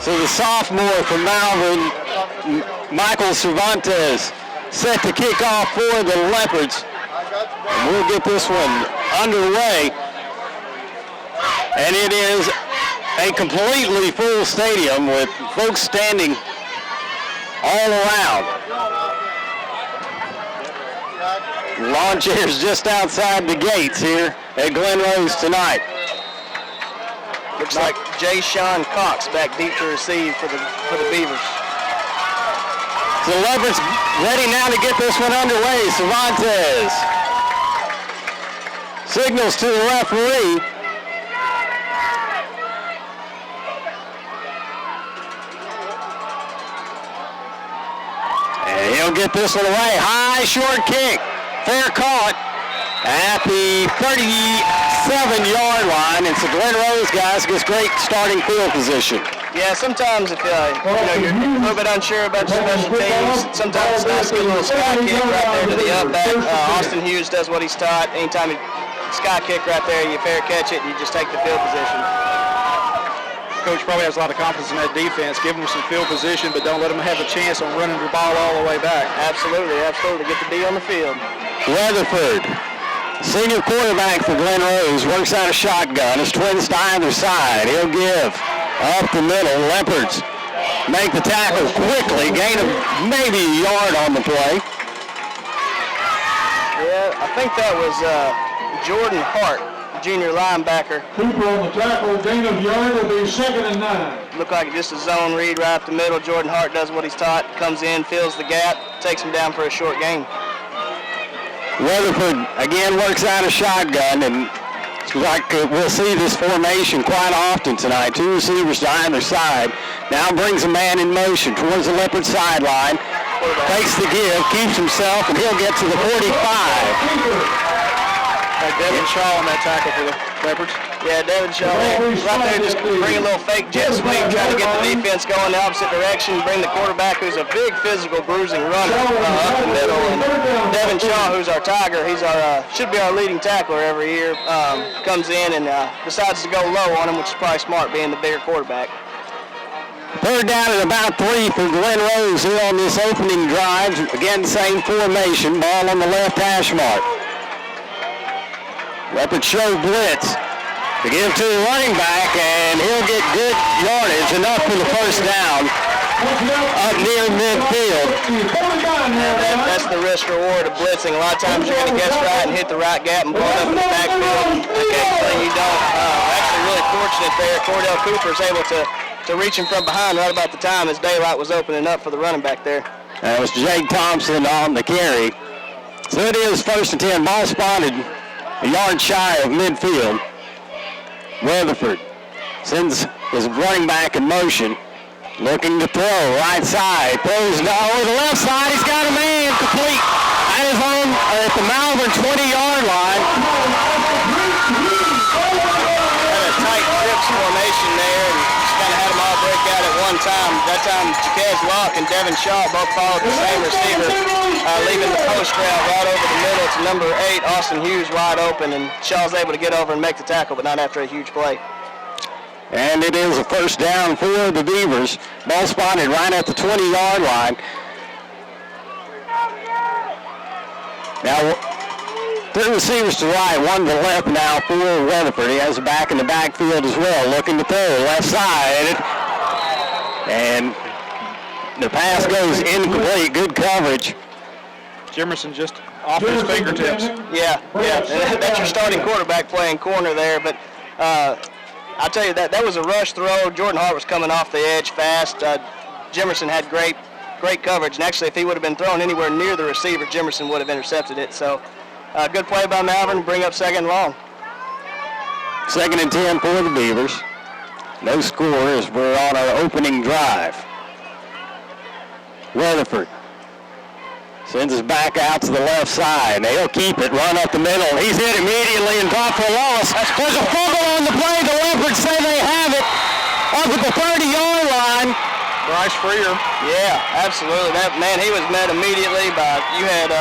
So the sophomore from Malvern, Michael Cervantes, set to kick off for the Leopards. And we'll get this one underway. And it is a completely full stadium with folks standing all around. Lawn chairs just outside the gates here at Glen Rose tonight. Looks like J. Sean Cox back deep to receive for the Beavers. So the Leopards ready now to get this one underway. Cervantes signals to the referee. And he'll get this one away. High, short kick. Fair caught at the 37-yard line. And so Glen Rose, guys, gets great starting field position. Yeah, sometimes if you're a little bit unsure about your special teams, sometimes it's nice to get a little sky kick right there to the up back. Austin Hughes does what he's taught. Anytime you sky kick right there, you fair catch it, and you just take the field position. Coach probably has a lot of confidence in that defense. Give them some field position, but don't let them have a chance on running the ball all the way back. Absolutely, absolutely. Get the D on the field. Weatherford, senior quarterback for Glen Rose, works out a shotgun. His twins to either side. He'll give up the middle. Leopards make the tackle quickly. Gain of maybe a yard on the play. Yeah, I think that was Jordan Hart, junior linebacker. Cooper on the tackle. Gain of yard will be 2nd and 9. Looked like just a zone read right up the middle. Jordan Hart does what he's taught. Comes in, fills the gap, takes him down for a short gain. Weatherford again works out a shotgun, and it's like we'll see this formation quite often tonight. Two receivers to either side. Now brings a man in motion towards the Leopard sideline. Takes the give, keeps himself, and he'll get to the 45. Devin Shaw on that tackle for the Leopards. Yeah, Devin Shaw right there, just bring a little fake jet sweep, trying to get the defense going the opposite direction, bring the quarterback, who's a big physical bruising runner, up the middle. And Devin Shaw, who's our Tiger, he's our should be our leading tackler every year, comes in and decides to go low on him, which is probably smart, being the bigger quarterback. Third down at about 3 for Glen Rose here on this opening drive. Again, same formation, ball on the left hash mark. Leopard show blitz to give to the running back, and he'll get good yardage, enough for the first down up near midfield. That's the risk reward of blitzing. A lot of times you're going to guess right and hit the right gap and pull it up in the backfield. Occasionally you don't. Actually really fortunate there. Cordell Cooper is able to reach him from behind right about the time as daylight was opening up for the running back there. That was Jake Thompson on the carry. So it is 1st and 10. Ball spotted a yard shy of midfield. Weatherford sends his running back in motion, looking to throw right side. Throws over the left side. He's got a man complete at his own at the Malvern 20-yard line. Had a tight trips formation there, and just kind of had them all break out at one time. That time, Jaquez Locke and Devin Shaw both followed the same receiver, leaving the post route right over the middle to number 8, Austin Hughes, wide open, and Shaw's able to get over and make the tackle, but not after a huge play. And it is a first down for the Beavers. Ball spotted right at the 20-yard line. Now, 3 receivers to the right, 1 to the left now for Weatherford. He has a back in the backfield as well, looking to throw left side. And the pass goes incomplete. Good coverage. Jimerson just off his fingertips. Yeah. That's your starting quarterback playing corner there, but I'll tell you, that was a rush throw. Jordan Hart was coming off the edge fast. Jimerson had great coverage, and actually if he would have been thrown anywhere near the receiver, Jimerson would have intercepted it. So good play by Malvern, bring up 2nd and long. 2nd and 10 for the Beavers. No score as we're on our opening drive. Weatherford sends his back out to the left side. He'll keep it, run up the middle. He's hit immediately and brought for a loss. There's a fumble on the play. The Leopards say they have it up at the 30-yard line. Bryce Freer. Yeah, absolutely. That man, he was met immediately by, you had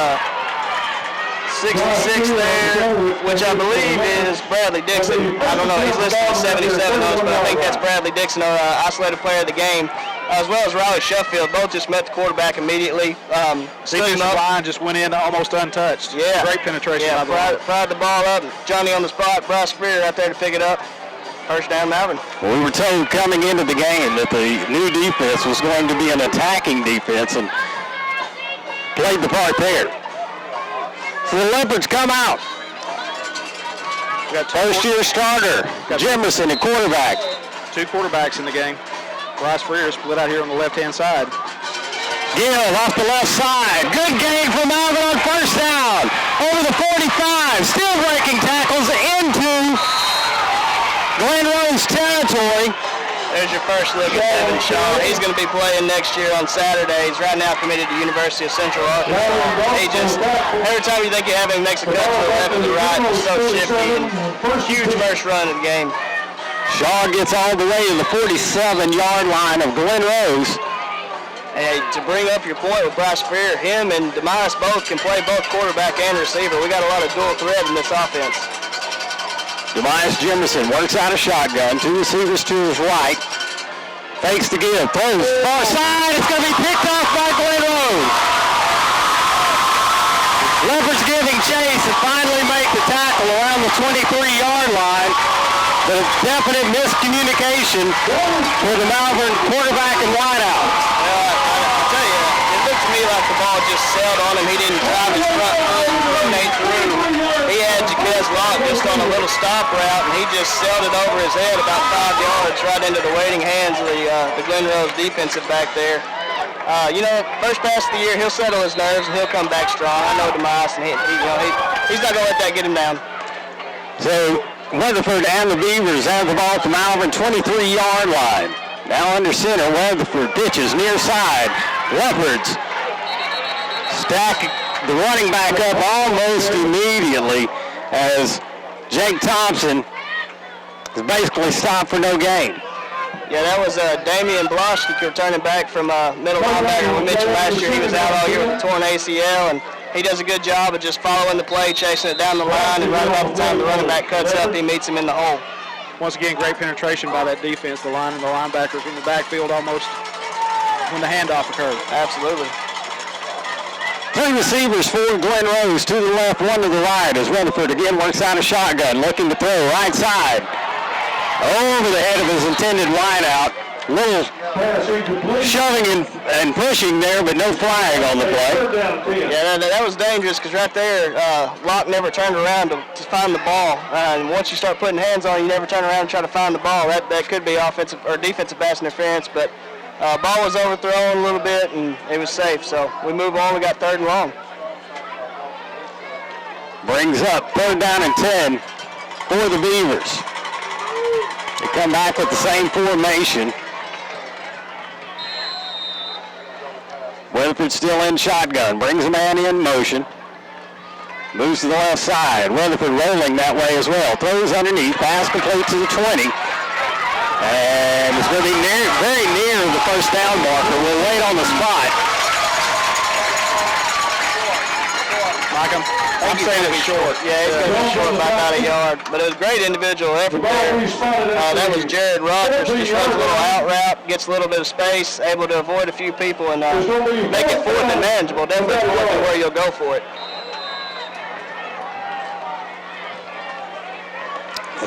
66 there, which I believe is Bradley Dixon. I don't know, he's listed as 77 on us, but I think that's Bradley Dixon, our isolated player of the game, as well as Riley Sheffield. Both just met the quarterback immediately. Defensive line just went in almost untouched. Yeah. Great penetration. Yeah, fried the ball up. Johnny on the spot, Bryce Freer right there to pick it up. First down, Malvern. Well, we were told coming into the game that the new defense was going to be an attacking defense and played the part there. So the Leopards come out. First-year starter, Jimerson at quarterback. Two quarterbacks in the game. Bryce Freer split out here on the left-hand side. Gill off the left side. Good gain for Malvern on first down. Over the 45. Still breaking tackles into Glen Rose territory. There's your first look at Devin Shaw. He's going to be playing next year on Saturdays. Right now committed to University of Central Arkansas. He just, every time you think you have him, makes a cut to the left and the right. He's so shifty. Huge first run of the game. Shaw gets all the way to the 47-yard line of Glen Rose. Hey, to bring up your point with Bryce Freer, him and Demise both can play both quarterback and receiver. We got a lot of dual threat in this offense. Demise Jimerson works out a shotgun. Two receivers to his right. Fakes to give. Throws far side. It's going to be picked off by Glen Rose. Leopards giving chase and finally make the tackle around the 23-yard line. The definite miscommunication for the Malvern quarterback and wideout. I'll tell you, it looked to me like the ball just sailed on him. He didn't drive his front foot, rotate through. He had Jaquez locked just on a little stop route, and he just sailed it over his head about 5 yards right into the waiting hands of the Glen Rose defensive back there. First pass of the year, he'll settle his nerves and he'll come back strong. I know Demise, and he's not going to let that get him down. So Weatherford and the Beavers have the ball at the Malvern 23-yard line. Now under center, Weatherford pitches near side. Leopards stack the running back up almost immediately as Jake Thompson is basically stopped for no gain. Yeah, that was Damian Bloschke returning back from middle linebacker. We mentioned last year he was out all year with a torn ACL, and he does a good job of just following the play, chasing it down the line, and right about the time the running back cuts up, he meets him in the hole. Once again, great penetration by that defense, the line and the linebackers in the backfield almost when the handoff occurred. Absolutely. Three receivers for Glen Rose, two to the left, one to the right, as Weatherford again works out a shotgun, looking to throw right side. Over the head of his intended wideout. Little shoving and pushing there, but no flag on the play. Yeah, that was dangerous because right there, Locke never turned around to find the ball. And once you start putting hands on it, you never turn around and try to find the ball. That could be offensive or defensive pass interference, but ball was overthrown a little bit and it was safe. So we move on. We got third and long. Brings up third down and 10 for the Beavers. They come back with the same formation. Weatherford still in shotgun. Brings a man in motion. Moves to the left side. Weatherford rolling that way as well. Throws underneath. Pass complete to the 20. And it's going to be very near the first down marker. We'll wait on the spot. I'm saying it's short. Yeah, he's going to be short by about a yard. But it was a great individual effort there. That was Jared Rogers. Just runs a little out route, gets a little bit of space, able to avoid a few people and make it fourth and manageable. Definitely fourth and where you'll go for it.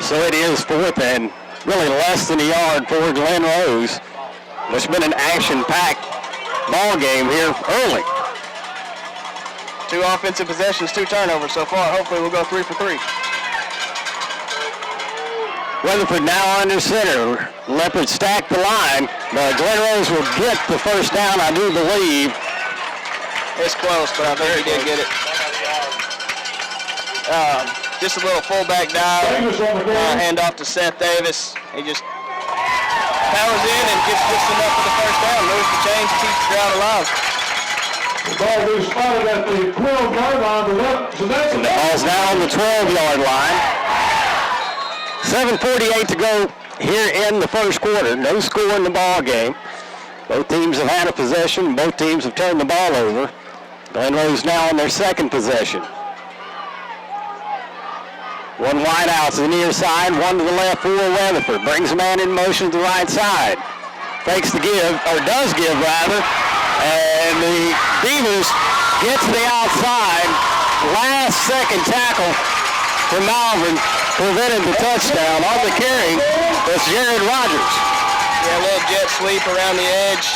So it is fourth and really less than a yard for Glen Rose. It's been an action-packed ball game here early. 2 offensive possessions, 2 turnovers so far. Hopefully we'll go 3 for 3. Weatherford now under center. Leopard stack the line, but Glen Rose will get the first down, I do believe. It's close, but I think he did get it. Just a little fullback dive, hand off to Seth Davis. He just powers in and gets just enough for the first down, moves the chains, and keeps the crowd alive. The ball being spotted at the 12-yard line. So that's the ball's now on the 12-yard line. 7:48 to go here in the first quarter. No score in the ball game. Both teams have had a possession. Both teams have turned the ball over. Glen Rose now on their second possession. One wide out to the near side, one to the left for Weatherford. Brings a man in motion to the right side. Fakes the give, or does give rather, and the Beavers gets the outside. Last second tackle for Malvern prevented the touchdown. On the carry, that's Jared Rogers. Yeah, a little jet sweep around the edge,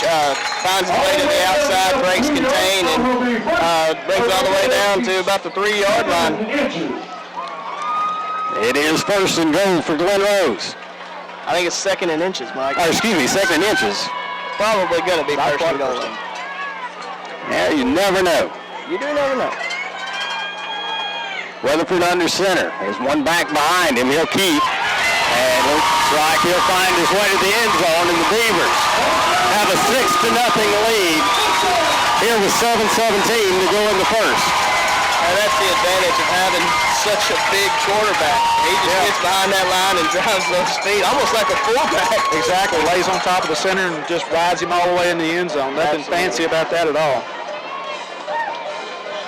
finds his way to the outside, breaks contain, and brings all the way down to about the 3-yard line. It is first and goal for Glen Rose. I think it's second and inches, Mike. Or excuse me, second and inches. Probably going to be first and goal. Yeah, you never know. You do never know. Weatherford under center. There's one back behind him. He'll keep. And looks like he'll find his way to the end zone, and the Beavers have a 6-0 lead here with 7:17 to go in the first. And that's the advantage of having such a big quarterback. He just gets behind that line and drives those speed, almost like a fullback. Exactly. Lays on top of the center and just rides him all the way in the end zone. Nothing fancy about that at all.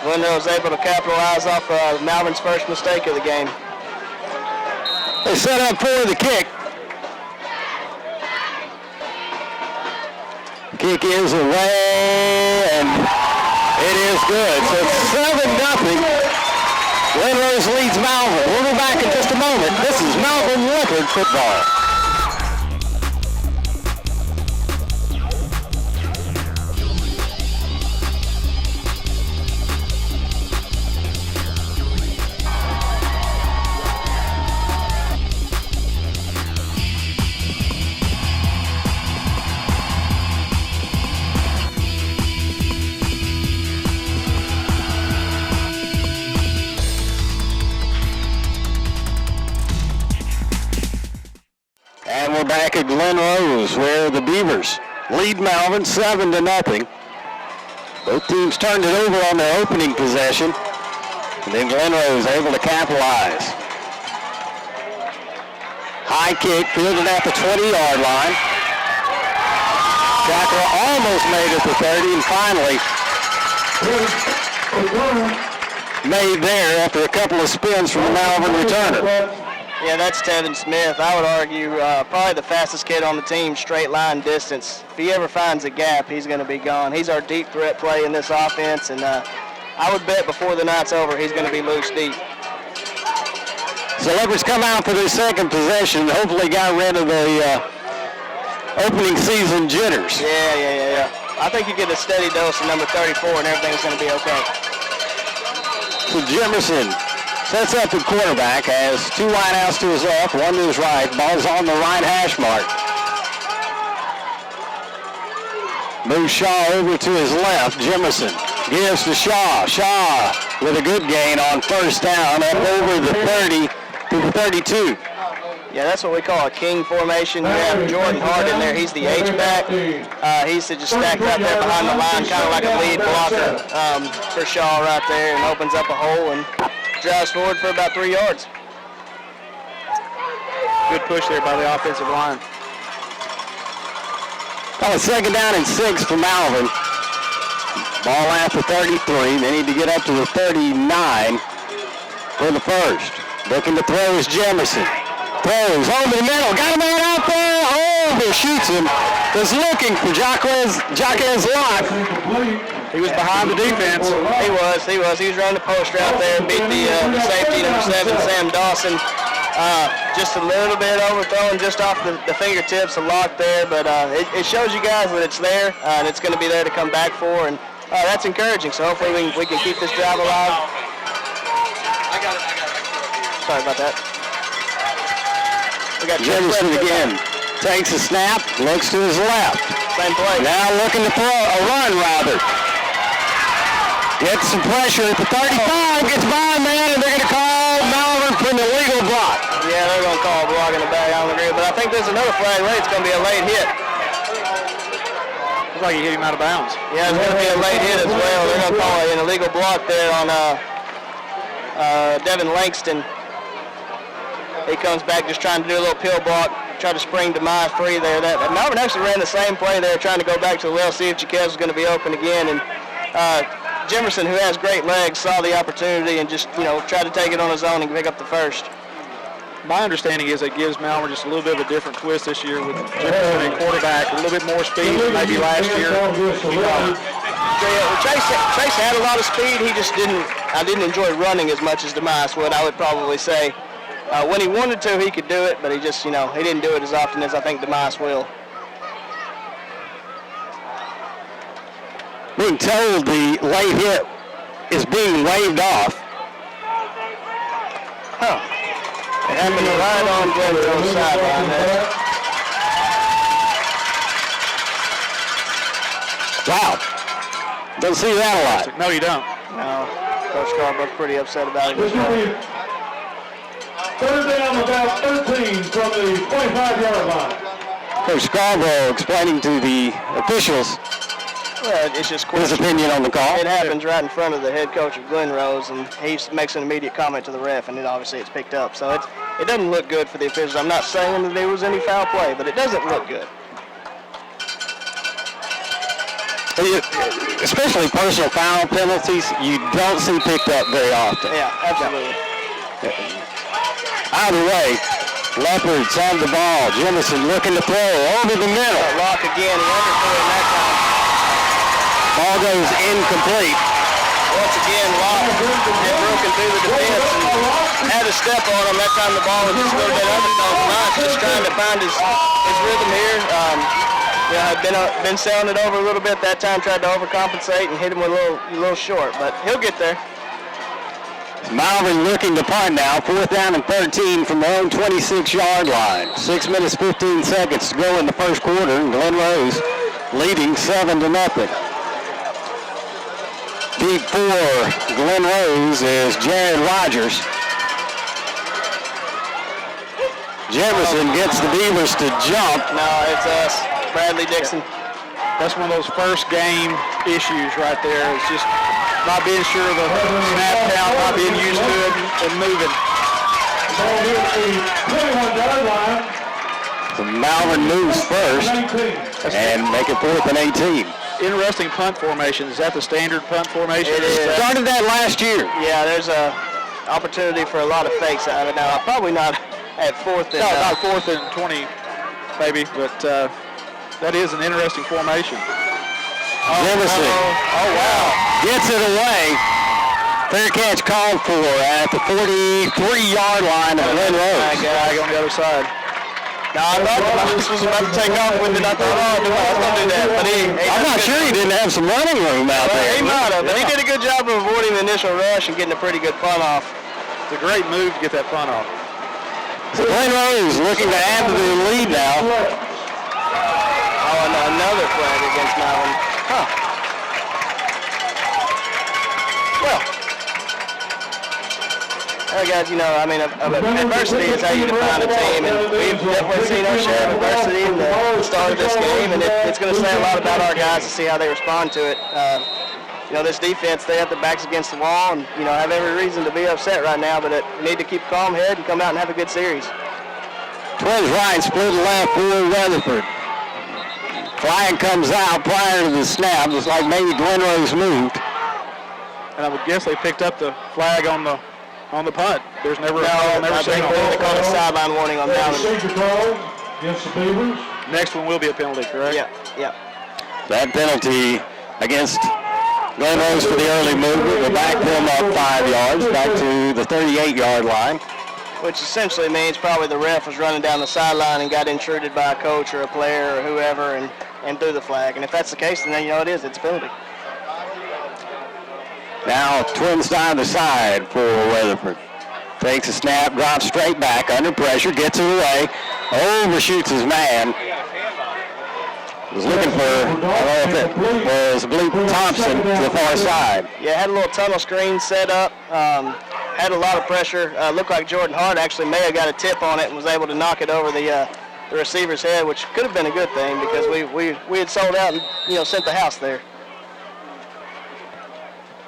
Glen Rose able to capitalize off Malvern's first mistake of the game. They set up for the kick. Kick is away, and it is good. So it's 7-0. Glen Rose leads Malvern. We'll be back in just a moment. This is Malvern Leopard football. And we're back at Glen Rose, where the Beavers lead Malvern 7-0. Both teams turned it over on their opening possession, and then Glen Rose able to capitalize. High kick fielded at the 20-yard line. Tackle almost made it to 30, and finally made there after a couple of spins from the Malvern returner. Yeah, that's Tevin Smith. I would argue probably the fastest kid on the team, straight line distance. If he ever finds a gap, he's going to be gone. He's our deep threat play in this offense, and I would bet before the night's over he's going to be loose deep. So Leopards come out for their second possession. Hopefully got rid of the opening season jitters. Yeah. I think you get a steady dose of number 34 and everything's going to be okay. So Jimerson sets up at quarterback, has two wideouts to his left, one to his right. Ball's on the right hash mark. Moves Shaw over to his left. Jimerson gives to Shaw. Shaw with a good gain on first down up over the 30 to the 32. Yeah, that's what we call a king formation. You have Jordan Hart in there. He's the H-back. He's just stacked out there behind the line, kind of like a lead blocker for Shaw right there, and opens up a hole and drives forward for about 3 yards. Good push there by the offensive line. Call it second down and 6 for Malvern. Ball at the 33. They need to get up to the 39 for the first. Looking to throw is Jimerson. Throws over the middle. Got a man out there. Overshoots him. Was looking for Jaquez Locke. He was behind the defense. He was running the post route there and beat the safety, number 7, Sam Dawson. Just a little bit overthrown just off the fingertips, a lock there, but it shows you guys that it's there, and it's going to be there to come back for, and that's encouraging. So hopefully we can keep this drive alive. I got it. Sorry about that. We got Jimerson again. Takes a snap, looks to his left. Same play. Now looking to throw a run, rather. Gets some pressure at the 35, gets by a man, and they're going to call Malvern for an illegal block. Yeah, they're going to call a block in the back, I don't agree. But I think there's another flag late. It's going to be a late hit. Looks like he hit him out of bounds. Yeah, it's going to be a late hit as well. They're going to call an illegal block there on Devin Langston. He comes back just trying to do a little pill block, try to spring demise free there. Malvern actually ran the same play there, trying to go back to the well, see if Jaquez was going to be open again. And Jimerson, who has great legs, saw the opportunity and just, tried to take it on his own and pick up the first. My understanding is it gives Malvern just a little bit of a different twist this year with Jefferson at quarterback, a little bit more speed than maybe last year. Chase had a lot of speed. He just I didn't enjoy running as much as Demise would, I would probably say. When he wanted to, he could do it, but he just, he didn't do it as often as I think Demise will. Being told the late hit is being waved off. Huh. It happened right on Glen Rose sideline there. Wow. Don't see that a lot. No, you don't. No. Coach Scarborough's pretty upset about it. This will be third down about 13 from the 25-yard line. Coach Scarborough explaining to the officials Well, it's just his opinion on the call. It happens right in front of the head coach of Glen Rose, and he makes an immediate comment to the ref, and obviously it's picked up. So it doesn't look good for the officials. I'm not saying that there was any foul play, but it doesn't look good. Especially personal foul penalties, you don't see picked up very often. Yeah, absolutely. Either way, Leopards have the ball. Jemison looking to throw over the middle. Lock again. He underthrew it that time. Ball goes incomplete. Once again, Lock had broken through the defense and had a step on him. That time the ball was just a little bit underthrown. Nice, just trying to find his rhythm here. I've been sailing it over a little bit that time, tried to overcompensate and hit him with a little short, but he'll get there. Malvern looking to punt now. 4th down and 13 from their own 26-yard line. 6 minutes, 15 seconds to go in the first quarter. Glen Rose leading 7-0. Deep for Glen Rose is Jared Rogers. Jefferson gets the Beavers to jump. No, it's us. Bradley Dixon. That's one of those first game issues right there. It's just not being sure of the snap count, not being used to it, and moving. Ball hit the 21-yard line. So Malvern moves first and make it 4th and 18. Interesting punt formation. Is that the standard punt formation? It is. Started that last year. Yeah, there's a opportunity for a lot of fakes out of it now. Probably not at 4th and... No, not 4th and 20, maybe, but that is an interesting formation. Jefferson. Oh, wow. Gets it away. Fair catch called for at the 43-yard line of Glen Rose. Guy on the other side. Now, I thought Demise was about to take off with it. I thought, Demise going to do that. But I'm not sure he didn't have some running room out there. He might have, but he did a good job of avoiding the initial rush and getting a pretty good punt off. It's a great move to get that punt off. So Glen Rose looking to add to the lead now. Oh, and another flag against Malvern. Huh. Well, guys, adversity is how you define a team, and we've definitely seen our share of adversity in the start of this game, and it's going to say a lot about our guys to see how they respond to it. This defense, they have their backs against the wall, and, have every reason to be upset right now, but we need to keep a calm head and come out and have a good series. Twins right, split left for Weatherford. Flag comes out prior to the snap. Looks like maybe Glen Rose moved. And I would guess they picked up the flag on the punt. There's never I think they called a sideline warning on Malvern. Against the Beavers. Next one will be a penalty, correct? Yeah. That penalty against Glen Rose for the early movement will back them up 5 yards, back to the 38-yard line. Which essentially means probably the ref was running down the sideline and got intruded by a coach or a player or whoever and threw the flag. And if that's the case, then it's a penalty. Now Twins to the side for Weatherford. Takes a snap, drops straight back, under pressure, gets it away, overshoots his man. Was looking for, I don't know if it was, I believe, Thompson to the far side. Yeah, had a little tunnel screen set up, had a lot of pressure. Looked like Jordan Hart actually may have got a tip on it and was able to knock it over the receiver's head, which could have been a good thing because we had sold out and, sent the house there.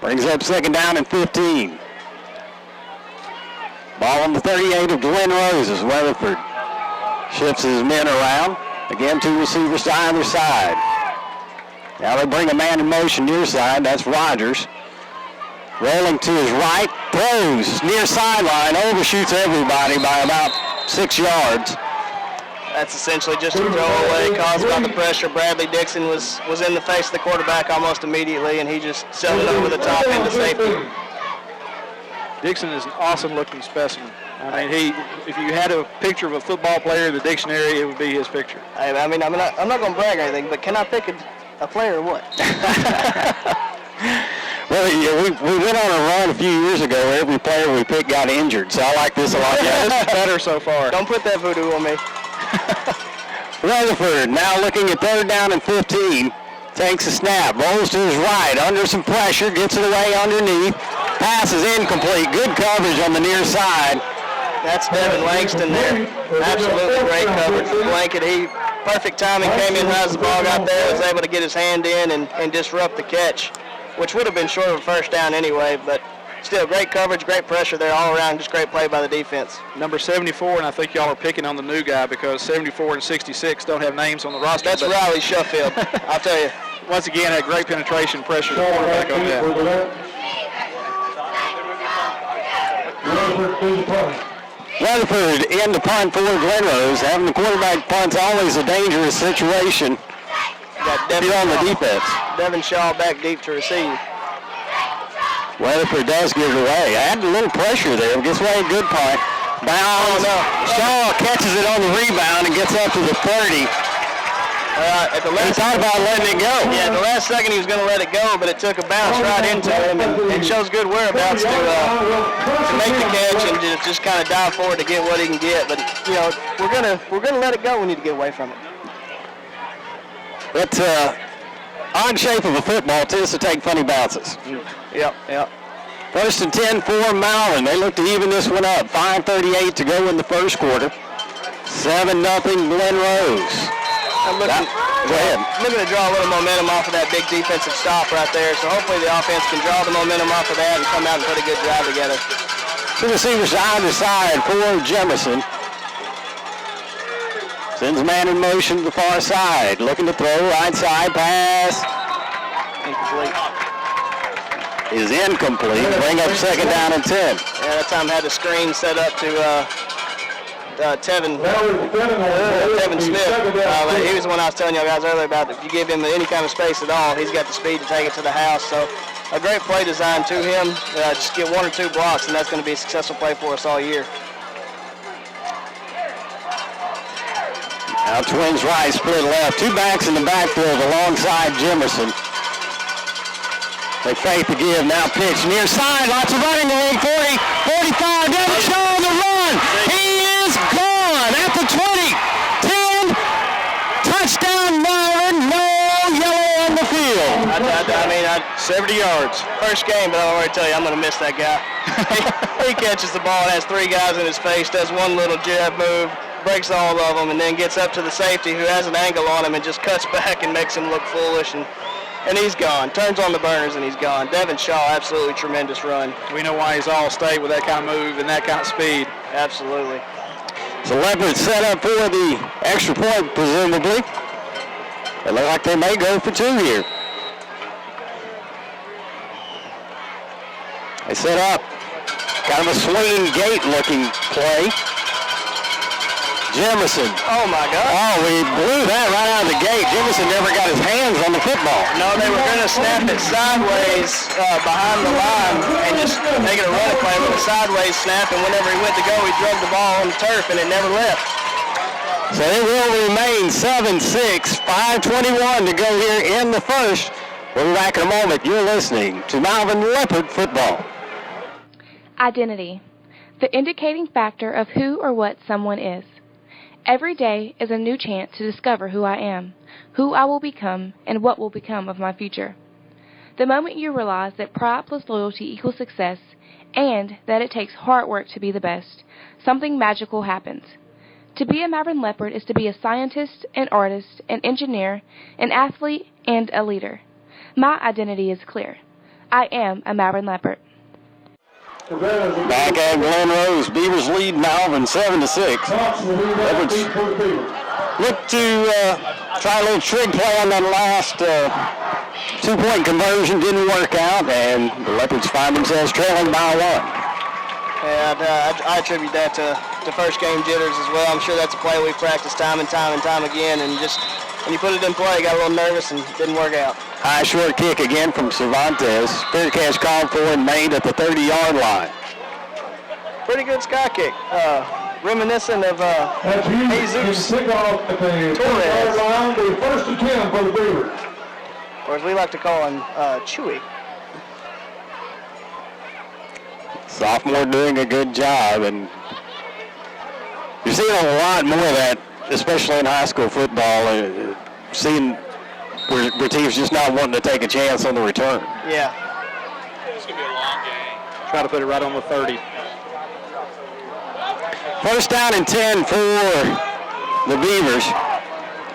Brings up 2nd down and 15. Ball on the 38 of Glen Rose as Weatherford shifts his men around. Again, 2 receivers to either side. Now they bring a man in motion near side. That's Rogers. Rolling to his right, throws near sideline, overshoots everybody by about 6 yards. That's essentially just a throwaway caused by the pressure. Bradley Dixon was in the face of the quarterback almost immediately, and he just settled over the top into safety. Dixon is an awesome-looking specimen. I mean, if you had a picture of a football player in the dictionary, it would be his picture. I mean, I'm not going to brag or anything, but can I pick a player or what? Well, yeah, we went on a run a few years ago where every player we picked got injured, so I like this a lot. Yeah, this is better so far. Don't put that voodoo on me. Rutherford now looking at 3rd down and 15. Takes a snap, rolls to his right, under some pressure, gets it away underneath. Pass is incomplete. Good coverage on the near side. That's Devin Langston there. Absolutely great coverage from Blanket. Perfect timing, came in as the ball got there, was able to get his hand in and disrupt the catch, which would have been short of a first down anyway, but still great coverage, great pressure there all around, just great play by the defense. Number 74, and I think y'all are picking on the new guy because 74 and 66 don't have names on the roster. That's Riley Sheffield, I'll tell you. Once again, had great penetration pressure to the quarterback on that. Rutherford in the punt for Glen Rose. Having the quarterback punt's always a dangerous situation. Got Devin on the defense. Devin Shaw back deep to receive. Weatherford does get it away. Add a little pressure there. Gets away a good punt. Bounds. Oh, no. Shaw catches it on the rebound and gets up to the 30. He thought about letting it go. Yeah, the last second he was going to let it go, but it took a bounce right into him, and it shows good whereabouts to make the catch and just kind of dive forward to get what he can get. But you know, we're gonna let it go. We need to get away from it. That odd shape of a football tends to take funny bounces. Yep. 1st and 10 for Malvern. They look to even this one up. 5:38 to go in the first quarter. 7-0 Glen Rose. I'm looking to draw a little momentum off of that big defensive stop right there. So hopefully the offense can draw the momentum off of that and come out and put a good drive together. Two receivers either side for Jemerson. Sends a man in motion to the far side. Looking to throw, right side pass. Incomplete. Is incomplete. Bring up 2nd down and 10. Yeah, that time had the screen set up to Tevin Smith. He was the one I was telling you guys earlier about. If you give him any kind of space at all, he's got the speed to take it to the house. So a great play design to him. Just get 1 or 2 blocks, and that's going to be a successful play for us all year. Now twins right, split left. 2 backs in the backfield alongside Jemerson. They fake the give, now pitch near side. Lots of running room. 40, 45. Devin Shaw on the run. He is gone at the 20. 10. Touchdown Malvern. No yellow on the field. I mean, 70 yards. First game, but I'll already tell you, I'm going to miss that guy. He catches the ball, has 3 guys in his face, does one little jab move, breaks all of them, and then gets up to the safety who has an angle on him and just cuts back and makes him look foolish. And he's gone. Turns on the burners and he's gone. Devin Shaw, absolutely tremendous run. We know why he's all-state with that kind of move and that kind of speed. Absolutely. So Leopard set up for the extra point, presumably. They look like they may go for 2 here. They set up kind of a swinging gate looking play. Jemerson. Oh my God. Oh, we blew that right out of the gate. Jemerson never got his hands on the football. No, they were going to snap it sideways behind the line and just make it a running play with a sideways snap, and whenever he went to go, he drug the ball on the turf and it never left. So it will remain 7-6, 5:21 to go here in the first. We'll be back in a moment. You're listening to Malvern Leopard Football. Identity, the indicating factor of who or what someone is. Every day is a new chance to discover who I am, who I will become, and what will become of my future. The moment you realize that pride plus loyalty equals success, and that it takes hard work to be the best, something magical happens. To be a Malvern Leopard is to be a scientist, an artist, an engineer, an athlete, and a leader. My identity is clear. I am a Malvern Leopard. Back at Glen Rose, Beavers lead Malvern 7-6. Leopards look to try a little trig play on that last Two-point conversion didn't work out, and the Leopards find themselves trailing by 1. Yeah, I attribute that to first game jitters as well. I'm sure that's a play we practiced time and time and time again, and just when you put it in play, got a little nervous and didn't work out. High short kick again from Cervantes. Fair catch called for and made at the 30-yard line. Pretty good sky kick. Reminiscent of Jesus Off at the 30-yard line, the 1st and 10 for the Beavers. Or as we like to call him, Chewy. Sophomore doing a good job, and you're seeing a lot more of that, especially in high school football, seeing where teams just not wanting to take a chance on the return. Yeah. It's going to be a long game. Try to put it right on the 30. First down and 10 for the Beavers.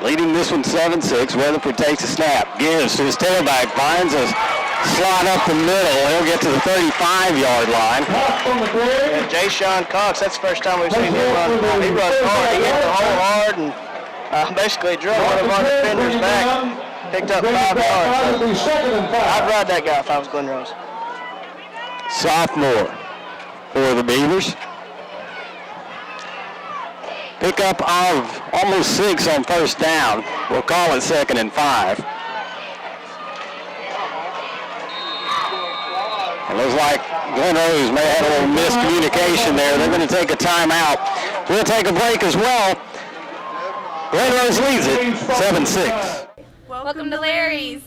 Leading this one 7-6. Weatherford takes a snap, gives to his tailback, finds a slot up the middle. He'll get to the 35-yard line. Yeah, Jay Sean Cox, that's the first time we've seen him run. He runs hard. He hit the hole hard and basically drove one of our defenders back. Picked up 5 yards. I'd ride that guy if I was Glen Rose. Sophomore for the Beavers. Pickup of almost 6 on first down. We'll call it 2nd and 5. It looks like Glen Rose may have had a little miscommunication there. They're going to take a timeout. We'll take a break as well. Glen Rose leads it 7-6. Welcome to Larry's.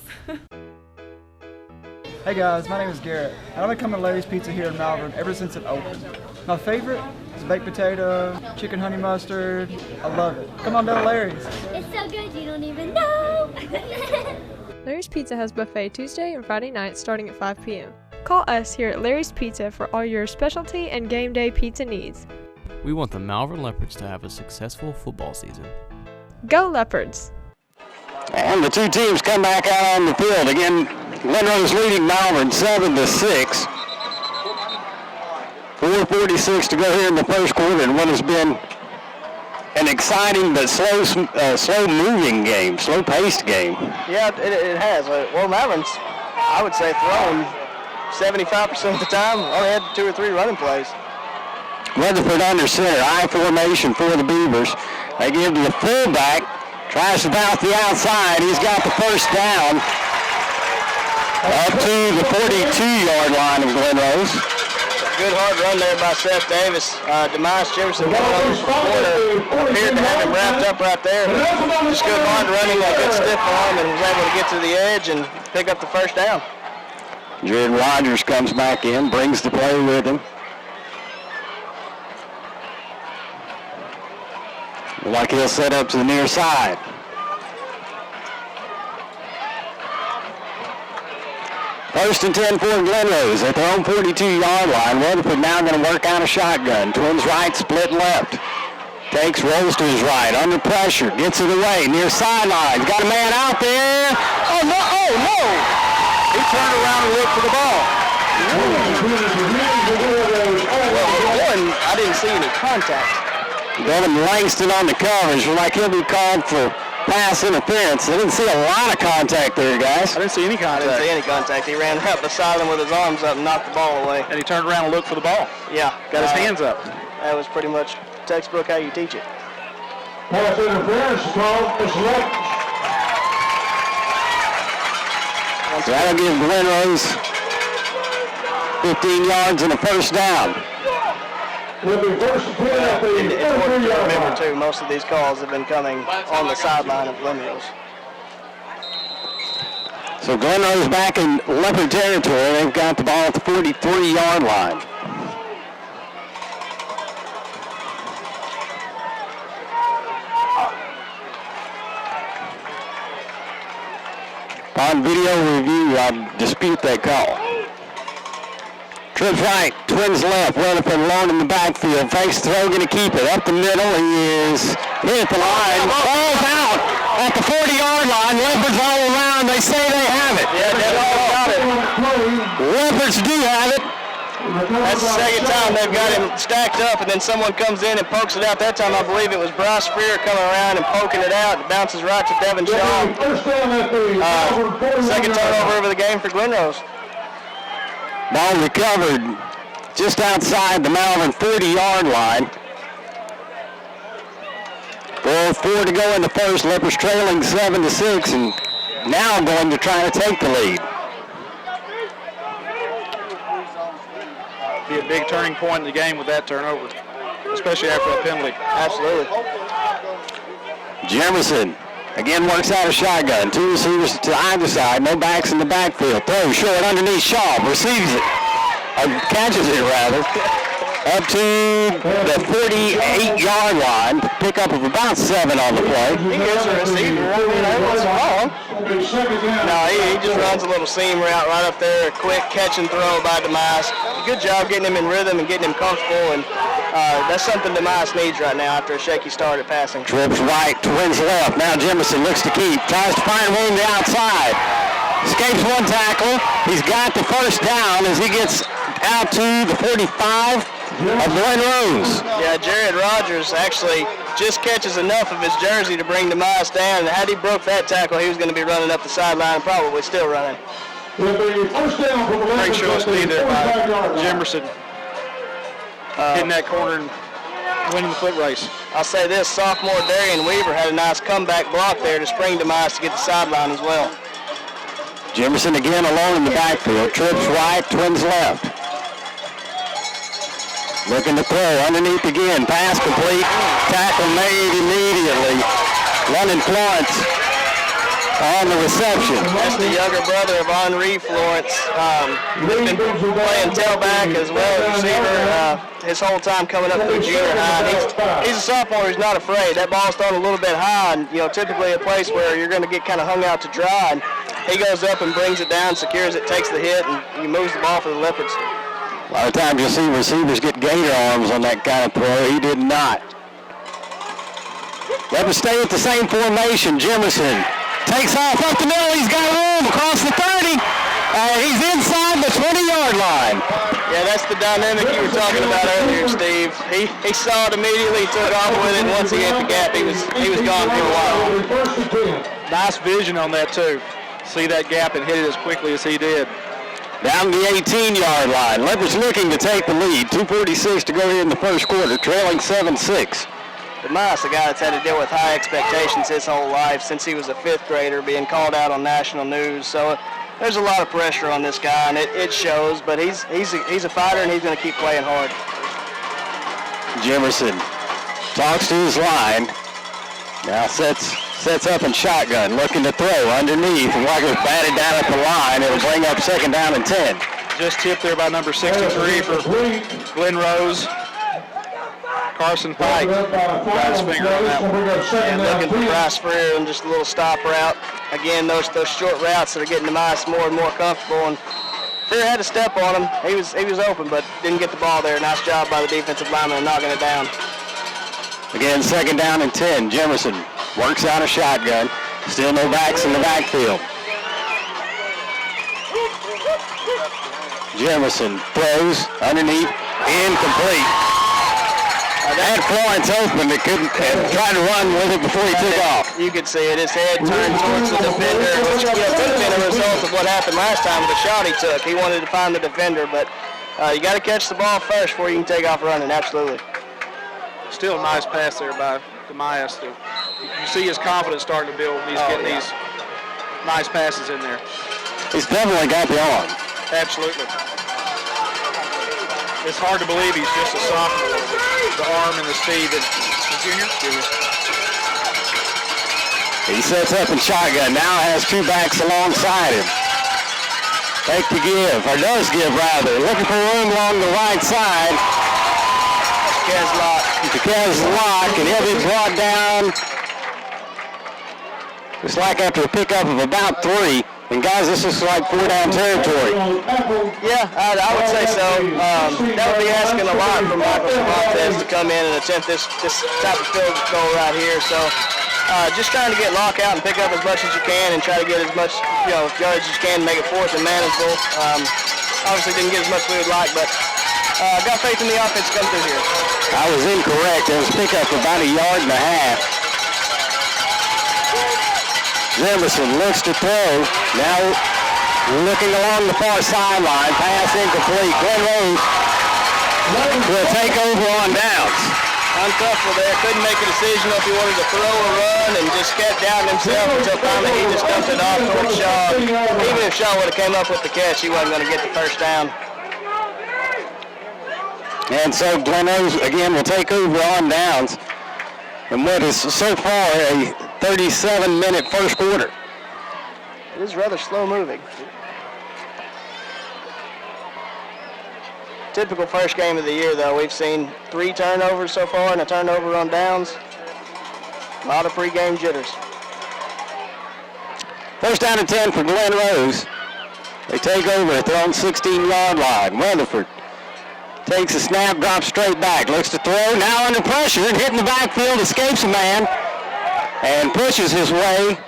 Hey guys, my name is Garrett. I've been coming to Larry's Pizza here in Malvern ever since it opened. My favorite is baked potato, chicken honey mustard. I love it. Come on down to Larry's. It's so good you don't even know. Larry's Pizza has buffet Tuesday and Friday nights starting at 5 p.m. Call us here at Larry's Pizza for all your specialty and game day pizza needs. We want the Malvern Leopards to have a successful football season. Go Leopards! And the two teams come back out on the field. Again, Glen Rose leading Malvern 7-6. 4:46 to go here in the first quarter, and what has been an exciting but slow-moving game, slow-paced game. Yeah, it has. Well, Malvern's, I would say, thrown 75% of the time. Only had 2 or 3 running plays. Weatherford under center, I formation for the Beavers. They give to the fullback, tries to bounce the outside. He's got the first down up to the 42-yard line of Glen Rose. Good hard run there by Seth Davis. Demise Jefferson appeared to have him wrapped up right there. Just good hard running, a good stiff arm, and was able to get to the edge and pick up the first down. Jared Rogers comes back in, brings the play with him. Like he'll set up to the near side. First and 10 for Glen Rose at their own 42-yard line. Weatherford now going to work out a shotgun. Twins right, split left. Takes, rolls to his right, under pressure, gets it away, near sideline. Got a man out there. Oh, no, oh, no. He turned around and looked for the ball. Well, one, I didn't see any contact. Devin Langston on the coverage, like he'll be called for pass interference. I didn't see a lot of contact there, guys. I didn't see any contact. I didn't see any contact. He ran right beside him with his arms up and knocked the ball away. And he turned around and looked for the ball. Yeah. Got his hands up. That was pretty much textbook how you teach it. Pass interference called for select. That'll give Glen Rose 15 yards and a first down. Will be first and 10 at the It's important to 33-yard remember, line. too, most of these calls have been coming on the sideline of Glen Rose. So Glen Rose back in Leopard territory. They've got the ball at the 43-yard line. On video review, I dispute that call. Trips right, Twins left, Weatherford alone in the backfield. Fakes throw, going to keep it. Up the middle, he is hit at the line. Falls out at the 40-yard line. Leopards all around. They say they have it. Yeah, they all got it. Leopards do have it. That's the second time they've got him stacked up, and then someone comes in and pokes it out. That time I believe it was Bryce Freer coming around and poking it out. It bounces right to Devin Shaw. Second turnover of the game for Glen Rose. Ball recovered just outside the Malvern 40-yard line. 4:04 to go in the first. Leopards trailing 7-6, and now going to try to take the lead. Be a big turning point in the game with that turnover, especially after a penalty. Absolutely. Jefferson again works out a shotgun. Two receivers to either side. No backs in the backfield. Throw short underneath Shaw. Receives it. Catches it rather. Up to the 48-yard line. Pickup of about 7 on the play. He gets a receiver. I mean, what's wrong? No, he just runs a little seam route right up there. A quick catch and throw by Demise. Good job getting him in rhythm and getting him comfortable. And that's something Demise needs right now after a shaky start at passing. Trips right, twins left. Now Jemison looks to keep. Tries to find room to the outside. Escapes one tackle. He's got the first down as he gets out to the 45 of Glen Rose. Yeah, Jared Rogers actually just catches enough of his jersey to bring Demise down. And had he broke that tackle, he was going to be running up the sideline and probably still running. Great show of speed there by Jefferson. Hitting that corner and winning the foot race. I'll say this, sophomore Darian Weaver had a nice comeback block there to spring Demise to get the sideline as well. Jefferson again alone in the backfield. Trips right, twins left. Looking to throw underneath again. Pass complete. Tackle made immediately. Running Florence on the reception. That's the younger brother of Henri Florence. He's been playing tailback as well as receiver his whole time coming up through junior high. He's a sophomore. He's not afraid. That ball's thrown a little bit high, and typically a place where you're going to get kind of hung out to dry. And he goes up and brings it down, secures it, takes the hit, and he moves the ball for the Leopards. A lot of times you'll see receivers get gator arms on that kind of throw. He did not. Leopards stay with the same formation. Jemison takes off up the middle. He's got room across the 30. He's inside the 20-yard line. Yeah, that's the dynamic you were talking about earlier, Steve. He saw it immediately, took off with it. Once he hit the gap, he was gone for a while. Nice vision on that too. See that gap and hit it as quickly as he did. Down the 18-yard line. Leopards looking to take the lead. 2:46 to go here in the first quarter, trailing 7-6. Demise, a guy that's had to deal with high expectations his whole life since he was a 5th grader, being called out on national news. So there's a lot of pressure on this guy, and it shows. But he's a fighter, and he's going to keep playing hard. Jefferson talks to his line. Now sets up in shotgun, looking to throw underneath, and Walker's batted down at the line. It'll bring up second down and 10. Just tipped there by number 63 for Glen Rose. Carson Pike got his finger on that one. And looking for Bryce Freer and just a little stop route. Again, those short routes that are getting Demise more and more comfortable. And Freer had to step on him. He was open, but didn't get the ball there. Nice job by the defensive lineman in knocking it down. Again, second down and 10. Jefferson works out a shotgun. Still no backs in the backfield. Jefferson throws underneath, incomplete. Had Florence open, but couldn't try to run with it before he took off. You could see it. His head turned towards the defender, which could have been a result of what happened last time with the shot he took. He wanted to find the defender, but you got to catch the ball first before you can take off running. Absolutely. Still a nice pass there by Demise. You see his confidence starting to build when he's getting these nice passes in there. He's definitely got the arm. Absolutely. It's hard to believe he's just a sophomore. The arm and the speed. Junior? He sets up in shotgun. Now has two backs alongside him. Take the give, or does give rather. Looking for room along the right side. Kez Lock, and he'll be brought down. It's like after a pickup of about 3. And guys, this is like 4-down territory. Yeah, I would say so. That would be asking a lot from Michael Cervantes to come in and attempt this type of field goal right here. So just trying to get Lock out and pick up as much as you can and try to get as much yardage as you can and make it fourth and manageable. Obviously didn't get as much as we would like, but Got faith in the offense to come through here. I was incorrect. It was pickup about 1.5 yards. Jefferson looks to throw. Now looking along the far sideline. Pass incomplete. Glen Rose will take over on downs. Uncomfortable there. Couldn't make a decision if he wanted to throw or run, and just kept doubting himself until finally he just dumped it off towards Shaw. Even if Shaw would have came up with the catch, he wasn't going to get the first down. And so Glen Rose again will take over on downs. And what is so far a 37-minute first quarter. It is rather slow moving. Typical first game of the year, though. We've seen 3 turnovers so far and a turnover on downs. A lot of pre-game jitters. First down and 10 for Glen Rose. They take over at their own 16-yard line. Weatherford takes a snap, drops straight back, looks to throw, now under pressure, and hitting the backfield, escapes a man, and pushes his way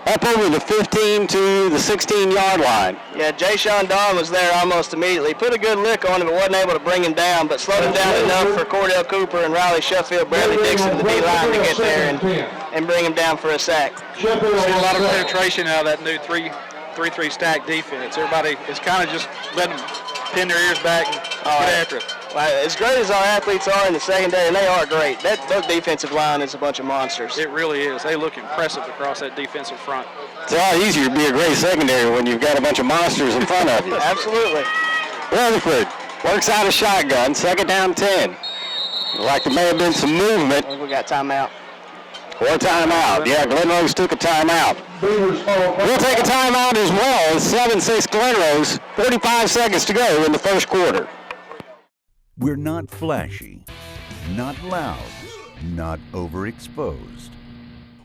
up over the 15 to the 16-yard line. Yeah, Jay-Sean Don was there almost immediately. Put a good lick on him, but wasn't able to bring him down, but slowed him down enough for Cordell Cooper and Riley Sheffield, Bradley Dixon, the D-line to get there and bring him down for a sack. See a lot of penetration out of that new 3-3 stack defense. Everybody is kind of just letting them pin their ears back and get after it. Well, as great as our athletes are in the secondary, and they are great, that defensive line is a bunch of monsters. It really is. They look impressive across that defensive front. It's a lot easier to be a great secondary when you've got a bunch of monsters in front of you. Absolutely. Weatherford works out a shotgun, second down 10. Like there may have been some movement. We got timeout. Or timeout. Yeah, Glen Rose took a timeout. We'll take a timeout as well. It's 7-6 Glen Rose. 45 seconds to go in the first quarter. We're not flashy, not loud, not overexposed.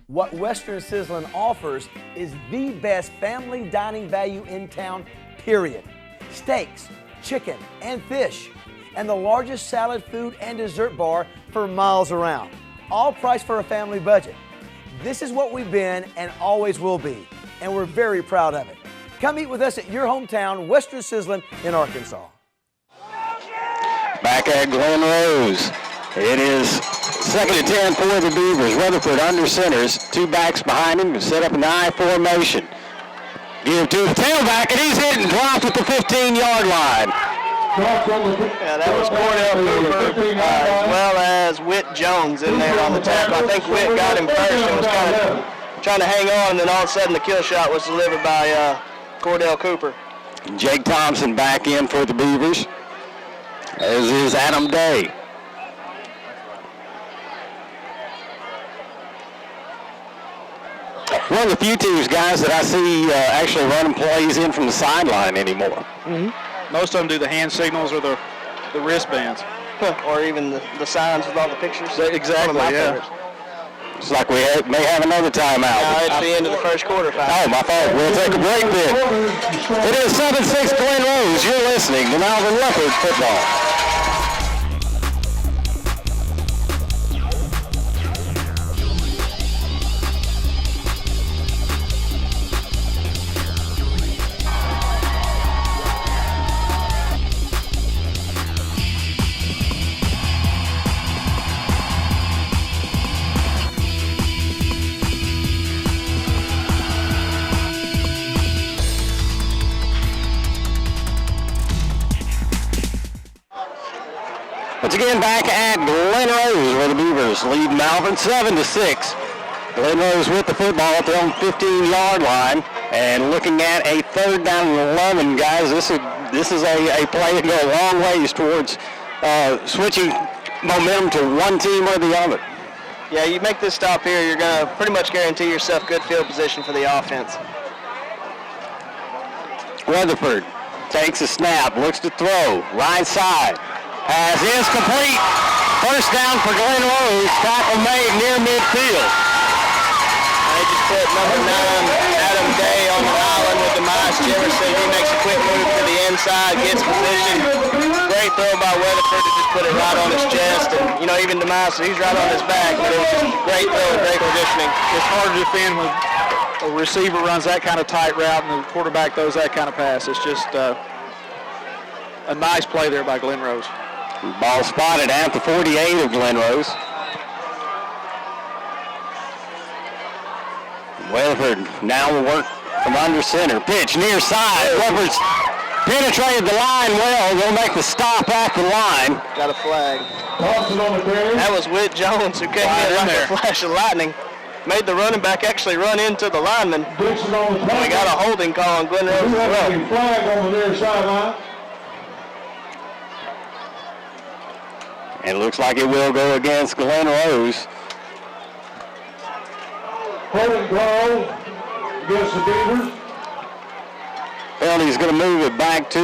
What Western Sizzlin offers is the best family dining value in town, period. Steaks, chicken, and fish, and the largest salad, food, and dessert bar for miles around. All priced for a family budget. This is what we've been and always will be, and we're very proud of it. Come eat with us at your hometown, Western Sizzlin in Arkansas. Back at Glen Rose. It is second and 10 for the Beavers. Rutherford under centers. 2 backs behind him to set up an I formation. Give to the tailback, and he's hit and dropped at the 15-yard line. Yeah, that was Cordell Cooper as well as Whit Jones in there on the tackle. I think Whit got him first and was kind of trying to hang on, and then all of a sudden the kill shot was delivered by Cordell Cooper. Jake Thompson back in for the Beavers, as is Adam Day. One of the few teams, guys, that I see actually running plays in from the sideline anymore. Mm-hmm. Most of them do the hand signals or the wristbands. Or even the signs with all the pictures. Exactly, yeah. It's like we may have another timeout. No, it's the end of the first quarter. Oh, my fault. We'll take a break then. It is 7-6 Glen Rose. You're listening to Malvern Leopard Football. Once again, back at Glen Rose, where the Beavers lead Malvern 7-6. Glen Rose with the football at their own 15-yard line, and looking at a third down and 11, guys. This is a play that go a long ways towards switching momentum to one team or the other. Yeah, you make this stop here, you're going to pretty much guarantee yourself good field position for the offense. Weatherford takes a snap, looks to throw, right side. Pass is complete. First down for Glen Rose. Tackle made near midfield. They just put number 9, Adam Day, on the island with Demise Jefferson. He makes a quick move to the inside, gets position. Great throw by Weatherford to just put it right on his chest. And, you know, even Demise, he's right on his back, but it was just a great throw and great conditioning. It's hard to defend when a receiver runs that kind of tight route and the quarterback throws that kind of pass. It's just a nice play there by Glen Rose. Ball spotted at the 48 of Glen Rose. Weatherford now will work from under center. Pitch near side. Leopard's penetrated the line well. They'll make the stop at the line. Got a flag. That was Whit Jones who came in like a flash of lightning. Made the running back actually run into the lineman. We got a holding call on Glen Rose as well. Flag on the near sideline. And it looks like it will go against Glen Rose. Holding call against the Beavers. Penalty's going to move it back to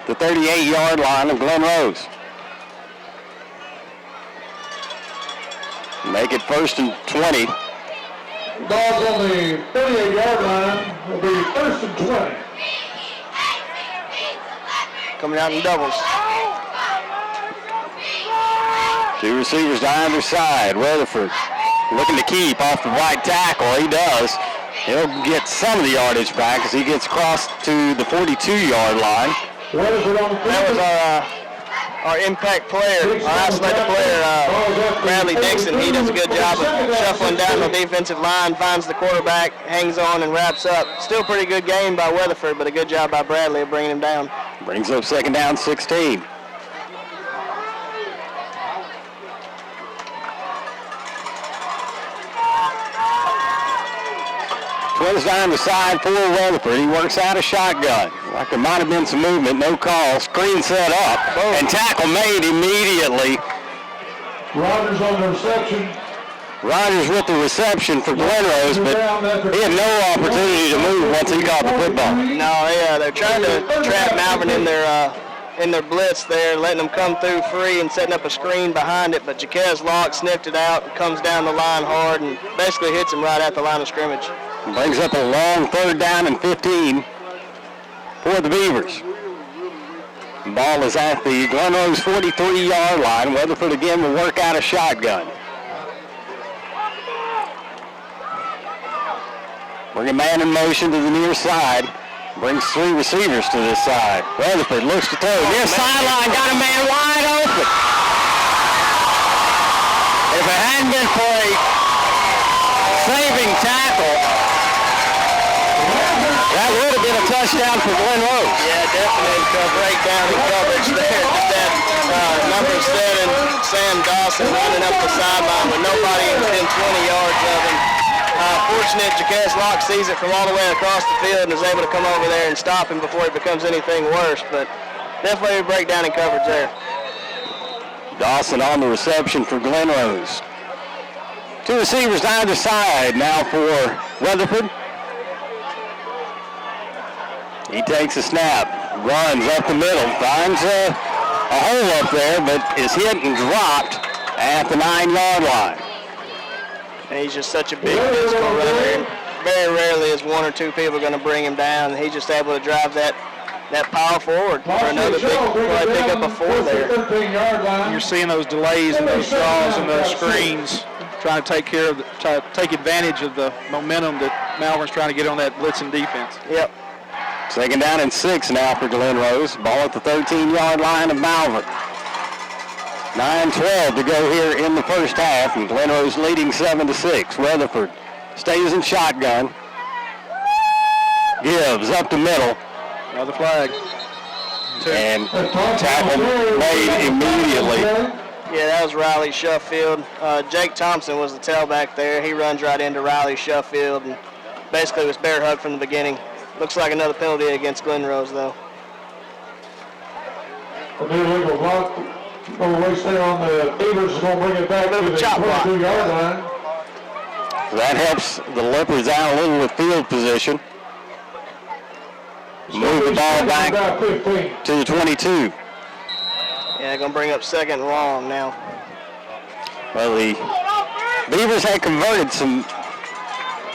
the 38-yard line of Glen Rose. Make it 1st and 20. Dogs on the 38-yard line will be 1st and 20. Coming out in doubles. Two receivers to either side. Weatherford looking to keep off the right tackle. He does. He'll get some of the yardage back as he gets across to the 42-yard line. That was our impact player, our isolated player, Bradley Dixon. He does a good job of shuffling down the defensive line, finds the quarterback, hangs on, and wraps up. Still a pretty good game by Weatherford, but a good job by Bradley of bringing him down. Brings up 2nd down, 16. Twins down the side for Weatherford. He works out a shotgun. Like there might have been some movement, no call. Screen set up, and tackle made immediately. Rogers on the reception. Rogers with the reception for Glen Rose, but he had no opportunity to move once he caught the football. No, they're trying to trap Malvern in their blitz there, letting them come through free and setting up a screen behind it, but Jaquez Locke sniffed it out and comes down the line hard and basically hits him right at the line of scrimmage. Brings up a long 3rd down and 15 for the Beavers. Ball is at the Glen Rose 43-yard line. Weatherford again will work out a shotgun. Bring a man in motion to the near side. Brings 3 receivers to this side. Weatherford looks to throw. Near sideline, got a man wide open. If it hadn't been for a saving tackle, that would have been a touchdown for Glen Rose. Yeah, definitely a breakdown in coverage there. Just that number 7, Sam Dawson, running up the sideline with nobody within 20 yards of him. Fortunate, Jaquez Locke sees it from all the way across the field and is able to come over there and stop him before it becomes anything worse. But definitely a breakdown in coverage there. Dawson on the reception for Glen Rose. 2 receivers to either side now for Weatherford. He takes a snap, runs up the middle, finds a hole up there, but is hit and dropped at the 9-yard line. And he's just such a big physical runner. Very rarely is 1 or 2 people going to bring him down. He's just able to drive that power forward for another big, probably pick up a 4 there. You're seeing those delays and those draws and those screens, trying to take advantage of the momentum that Malvern's trying to get on that blitzing defense. Yep. 2nd down and 6 now for Glen Rose. Ball at the 13-yard line of Malvern. 9:12 to go here in the first half, and Glen Rose leading 7-6. Weatherford stays in shotgun. Gives up the middle. Another flag. And tackle made immediately. Yeah, that was Riley Sheffield. Jake Thompson was the tailback there. He runs right into Riley Sheffield and basically was bear hugged from the beginning. Looks like another penalty against Glen Rose, though. Illegal block. We stay on the Beavers is going to bring it back to the 22-yard line. That helps the Leopards out a little with field position. Move the ball back to the 22. Yeah, going to bring up 2nd and long now. Well, the Beavers had converted some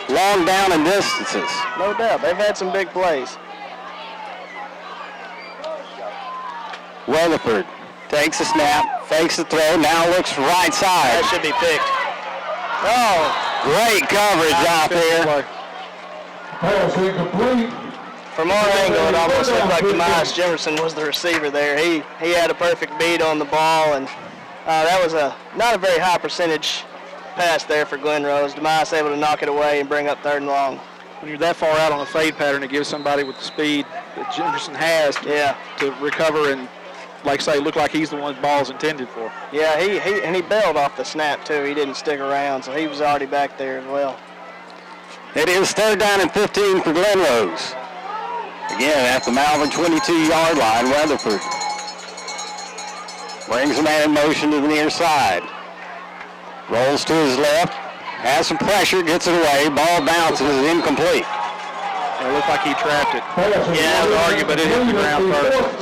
long down and distances. No doubt. They've had some big plays. Weatherford takes a snap, fakes the throw, now looks right side. That should be picked. Oh, great coverage out there. Pass incomplete. From our angle, it almost looked like Demise Jimerson was the receiver there. He had a perfect beat on the ball, and that was not a very high percentage pass there for Glen Rose. Demise able to knock it away and bring up 3rd and long. When you're that far out on a fade pattern, it gives somebody with the speed that Jimerson has to recover and, like say, look like he's the one the ball's intended for. Yeah, he bailed off the snap too. He didn't stick around, so he was already back there as well. It is 3rd down and 15 for Glen Rose. Again, at the Malvern 22-yard line, Weatherford brings a man in motion to the near side. Rolls to his left, has some pressure, gets it away. Ball bounces, incomplete. It looked like he trapped it. Yeah, I would argue, but it hit the ground first.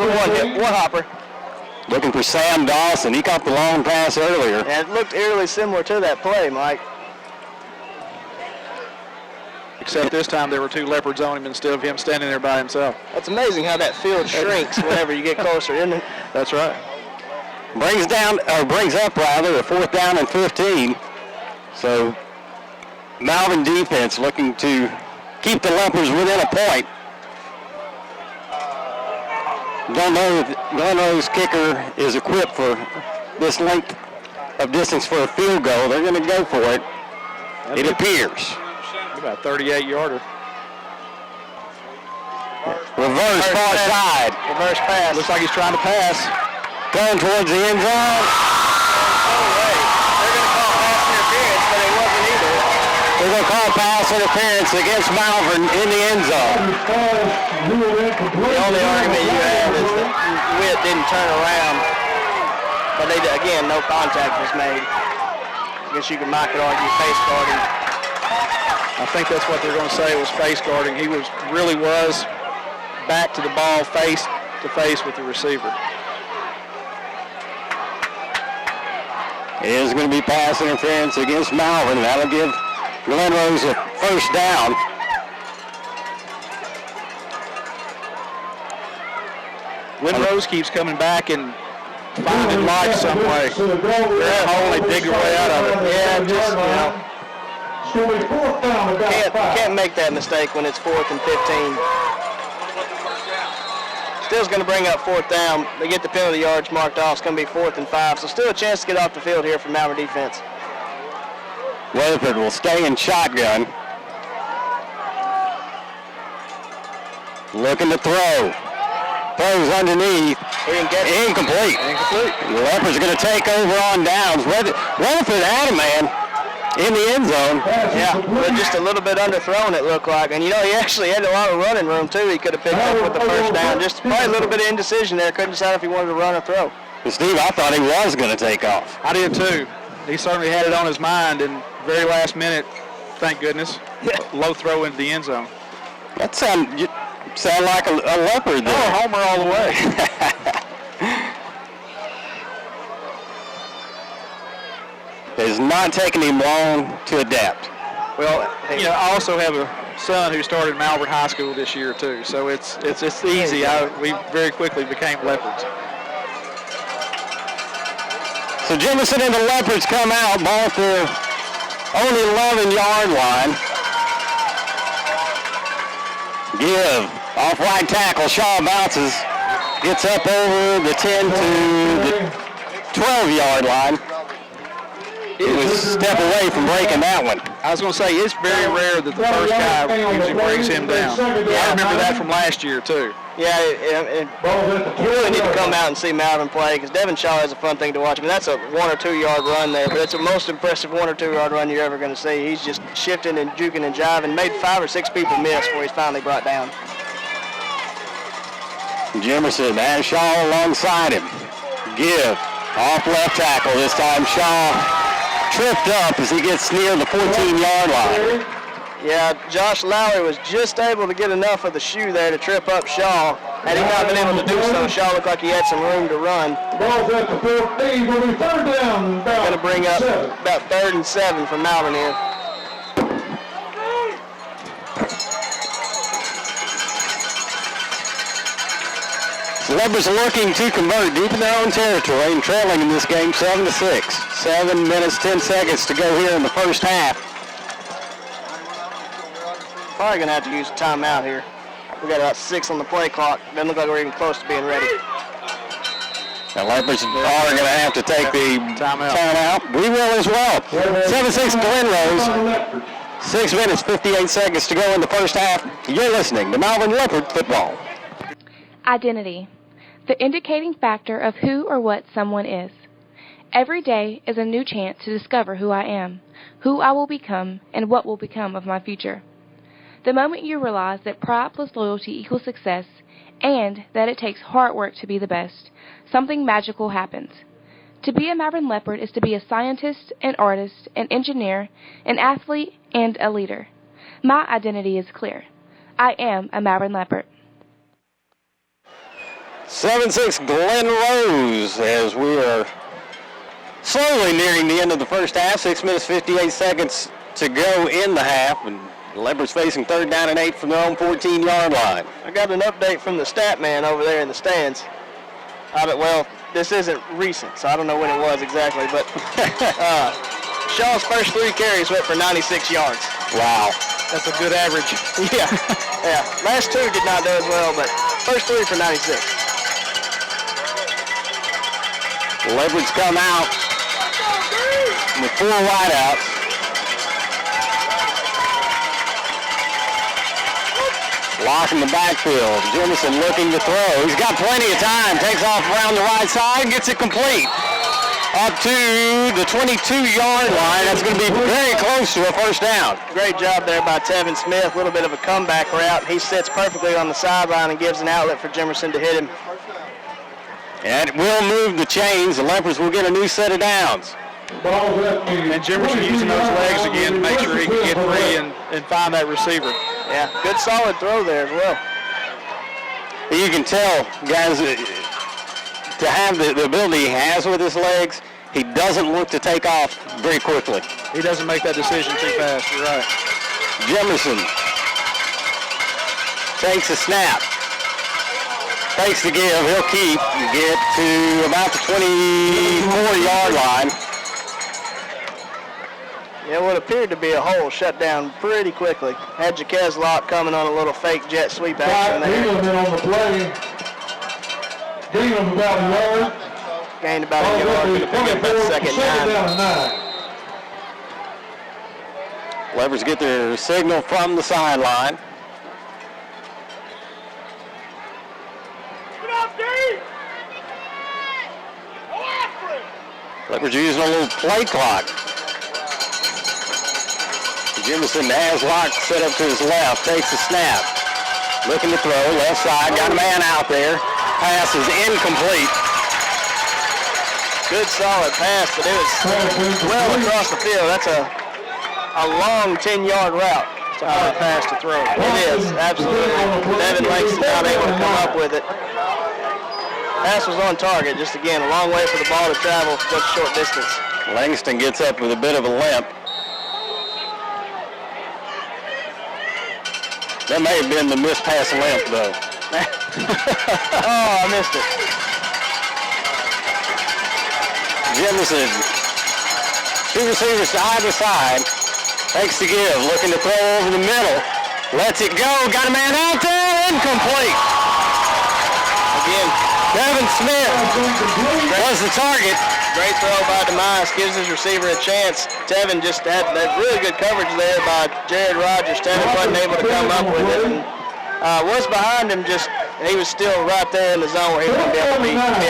One hopper. Looking for Sam Dawson. He caught the long pass earlier. Yeah, it looked eerily similar to that play, Mike. Except this time there were 2 Leopards on him instead of him standing there by himself. That's amazing how that field shrinks whenever you get closer, isn't it? That's right. Brings up a 4th down and 15. So Malvern defense looking to keep the Leopards within a point. Don't know if Glen Rose kicker is equipped for this length of distance for a field goal. They're going to go for it. It appears. About 38-yarder. Reverse far side. Reverse pass. Looks like he's trying to pass. Going towards the end zone. They're going to call pass interference against Malvern in the end zone. The only argument you have is that Witt didn't turn around. But again, no contact was made. I guess you could argue face guarding. I think that's what they're going to say was face guarding. He really was back to the ball, face to face with the receiver. It is going to be pass interference against Malvern. That'll give Glen Rose a 1st down. Glen Rose keeps coming back and finding life some way. They're hole, they dig their way out of it. Yeah, just, can't make that mistake when it's 4th and 15. Still's going to bring up 4th down. They get the penalty yards marked off. It's going to be 4th and 5. So still a chance to get off the field here for Malvern defense. Weatherford will stay in shotgun. Looking to throw. Throws underneath. Incomplete. The Leopards are going to take over on downs. Weatherford had a man in the end zone. Yeah, but just a little bit underthrown it looked like. And, he actually had a lot of running room, too. He could have picked up with the 1st down. Just probably a little bit of indecision there. Couldn't decide if he wanted to run or throw. Well, Steve, I thought he was going to take off. I did, too. He certainly had it on his mind, and very last minute, thank goodness, low throw into the end zone. That sound like a Leopard there. Oh, homer all the way. It's not taking him long to adapt. Well, I also have a son who started Malvern High School this year too, so it's easy. We very quickly became Leopards. So Jimerson and the Leopards come out, ball at the only 11-yard line. Give off right tackle. Shaw bounces, gets up over the 10 to the 12-yard line. It was a step away from breaking that one. I was going to say, it's very rare that the first guy usually brings him down. I remember that from last year, too. Yeah, you really need to come out and see Malvern play because Devin Shaw is a fun thing to watch. I mean, that's a 1 or 2 yard run there, but it's the most impressive 1 or 2 yard run you're ever going to see. He's just shifting and juking and jiving, made 5 or 6 people miss before he's finally brought down. Jimerson and Shaw alongside him. Give off left tackle this time. Shaw tripped up as he gets near the 14-yard line. Yeah, Josh Lowry was just able to get enough of the shoe there to trip up Shaw. Had he not been able to do so, Shaw looked like he had some room to run. Ball's at the 14, will be 3rd down. Going to bring up about 3rd and 7 for Malvern here. The Leopards are looking to convert deep in their own territory and trailing in this game 7-6. 7 minutes, 10 seconds to go here in the first half. Probably going to have to use a timeout here. We got about 6 on the play clock. Doesn't look like we're even close to being ready. The Leopards are going to have to take the timeout. We will as well. 7-6 Glen Rose. 6 minutes, 58 seconds to go in the first half. You're listening to Malvern Leopard Football. Identity, the indicating factor of who or what someone is. Every day is a new chance to discover who I am, who I will become, and what will become of my future. The moment you realize that pride plus loyalty equals success, and that it takes hard work to be the best, something magical happens. To be a Malvern Leopard is to be a scientist, an artist, an engineer, an athlete, and a leader. My identity is clear. I am a Malvern Leopard. 7-6 Glen Rose as we are slowly nearing the end of the first half. 6 minutes, 58 seconds to go in the half. And the Leopards facing 3rd down and 8 from their own 14-yard line. I got an update from the stat man over there in the stands. Well, this isn't recent, so I don't know when it was exactly, but Shaw's first 3 carries went for 96 yards. Wow. That's a good average. Yeah. Last 2 did not do as well, but first 3 for 96. The Leopards come out with 4 wideouts. Lock in the backfield. Jemison looking to throw. He's got plenty of time. Takes off around the right side. Gets it complete. Up to the 22-yard line. That's going to be very close to a first down. Great job there by Tevin Smith. A little bit of a comeback route. He sits perfectly on the sideline and gives an outlet for Jemerson to hit him. And it will move the chains. The Leopards will get a new set of downs. And Jemerson using those legs again to make sure he can get free and find that receiver. Yeah, good solid throw there as well. You can tell, guys, to have the ability he has with his legs, he doesn't look to take off very quickly. He doesn't make that decision too fast, you're right. Jemerson takes a snap. Takes the give, he'll keep. Get to about the 24-yard line. Yeah, what appeared to be a hole shut down pretty quickly. Had Jaquez Locke coming on a little fake jet sweep action there. On the play. Gain of about a yard. Gained about a yard. Going to pick up that 2nd down. Leopards get their signal from the sideline. Leopards using a little play clock. Jemison has Locke set up to his left, takes the snap. Looking to throw, left side, got a man out there. Pass is incomplete. Good solid pass, but it was well across the field. That's a long 10-yard route. It's a hard pass to throw. It is, absolutely. Devin Langston not able to come up with it. Pass was on target, just again, a long way for the ball to travel for such a short distance. Langston gets up with a bit of a limp. That may have been the missed pass limp, though. Oh, I missed it. Jemerson, 2 receivers side to side, takes the give, looking to throw over the middle, lets it go, got a man out there, incomplete. Again, Tevin Smith was the target. Great throw by Demise, gives his receiver a chance. Tevin just had that really good coverage there by Jared Rogers. Tevin wasn't able to come up with it. And, was behind him, just he was still right there in the zone where he wouldn't be able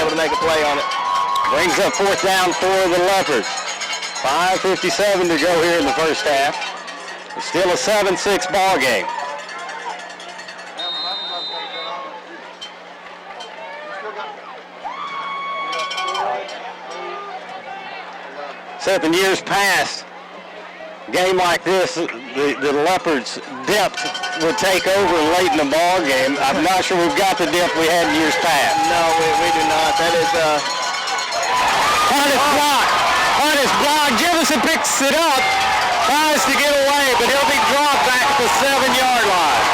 to make a play on it. Brings up 4th down for the Leopards. 5:57 to go here in the first half. It's still a 7-6 ball game. Except in years past, a game like this, the Leopards' depth would take over late in the ball game. I'm not sure we've got the depth we had in years past. No, we do not. That is Hunt is blocked. Hunt is blocked. Jemison picks it up, tries to get away, but he'll be dropped back at the 7-yard line.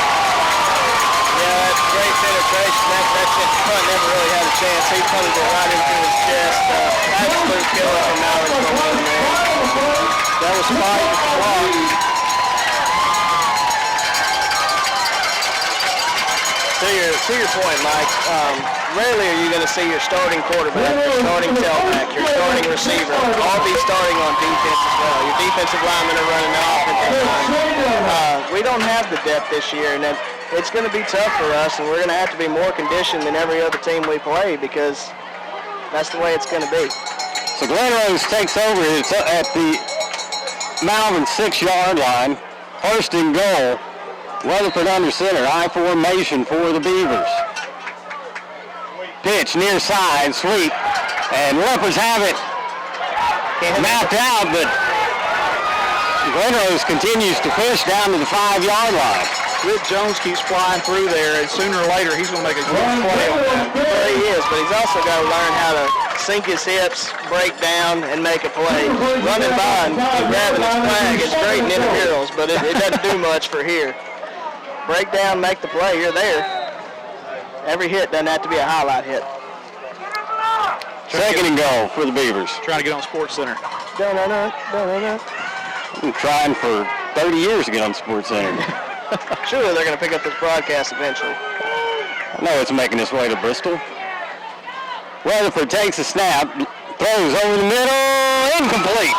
Yeah, that's great penetration. That Hunt never really had a chance. He punted it right into his chest. Absolute killer from Malvern. That was fight blocked. To your point, Mike, rarely are you going to see your starting quarterback, your starting tailback, your starting receiver all be starting on defense as well. Your defensive linemen are running the offensive line. We don't have the depth this year, and it's going to be tough for us, and we're going to have to be more conditioned than every other team we play because that's the way it's going to be. So Glen Rose takes over at the Malvern 6-yard line. First and goal. Weatherford under center. High formation for the Beavers. Pitch near side. Sweep. And Leopards have it mapped out, but Glen Rose continues to push down to the 5-yard line. Rick Jones keeps flying through there, and sooner or later he's going to make a good play on that. Well, he is, but he's also got to learn how to sink his hips, break down, and make a play. Running by and grabbing his flag is great in intramurals, but it doesn't do much for here. Break down, make the play, you're there. Every hit doesn't have to be a highlight hit. Second and goal for the Beavers. Trying to get on Sports Center. I'm trying for 30 years to get on Sports Center. Surely they're going to pick up this broadcast eventually. I know it's making its way to Bristol. Weatherford takes a snap, throws over the middle, incomplete.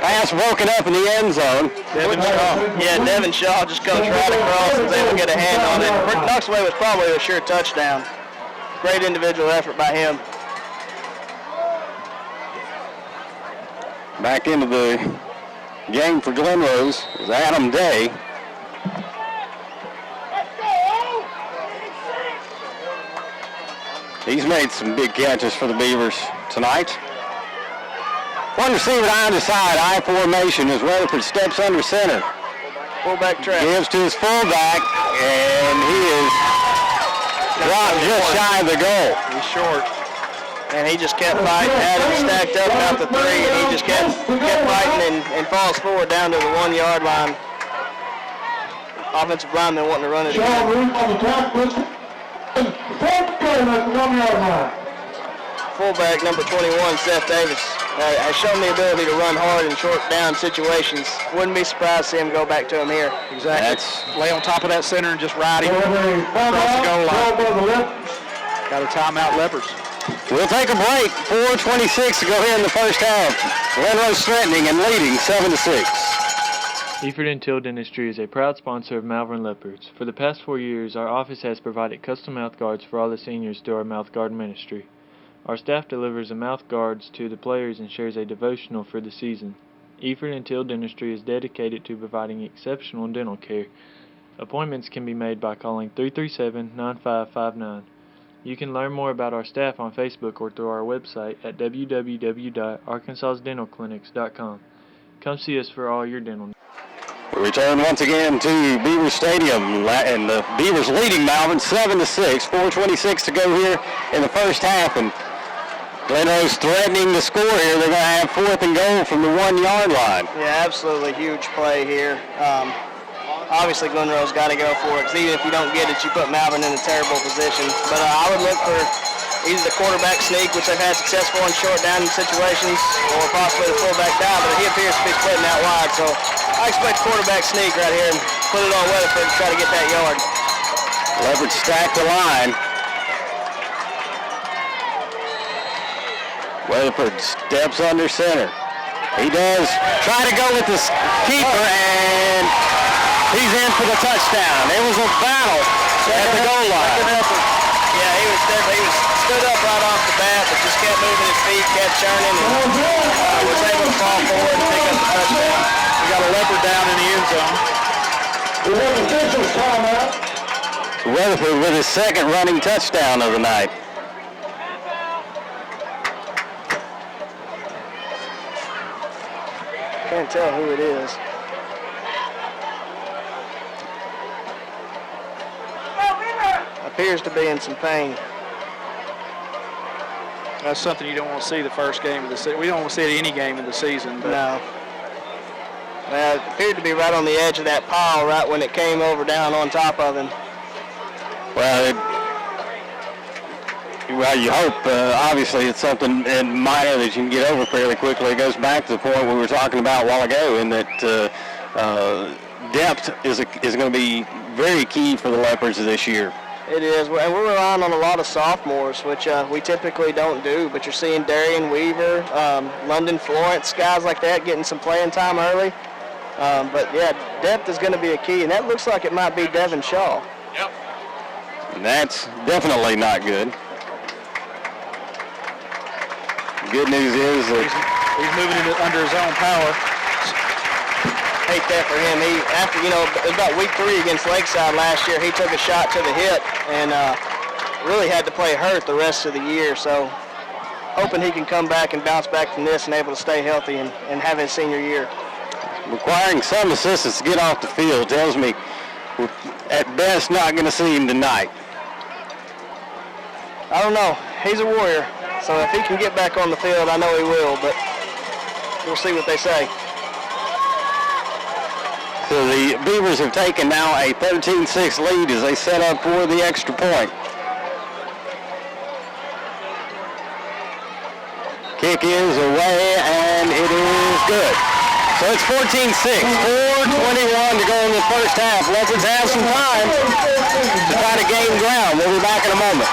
Pass broken up in the end zone. Devin Shaw. Yeah, Devin Shaw just comes right across and is able to get a hand on it. Knocks away was probably a sure touchdown. Great individual effort by him. Back into the game for Glen Rose is Adam Day. He's made some big catches for the Beavers tonight. One receiver to either side, I formation as Weatherford steps under center. Fullback trap. Gives to his fullback, and he is dropped just shy of the goal. He's short. And he just kept fighting, had him stacked up out the 3, and he just kept fighting and falls forward down to the 1-yard line. Offensive lineman wanting to run it. Fullback number 21, Seth Davis, has shown the ability to run hard in short down situations. Wouldn't be surprised to see him go back to him here. Exactly. Lay on top of that center and just ride him across the goal line. Got a timeout, Leopards. We'll take a break. 4:26 to go here in the first half. Glen Rose threatening and leading 7-6. Eford and Till Dentistry is a proud sponsor of Malvern Leopards. For the past 4 years, our office has provided custom mouth guards for all the seniors through our mouth guard ministry. Our staff delivers the mouth guards to the players and shares a devotional for the season. Eford and Till Dentistry is dedicated to providing exceptional dental care. Appointments can be made by calling 337-9559. You can learn more about our staff on Facebook or through our website at www.arkansasdentalclinics.com. Come see us for all your dental needs. We return once again to Beaver Stadium, and the Beavers leading Malvern 7-6. 4:26 to go here in the first half, and Glen Rose threatening to score here. They're going to have 4th and goal from the 1-yard line. Yeah, absolutely huge play here. Obviously, Glen Rose got to go for it, because even if you don't get it, you put Malvern in a terrible position. But I would look for either the quarterback sneak, which they've had successful in short down situations, or possibly the fullback dive, but he appears to be splitting out wide. So I expect quarterback sneak right here and put it on Weatherford to try to get that yard. Leopard stack the line. Weatherford steps under center. He does try to go with the keeper, and he's in for the touchdown. It was a battle at the goal line. Yeah, he was stood up right off the bat, but just kept moving his feet, kept churning, and was able to fall forward and pick up the touchdown. We got a Leopard down in the end zone. Weatherford with his second running touchdown of the night. Can't tell who it is. Appears to be in some pain. That's something you don't want to see the first game of the season. We don't want to see it any game of the season. But no. Well, it appeared to be right on the edge of that pile right when it came over down on top of him. Well, you hope, obviously, it's something minor that you can get over fairly quickly. It goes back to the point we were talking about a while ago, in that depth is going to be very key for the Leopards this year. It is, and we're relying on a lot of sophomores, which we typically don't do, but you're seeing Darian Weaver, London Florence, guys like that getting some playing time early. But, yeah, depth is going to be a key, and that looks like it might be Devin Shaw. Yep. That's definitely not good. Good news is that he's moving under his own power. Hate that for him. He, after, it was about week 3 against Lakeside last year, he took a shot to the hip and really had to play hurt the rest of the year. So hoping he can come back and bounce back from this and able to stay healthy and have his senior year. requiring some assistance to get off the field tells me we're at best not going to see him tonight. I don't know. He's a warrior. So if he can get back on the field, I know he will, but we'll see what they say. So the Beavers have taken now a 13-6 lead as they set up for the extra point. Kick is away, and it is good. So it's 14-6, 4:21 to go in the first half. Leopards have some time to try to gain ground. We'll be back in a moment.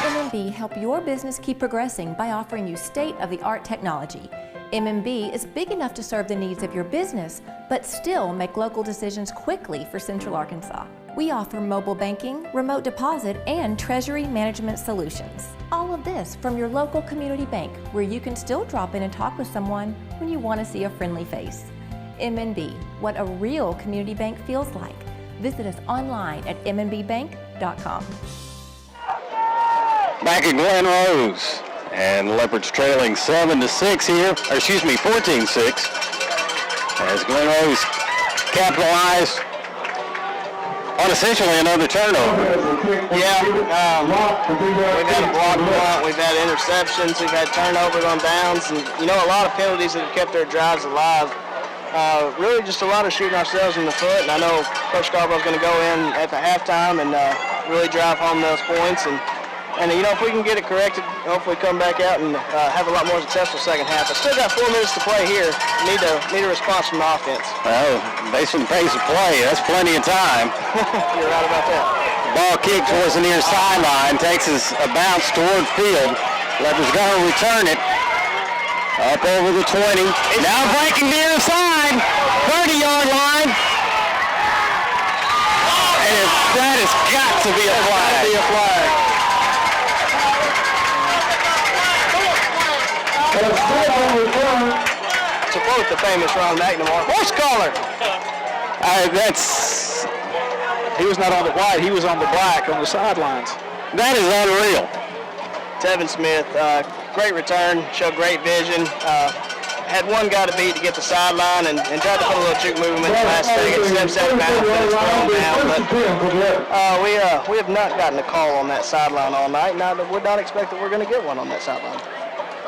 MMB help your business keep progressing by offering you state-of-the-art technology. MMB is big enough to serve the needs of your business, but still make local decisions quickly for Central Arkansas. We offer mobile banking, remote deposit, and treasury management solutions. All of this from your local community bank, where you can still drop in and talk with someone when you want to see a friendly face. MNB, what a real community bank feels like. Visit us online at mnbbank.com. Back at Glen Rose, and the Leopards trailing 7-6 here, or excuse me, 14-6, as Glen Rose capitalized on essentially another turnover. Yeah, we've had a block punt, we've had interceptions, we've had turnovers on downs, and a lot of penalties that have kept their drives alive. Really just a lot of shooting ourselves in the foot, and I know Coach Scarborough's going to go in at the halftime and really drive home those points. And if we can get it corrected, hopefully come back out and have a lot more successful second half. But still got 4 minutes to play here. Need a response from the offense. Well, based on the pace of play, that's plenty of time. You're right about that. Ball kick towards the near sideline, takes us a bounce toward field. Leopards going to return it. Up over the 20. Now breaking near side, 30-yard line. And that has got to be a flag. To quote the famous Ron McNamara, horse collar. He was not on the white, he was on the black on the sidelines. That is unreal. Tevin Smith, great return, showed great vision. Had one guy to beat to get the sideline and tried to put a little juke movement in the last second. Steps out of bounds, but it's thrown down. But we have not gotten a call on that sideline all night, and I would not expect that we're going to get one on that sideline.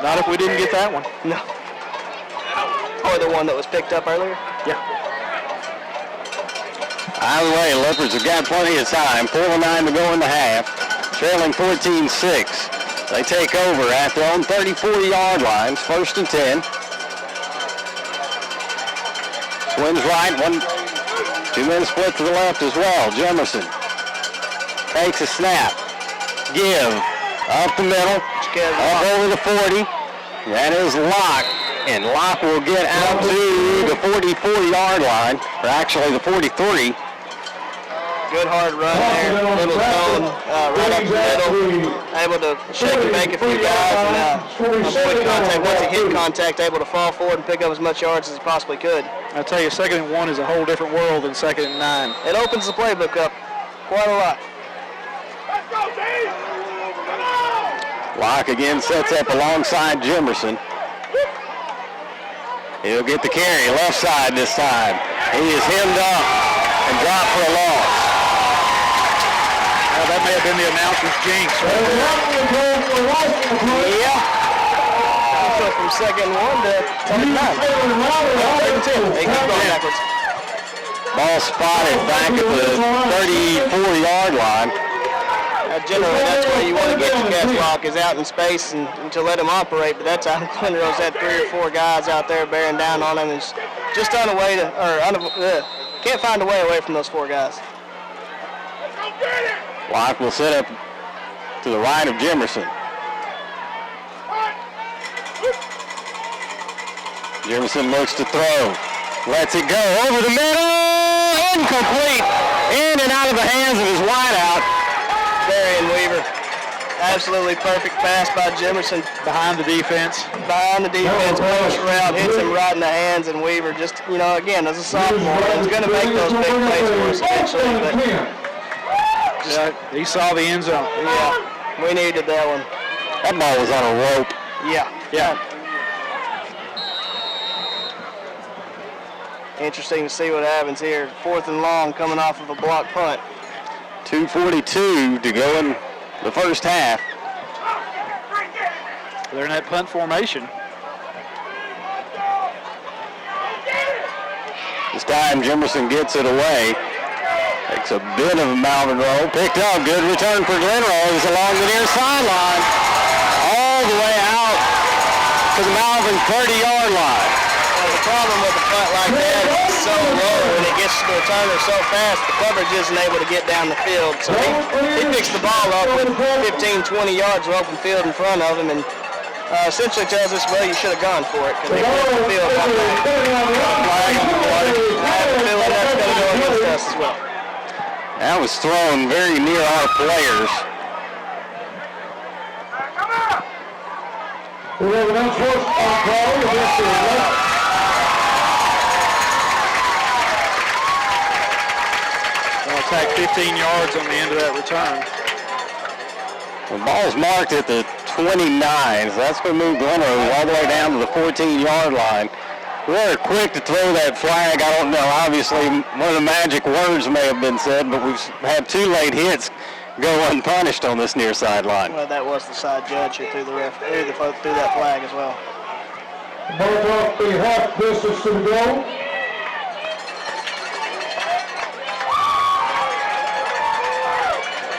Not if we didn't get that one. No. Or the one that was picked up earlier? Yeah. Either way, Leopards have got plenty of time. 4:09 to go in the half. Trailing 14-6. They take over at their own 34-yard lines. 1st and 10. Swims right. 2 men split to the left as well. Jemerson takes a snap. Give. Up the middle. Up over the 40. That is Locke. And Locke will get out to the 44-yard line. Or actually the 43. Good hard run there. Little zone right up the middle. Able to shake and make a few guys and avoid contact. Once he hit contact, able to fall forward and pick up as much yards as he possibly could. I tell you, 2nd and 1 is a whole different world than 2nd and 9. It opens the playbook up quite a lot. Locke again sets up alongside Jemerson. He'll get the carry left side this time. He is hemmed up and dropped for a loss. Well, that may have been the announcer's jinx right there. Yeah. So from 2nd and 1 to 3rd and 9. 8 keep going backwards. Ball spotted back at the 34-yard line. Generally, that's where you want to get your catch lock is out in space and to let him operate. But that time, Glen Rose had 3 or 4 guys out there bearing down on him and just on a way can't find a way away from those 4 guys. Locke will set up to the right of Jimerson. Jimerson looks to throw. Lets it go over the middle. Incomplete. In and out of the hands of his wideout. Darian Weaver. Absolutely perfect pass by Jimerson. Behind the defense. Behind the defense, push route, hits him right in the hands, and Weaver just, you know, again, as a sophomore, he's going to make those big plays for us eventually. But yeah, he saw the end zone. Yeah, we needed that one. That ball was on a rope. Yeah. Interesting to see what happens here. 4th and long coming off of a block punt. 2:42 to go in the first half. They're in that punt formation. This time Jimerson gets it away. Takes a bit of a Malvern roll. Picked up. Good return for Glen Rose along the near sideline. All the way out to the Malvern 30-yard line. Well, the problem with a punt like that is it's so low and it gets to the returner so fast, the coverage isn't able to get down the field. So he picks the ball up with 15, 20 yards of open field in front of him and essentially tells us, well, you should have gone for it because they put the field out there. Flag on the water. I have a feeling that's going to go against us as well. That was thrown very near our players. We have an unforced call against the left. They'll attack 15 yards on the end of that return. The ball's marked at the 29, so that's going to move Glen Rose all the way down to the 14-yard line. They're quick to throw that flag. I don't know. Obviously, one of the magic words may have been said, but we've had 2 late hits go unpunished on this near sideline. Well, that was the side judge who threw that flag as well. Both off the half distance to the goal.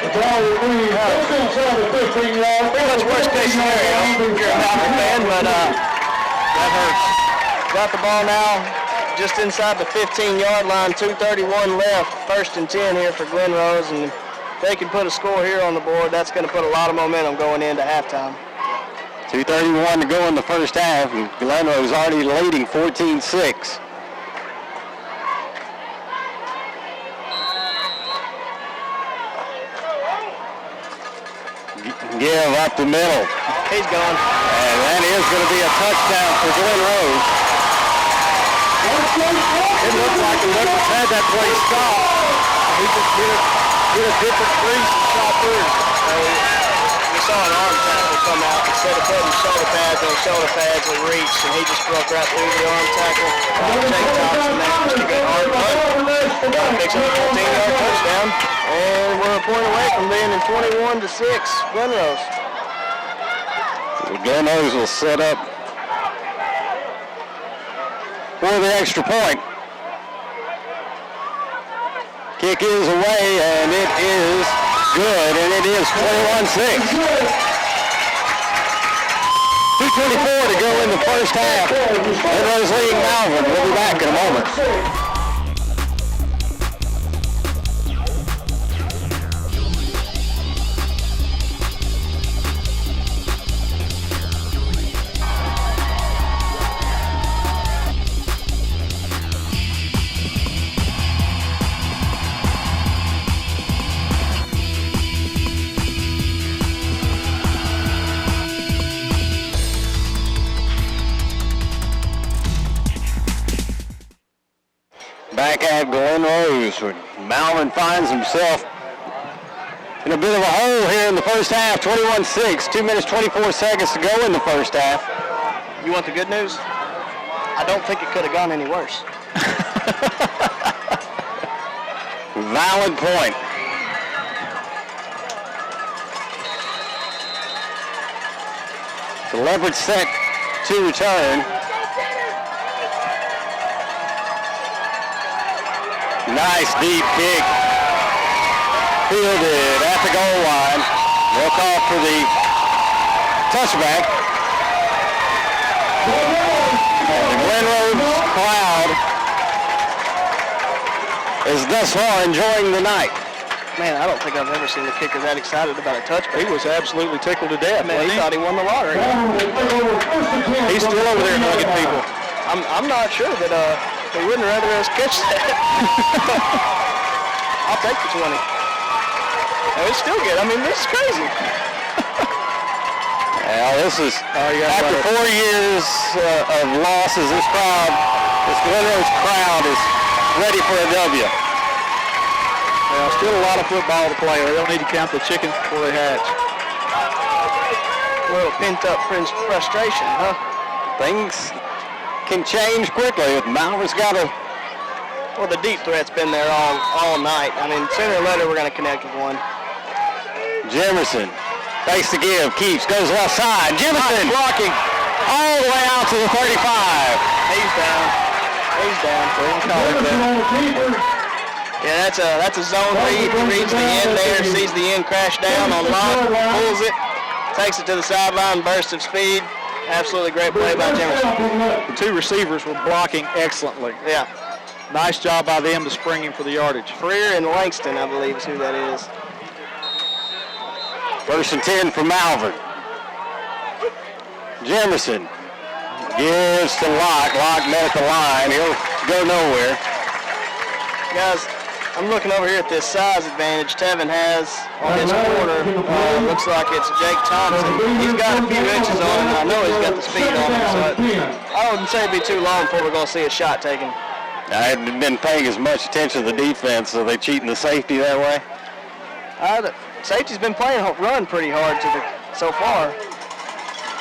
The ball will be just inside the 15-yard. Pretty much worst case scenario if you're a Malvern fan, but that hurts. Got the ball now just inside the 15-yard line, 2:31 left, 1st and 10 here for Glen Rose, and if they can put a score here on the board, that's going to put a lot of momentum going into halftime. 2:31 to go in the first half, and Glen Rose already leading 14-6. Give up the middle. He's gone. And that is going to be a touchdown for Glen Rose. It looks like the Leopards had that play stopped. He just did a different crease and shot through. We saw an arm tackle come out. Instead of putting shoulder pads on shoulder pads, we reached, and he just broke right through the arm tackle. Jake Thompson, that's a good hard run. Picks up a 14-yard touchdown. And we're a point away from being in 21-6, Glen Rose. Glen Rose will set up for the extra point. Kick is away, and it is good, and it is 21-6. 2:24 to go in the first half. Glen Rose leading Malvern. We'll be back in a moment. Back at Glen Rose, where Malvern finds himself in a bit of a hole here in the first half. 21-6, 2 minutes, 24 seconds to go in the first half. You want the good news? I don't think it could have gone any worse. Valid point. The Leopards set to return. Nice deep kick. Fielded at the goal line. They'll call for the touchback. And the Glen Rose crowd is thus far enjoying the night. Man, I don't think I've ever seen the kicker that excited about a touchback. He was absolutely tickled to death. Man, he thought he won the lottery. He's still over there hugging people. I'm not sure that he wouldn't rather us catch that. I'll take the 20. And it's still good. I mean, this is crazy. Well, this is, after 4 years of losses, this Glen Rose crowd is ready for a W. Well, still a lot of football to play. They don't need to count the chickens before they hatch. A little pent-up frustration, huh? Things can change quickly if Malvern's got a... Well, the deep threat's been there all night. I mean, sooner or later, we're going to connect with one. Jemerson, fakes the give, keeps, goes left side. Jemerson blocking all the way out to the 35. He's down. He's down. Yeah, that's a zone read. He reads the end there, sees the end crash down on lock, pulls it, takes it to the sideline, burst of speed. Absolutely great play by Jemerson. The two receivers were blocking excellently. Yeah. Nice job by them to spring him for the yardage. Freer and Langston, I believe, is who that is. 1st and 10 for Malvern. Jemerson gives to Locke. Locke met at the line. He'll go nowhere. Guys, I'm looking over here at this size advantage Tevin has on his corner. Looks like it's Jake Thompson. He's got a few inches on him, and I know he's got the speed on him, so I wouldn't say it'd be too long before we're going to see a shot taken. I hadn't been paying as much attention to the defense. Are they cheating the safety that way? The safety's been playing run pretty hard so far.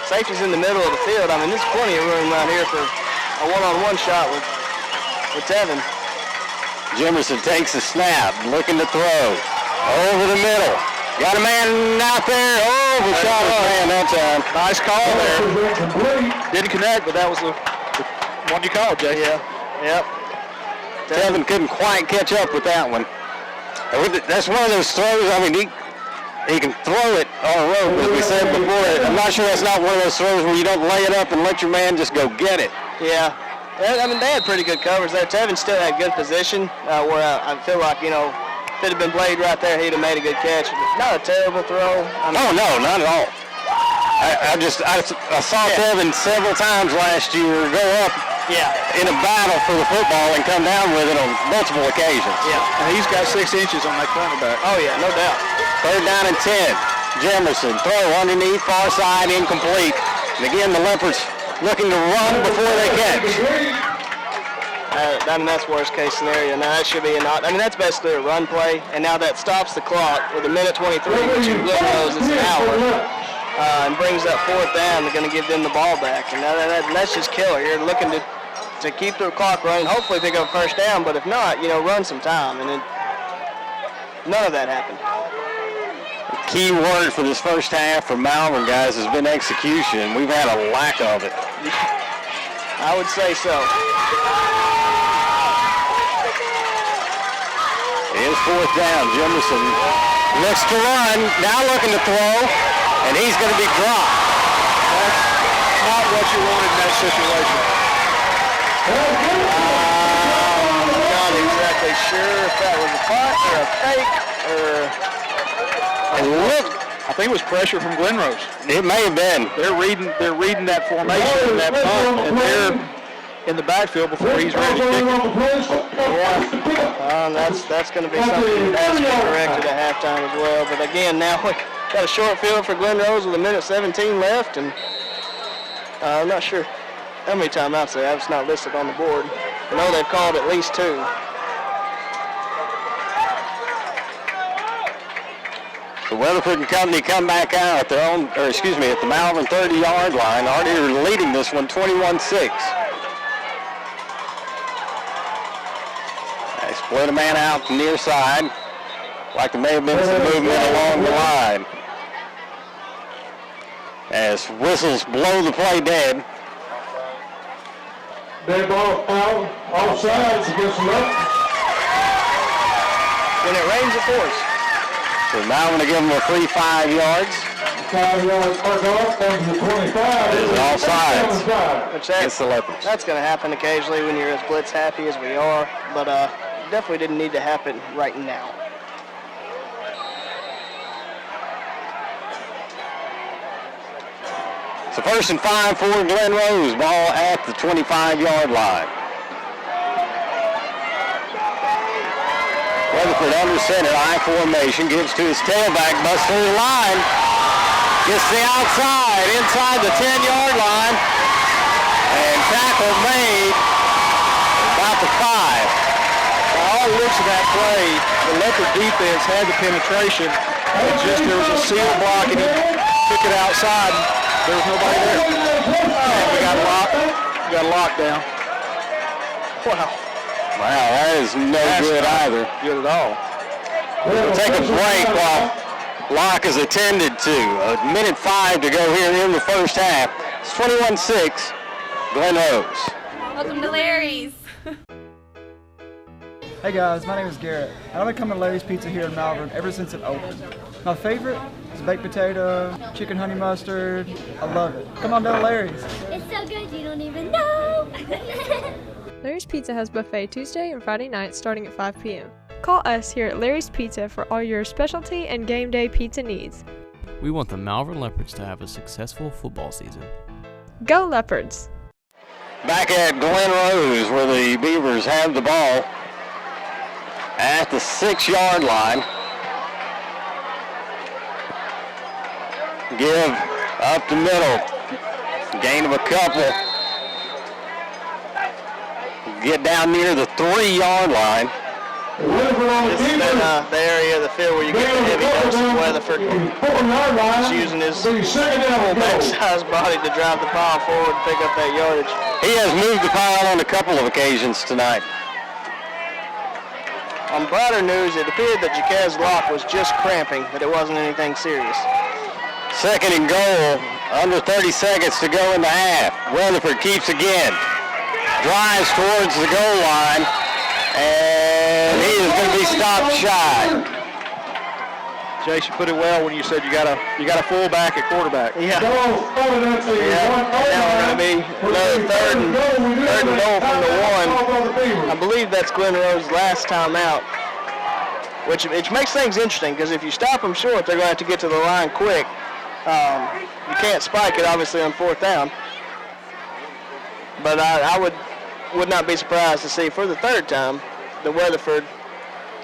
Safety's in the middle of the field. I mean, there's plenty of room out here for a one-on-one shot with Tevin. Jemerson takes the snap, looking to throw. Over the middle. Got a man out there. Oh, we shot his man that time. Nice call there. Didn't connect, but that was the one you called, Jay. Yeah. Yep. Tevin couldn't quite catch up with that one. That's one of those throws, I mean, he can throw it on a rope, as we said before. I'm not sure that's not one of those throws where you don't lay it up and let your man just go get it. Yeah. I mean, they had pretty good covers there. Tevin still had good position, where I feel like, if it had been played right there, he'd have made a good catch. Not a terrible throw. No, not at all. I saw Tevin several times last year go up in a battle for the football and come down with it on multiple occasions. Yeah, and he's got 6 inches on that cornerback. Oh, yeah, no doubt. 3rd down and 10. Jemerson, throw underneath, far side, incomplete. And again, the Leopards looking to run before they catch. I mean, that's worst case scenario. Now, that should be that's basically a run play. And now that stops the clock with 1:23, which in Glen Rose is an hour. And brings up 4th down. They're going to give them the ball back. And that's just killer. You're looking to keep the clock running, hopefully pick up 1st down, but if not, run some time. And none of that happened. The key word for this first half for Malvern, guys, has been execution. We've had a lack of it. I would say so. Here's 4th down. Jemerson looks to run, now looking to throw, and he's going to be dropped. That's not what you wanted in that situation. I'm not exactly sure if that was a punt or a fake or... I think it was pressure from Glen Rose. It may have been. They're reading that formation, that punt, and they're in the backfield before he's ready to kick it. Yeah, that's going to be something that has to be corrected at halftime as well. But again, now we got a short field for Glen Rose with 1:17 left, and I'm not sure how many timeouts they have. It's not listed on the board. I know they've called at least 2. The Weatherford and Company come back out at their own, at the Malvern 30-yard line. Already leading this one 21-6. They split a man out the near side, like there may have been some movement along the line. As whistles blow the play dead. Dead ball foul, offsides against the left. When it rains, it pours. So Malvern to give them a free 5 yards. 5 yards mark off on the 25. It is all sides. It's the Leopards. That's going to happen occasionally when you're as blitz happy as we are, but definitely didn't need to happen right now. So 1st and 5 for Glen Rose. Ball at the 25-yard line. Rutherford under center, I formation, gives to his tailback, busts through the line, gets the outside, inside the 10-yard line, and tackle made about the 5. By all looks of that play, the Leopard defense had the penetration. It's just there was a seal block and he took it outside. There was nobody there. And we got a lockdown. Wow. Wow, that is no good either. Good at all. We'll take a break while lock is attended to. 1:05 to go here in the first half. It's 21-6, Glen Rose. Welcome to Larry's. Hey guys, my name is Garrett. I've been coming to Larry's Pizza here in Malvern ever since it opened. My favorite is baked potato, chicken honey mustard. I love it. Come on down to Larry's. It's so good you don't even know. Larry's Pizza has buffet Tuesday and Friday nights starting at 5 p.m. Call us here at Larry's Pizza for all your specialty and game day pizza needs. We want the Malvern Leopards to have a successful football season. Go Leopards! Back at Glen Rose where the Beavers have the ball at the 6-yard line. Give up the middle. Gain of a couple. Get down near the 3-yard line. This has been the area of the field where you get the heavy dose of Weatherford. He's using his full-back size body to drive the pile forward and pick up that yardage. He has moved the pile on a couple of occasions tonight. On brighter news, it appeared that Jaquez Locke was just cramping, but it wasn't anything serious. 2nd and goal, under 30 seconds to go in the half. Weatherford keeps again. Drives towards the goal line, and he is going to be stopped shy. Jace, you put it well when you said you got a fullback at quarterback. Yeah. Now we're going to be another third and goal from the 1. I believe that's Glen Rose's last time out, which makes things interesting because if you stop them short, they're going to have to get to the line quick. You can't spike it, obviously, on 4th down. But I would not be surprised to see for the 3rd time the Weatherford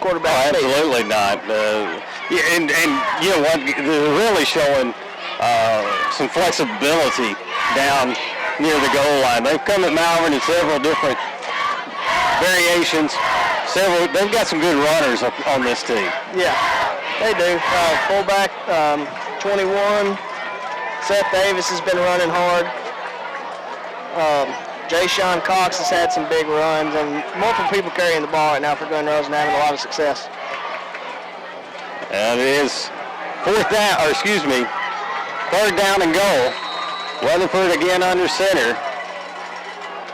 quarterback. Oh, absolutely not. And you know what? They're really showing some flexibility down near the goal line. They've come at Malvern in several different variations. They've got some good runners on this team. Yeah, they do. Fullback 21. Seth Davis has been running hard. Jay Sean Cox has had some big runs, and multiple people carrying the ball right now for Glen Rose and having a lot of success. And it is 3rd down and goal. Weatherford again under center.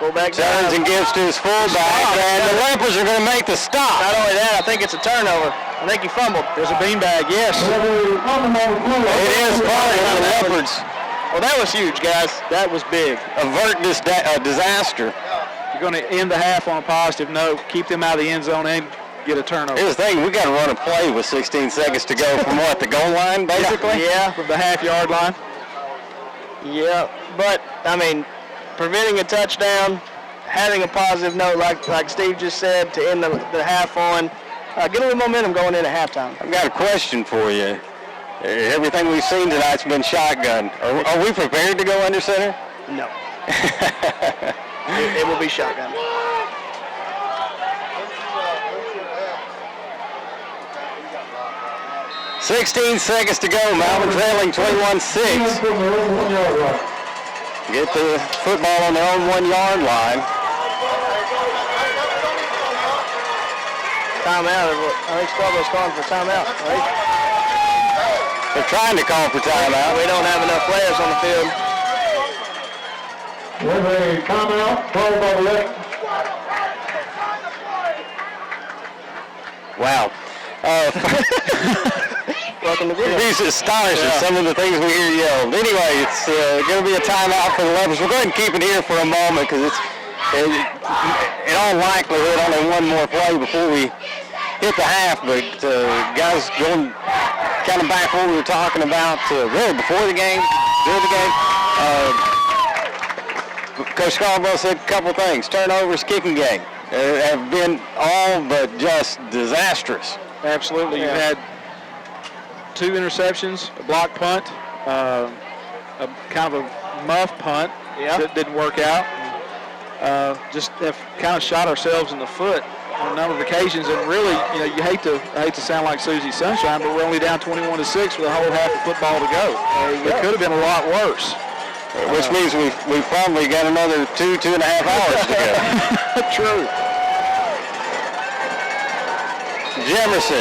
Fullback turns and gives to his fullback, and the Leopards are going to make the stop. Not only that, I think it's a turnover. I think he fumbled. There's a beanbag, yes. It is part of the Leopards. Well, that was huge, guys. That was big. Avert this disaster. You're going to end the half on a positive note, keep them out of the end zone and get a turnover. Here's the thing, we got to run a play with 16 seconds to go from what, the goal line, basically? Yeah, from the half-yard line. Yeah, but, I mean, preventing a touchdown, having a positive note like Steve just said to end the half on, get a little momentum going in at halftime. I've got a question for you. Everything we've seen tonight's been shotgun. Are we prepared to go under center? No. it will be shotgun. $16 seconds to go. Malvern trailing 21-6. Get the football on their own 1-yard line. Timeout. I think Scarborough's calling for timeout, right? They're trying to call for timeout. We don't have enough players on the field. With a timeout called by the left. Wow. Welcome to the He's astonished at some of the things we hear yelled. Anyway, it's going to be a timeout for the Leopards. We'll go ahead and keep it here for a moment because it's in all likelihood only one more play before we hit the half. But guys, going kind of back what we were talking about really before the game, during the game. Coach Caldwell said a couple things. Turnovers, kicking game have been all but just disastrous. Absolutely. You had 2 interceptions, a block punt, a kind of a muff punt that didn't work out. Just have kind of shot ourselves in the foot on a number of occasions, and really, you hate to sound like Susie Sunshine, but we're only down 21-6 with a whole half of football to go. It could have been a lot worse. Which means we've probably got another 2.5 hours to go. True. Jemerson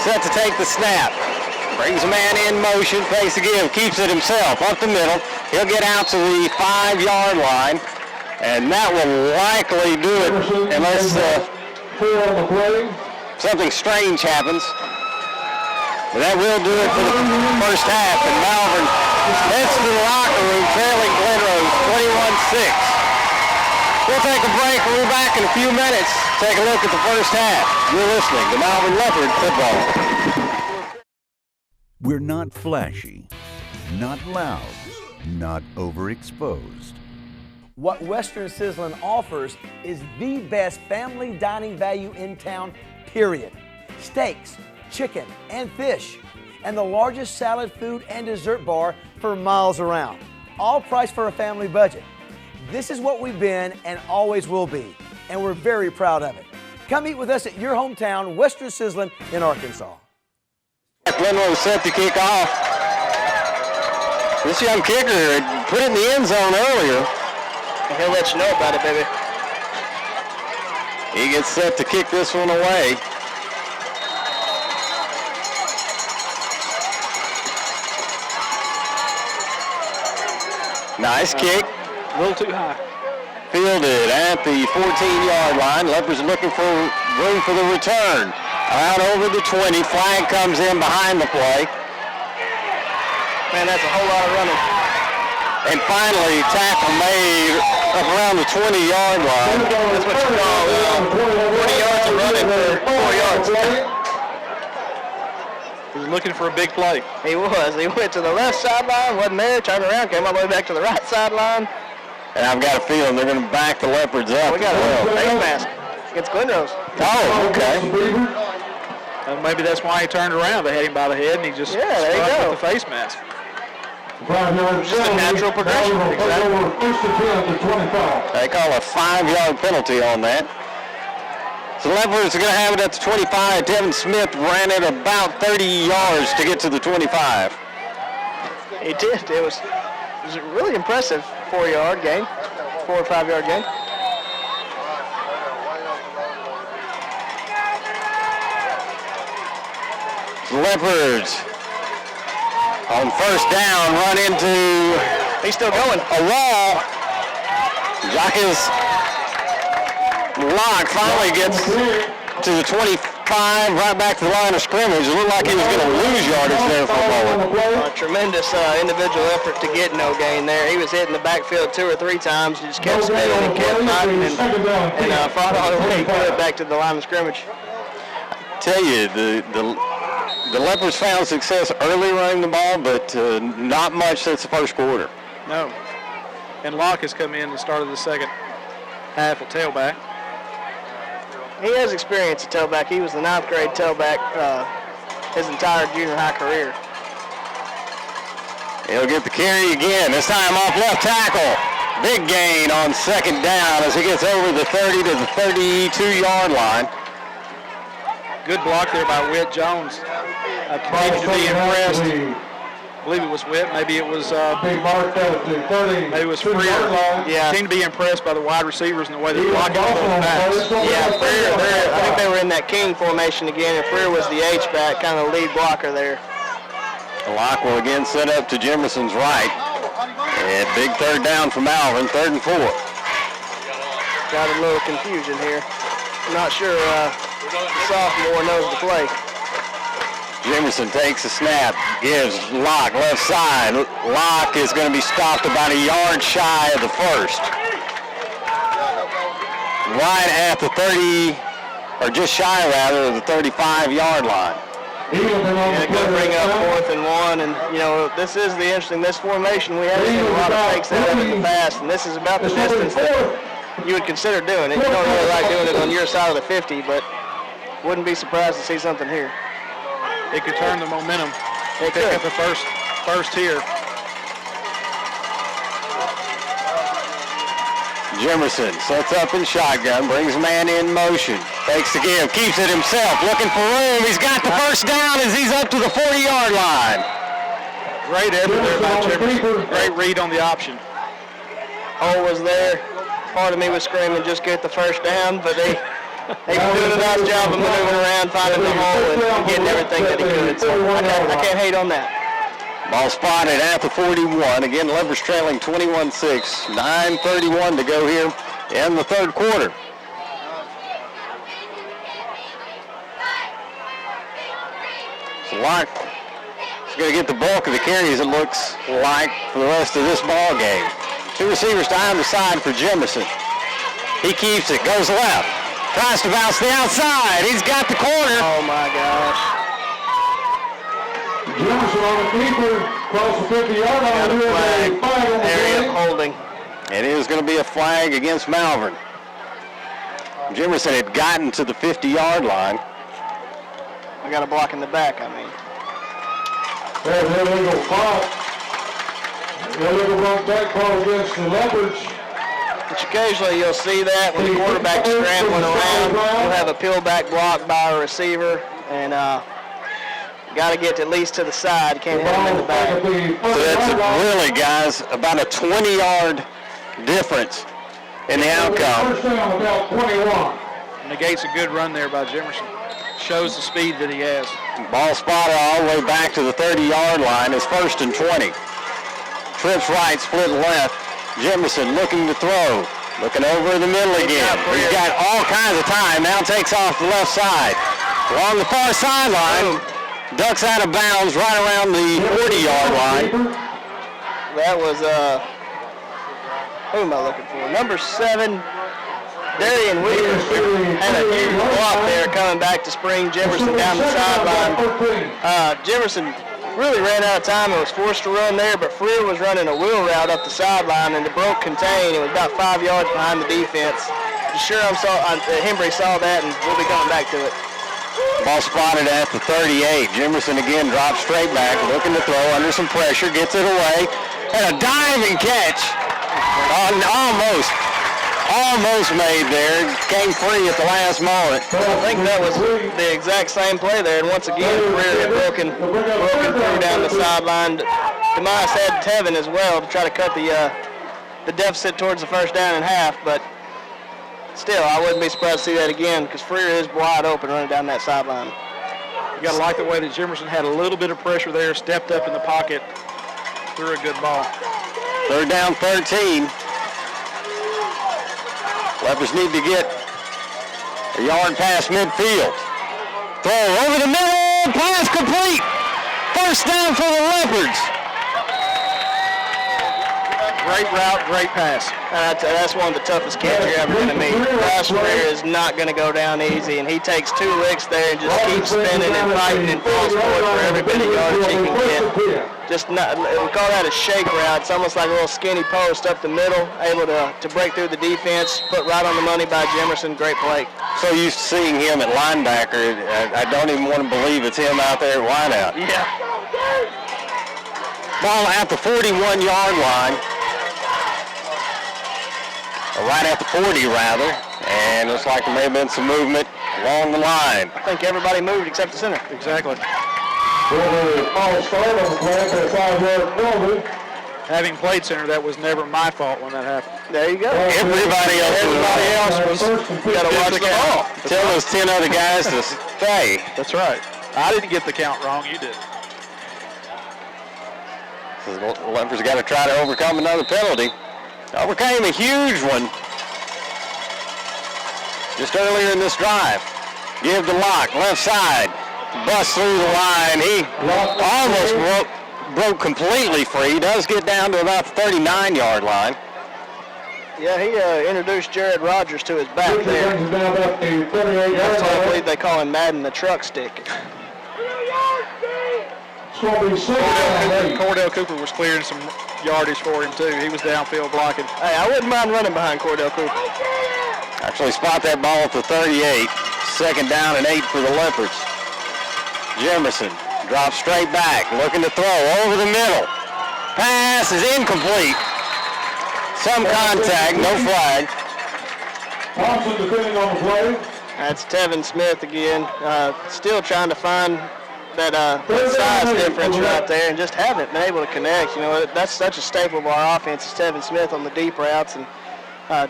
set to take the snap. Brings a man in motion, fakes the give, keeps it himself up the middle. He'll get out to the 5-yard line, and that will likely do it unless something strange happens. But that will do it for the first half, and Malvern heads to the locker room trailing Glen Rose 21-6. We'll take a break. We'll be back in a few minutes. Take a look at the first half. You're listening to Malvern Leopard Football. We're not flashy, not loud, not overexposed. What Western Sizzlin offers is the best family dining value in town, period. Steaks, chicken, and fish, and the largest salad, food, and dessert bar for miles around. All priced for a family budget. This is what we've been and always will be, and we're very proud of it. Come eat with us at your hometown, Western Sizzlin in Arkansas. Glen Rose set to kick off. This young kicker put it in the end zone earlier. He'll let you know about it, baby. He gets set to kick this one away. Nice kick. A little too high. Fielded at the 14-yard line. Leopards looking for room for the return. Out over the 20. Flag comes in behind the play. Man, that's a whole lot of running. And finally, tackle made up around the 20-yard line. That's what you call 40 yards of running for 4 yards. He was looking for a big play. He was. He went to the left sideline, wasn't there, turned around, came all the way back to the right sideline. And I've got a feeling they're going to back the Leopards up. We got a face mask against Glen Rose. Oh, okay. Maybe that's why he turned around. They had him by the head, and he just there you struck go. with the face mask. Just a natural progression. Exactly. They call a 5-yard penalty on that. So the Leopards are going to have it at the 25. Devin Smith ran it about 30 yards to get to the 25. He did. It was a really impressive 4-yard gain, 4 or 5-yard gain. The Leopards on first down run into He's still going. a wall. Jacques Locke finally gets to the 25, right back to the line of scrimmage. It looked like he was going to lose yardage there for a moment. A tremendous individual effort to get no gain there. He was hitting the backfield 2 or 3 times. He just kept spinning and kept fighting and fought all the way he could back to the line of scrimmage. Tell you, the Leopards found success early running the ball, but not much since the first quarter. No. And Locke has come in and started the second half at tailback. He has experience at tailback. He was the 9th grade tailback his entire junior high career. He'll get the carry again, this time off left tackle. Big gain on second down as he gets over the 30 to the 32-yard line. Good block there by Whit Jones. I continue to be impressed. I believe it was Whit. Maybe it was Freer. Yeah. Seemed to be impressed by the wide receivers and the way they're blocking all those backs. Yeah, Freer. I think they were in that King formation again, and Freer was the H-back, kind of lead blocker there. Locke will again set up to Jemerson's right. And big third down for Malvern, 3rd and 4. Got a little confusion here. I'm not sure sophomore knows the play. Jemerson takes a snap, gives Locke left side. Locke is going to be stopped about a yard shy of the first. Right at the 30, or just shy rather, of the 35-yard line. Yeah, go bring up 4th and 1, and you know this is the interesting. This formation we have seen a lot of fakes out of it in the past, and this is about the distance that you would consider doing it. You don't really like doing it on your side of the 50, but wouldn't be surprised to see something here. It could turn the momentum. It Pick could. up the first here. Jimerson sets up in shotgun, brings man in motion, fakes the give, keeps it himself, looking for room. He's got the first down as he's up to the 40-yard line. Great effort there by Jimerson. Great read on the option. Hole was there. Part of me was screaming, just get the first down, but they were doing a nice job of maneuvering around, finding the hole, and getting everything that he could. So I can't hate on that. Ball spotted at the 41. Again, Leopards trailing 21-6. 9:31 to go here in the third quarter. So Locke is going to get the bulk of the carries, it looks like, for the rest of this ball game. Two receivers to either side for Jimerson. He keeps it, goes left, tries to bounce the outside. He's got the corner. Oh my gosh. Jimerson on the keeper, across the 50-yard line. Flag. Area of holding. It is going to be a flag against Malvern. Jimerson had gotten to the 50-yard line. We got a block in the back, I mean. There's an illegal foul. Illegal run back ball against the Leopards. Which occasionally you'll see that when the quarterback's scrambling around. You'll have a peel-back block by a receiver, and got to get at least to the side. Can't hit him in the back. So that's really, guys, about a 20-yard difference in the outcome. First down, about 21. Negates a good run there by Jimerson. Shows the speed that he has. Ball spotted all the way back to the 30-yard line. It's 1st and 20. Trips right, split left. Jimerson looking to throw. Looking over the middle again. He's got all kinds of time. Now takes off the left side. Along the far sideline. Ducks out of bounds right around the 40-yard line. That was, who am I looking for? Number 7, Darian Williams had a huge block there coming back to spring Jimerson down the sideline. Jimerson really ran out of time and was forced to run there, but Freer was running a wheel route up the sideline, and the broke contain. It was about 5 yards behind the defense. Hembry saw that, and we'll be coming back to it. Ball spotted at the 38. Jimerson again drops straight back, looking to throw under some pressure, gets it away, and a diving catch. Almost made there. Came free at the last moment. I think that was the exact same play there, and once again, Freer had broken through down the sideline. Demise had Tevin as well to try to cut the deficit towards the first down in half, but still, I wouldn't be surprised to see that again because Freer is wide open running down that sideline. You got to like the way that Jimerson had a little bit of pressure there, stepped up in the pocket, threw a good ball. 3rd down, 13. Leopards need to get a yard past midfield. Throw over the middle, pass complete. 1st down for the Leopards. Great route, great pass. That's one of the toughest kids you're ever going to meet. Bryce Freer is not going to go down easy, and he takes 2 licks there and just keeps spinning and fighting and falls forward for every bit of yardage he can get. We call that a shake route. It's almost like a little skinny post up the middle, able to break through the defense, put right on the money by Jimerson. Great play. So used to seeing him at linebacker, I don't even want to believe it's him out there at wideout. Yeah. Ball at the 41-yard line. Right at the 40, rather, and looks like there may have been some movement along the line. I think everybody moved except the center. Exactly. False start on the play for a 5-yard penalty. Having played center, that was never my fault when that happened. There you go. Everybody else was got to watch the ball. Tell those 10 other guys to stay. That's right. I didn't get the count wrong. You did. The Leopards got to try to overcome another penalty. Overcame a huge one just earlier in this drive. Give to Locke, left side. Busts through the line. He almost broke completely free. He does get down to about the 39-yard line. Yeah, he introduced Jared Rogers to his back there. I believe they call him Madden the truck stick. going to be 6 down 8. Cordell Cooper was clearing some yardage for him, too. He was downfield blocking. Hey, I wouldn't mind running behind Cordell Cooper. Actually spot that ball at the 38. 2nd down and 8 for the Leopards. Jemerson drops straight back, looking to throw over the middle. Pass is incomplete. Some contact, no flag. Thompson defending on the play. That's Tevin Smith again. Still trying to find that size difference right there, and just haven't been able to connect. You know, that's such a staple of our offense is Tevin Smith on the deep routes, and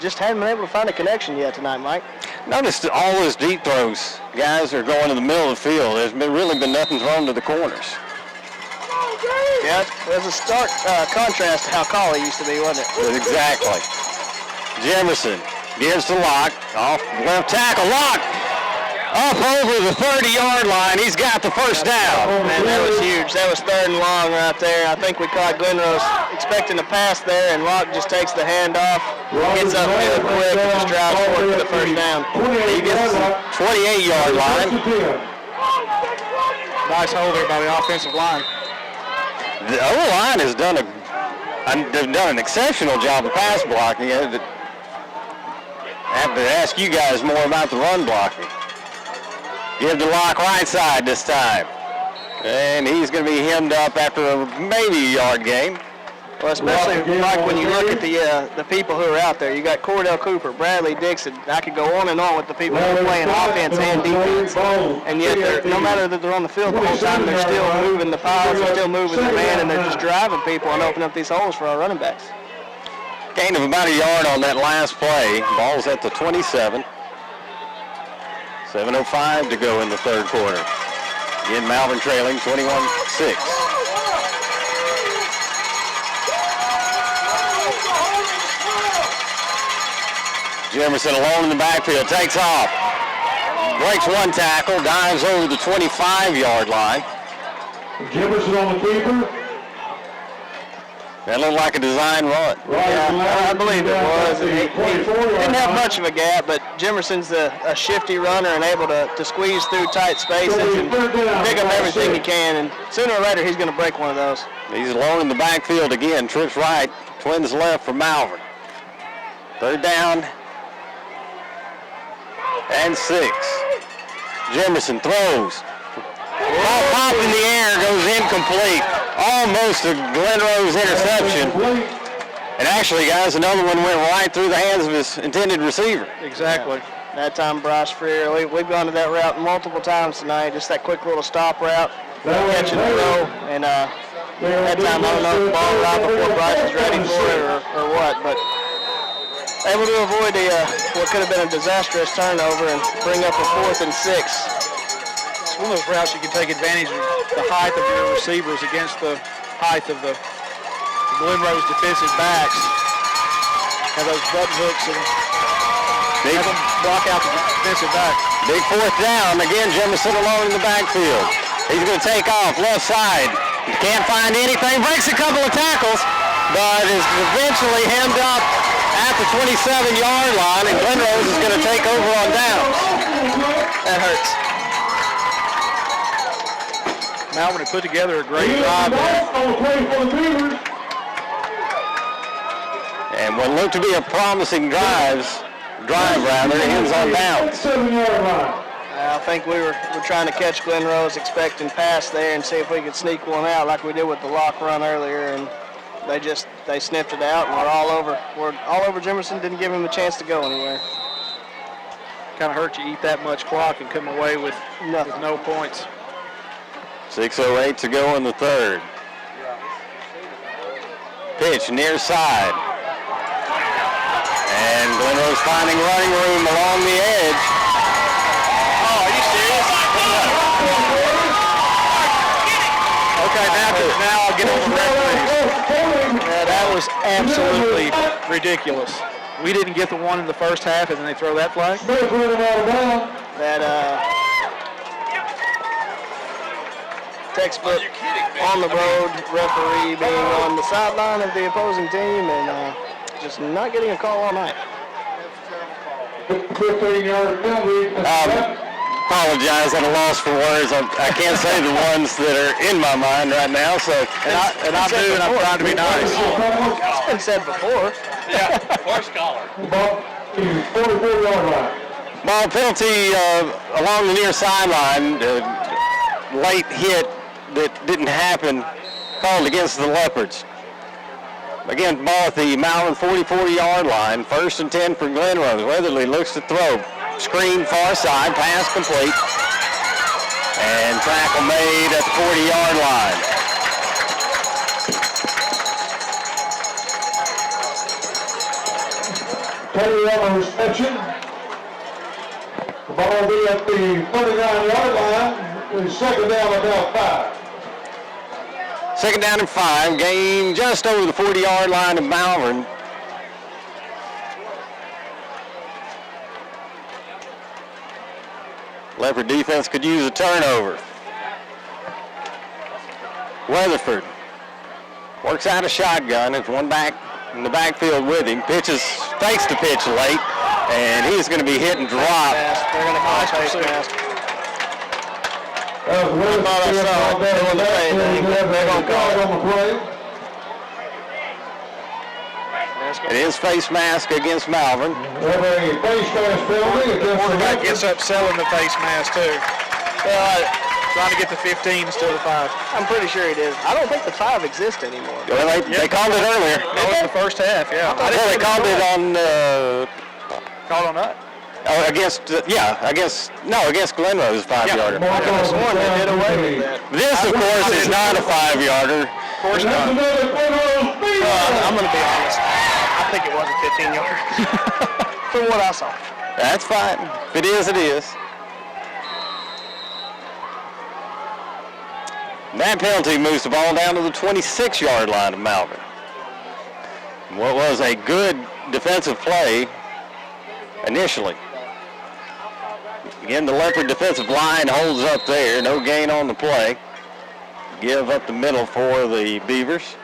just haven't been able to find a connection yet tonight, Mike. Notice all those deep throws, guys, are going to the middle of the field. There's really been nothing thrown to the corners. Yeah, there's a stark contrast to how Colley used to be, wasn't it? Exactly. Jemerson gives to Locke. Off left tackle. Locke up over the 30-yard line. He's got the first down. Man, that was huge. That was 3rd and long right there. I think we caught Glen Rose expecting a pass there, and Locke just takes the handoff, gets up really quick, and just drives forward for the first down. He gets the 28-yard line. Nice hold there by the offensive line. The O-line has done an exceptional job of pass blocking. I have to ask you guys more about the run blocking. Give to Locke right side this time. And he's going to be hemmed up after maybe a yard gain. Well, especially like when you look at the people who are out there. You got Cordell Cooper, Bradley Dixon. I could go on and on with the people who are playing offense and defense. And yet, no matter that they're on the field the whole time, they're still moving the piles, they're still moving the man, and they're just driving people and opening up these holes for our running backs. Gain of about a yard on that last play. Ball's at the 27. 7:05 to go in the 3rd quarter. Again, Malvern trailing 21-6. Jemerson alone in the backfield, takes off. Breaks one tackle, dives over the 25-yard line. Jemerson on the keeper. That looked like a design run. Yeah, I believe it was. He didn't have much of a gap, but Jemerson's a shifty runner and able to squeeze through tight spaces and pick up everything he can. And sooner or later, he's going to break one of those. He's alone in the backfield again. Trips right, twins left for Malvern. 3rd down and 6. Jemerson throws. Ball popped in the air, goes incomplete. Almost a Glen Rose interception. And actually, guys, another one went right through the hands of his intended receiver. Exactly. Yeah. That time, Bryce Freer, we've gone to that route multiple times tonight, just that quick little stop route, catch and throw. And that time, I don't know if the ball was out before Bryce was ready for it or what, but able to avoid what could have been a disastrous turnover and bring up a 4th and 6. It's one of those routes you can take advantage of the height of your receivers against the height of the Glen Rose defensive backs. Have those button hooks and have them block out the defensive back. Big 4th down. Again, Jemerson alone in the backfield. He's going to take off left side. He can't find anything. Breaks a couple of tackles, but is eventually hemmed up at the 27-yard line, and Glen Rose is going to take over on downs. That hurts. Malvern had put together a great drive. And what looked to be a promising drive ends on downs. I think we're trying to catch Glen Rose, expecting pass there and see if we could sneak one out like we did with the lock run earlier, and they sniffed it out, and we're all over Jemerson. Didn't give him a chance to go anywhere. Kind of hurt you eat that much clock and come away with no points. 6:08 to go in the 3rd. Pitch near side. And Glen Rose finding running room along the edge. Oh, are you serious? Okay, now I'll get on the referees. Yeah, that was absolutely ridiculous. We didn't get the one in the first half, and then they throw that flag? That textbook on the road referee being on the sideline of the opposing team and just not getting a call all night. 15-yard penalty. apologize at a loss for words. I can't say the ones that are in my mind right now. So, and I'm new, and I'm trying to be nice. It's been said before. Yeah, horse collar. Ball to 44-yard line. Ball penalty along the near sideline. Late hit that didn't happen, called against the Leopards. Again, ball at the Malvern 40-yard line. 1st and 10 for Glen Rose. Weatherly looks to throw. Screen far side, pass complete. And tackle made at the 40-yard line. Carry reception. The ball will be at the 39-yard line. It's 2nd down about 5. 2nd down and 5. Gain just over the 40-yard line of Malvern. Leopard defense could use a turnover. Weatherford works out a shotgun. There's one back in the backfield with him. Fakes the pitch late, and he's going to be hit and drop. They're going to call face mask. I thought I saw it doing the same thing. They're going to call it on the play. It is face mask against Malvern. A face mask penalty against the quarterback gets up selling the face mask too. Trying to get the 15 instead of the 5. I'm pretty sure he did. I don't think the 5 exists anymore. Well, they called it earlier. No, in the first half, yeah. Well, they called it on. Called on that? Oh, against Glen Rose 5-yarder. I could have sworn they did away with that. This, of course, is not a 5-yarder. Of course not. I'm going to be honest. I think it was a 15-yarder. From what I saw. That's fine. If it is, it is. That penalty moves the ball down to the 26-yard line of Malvern. What was a good defensive play initially. Again, the Leopard defensive line holds up there. No gain on the play. Give up the middle for the Beavers.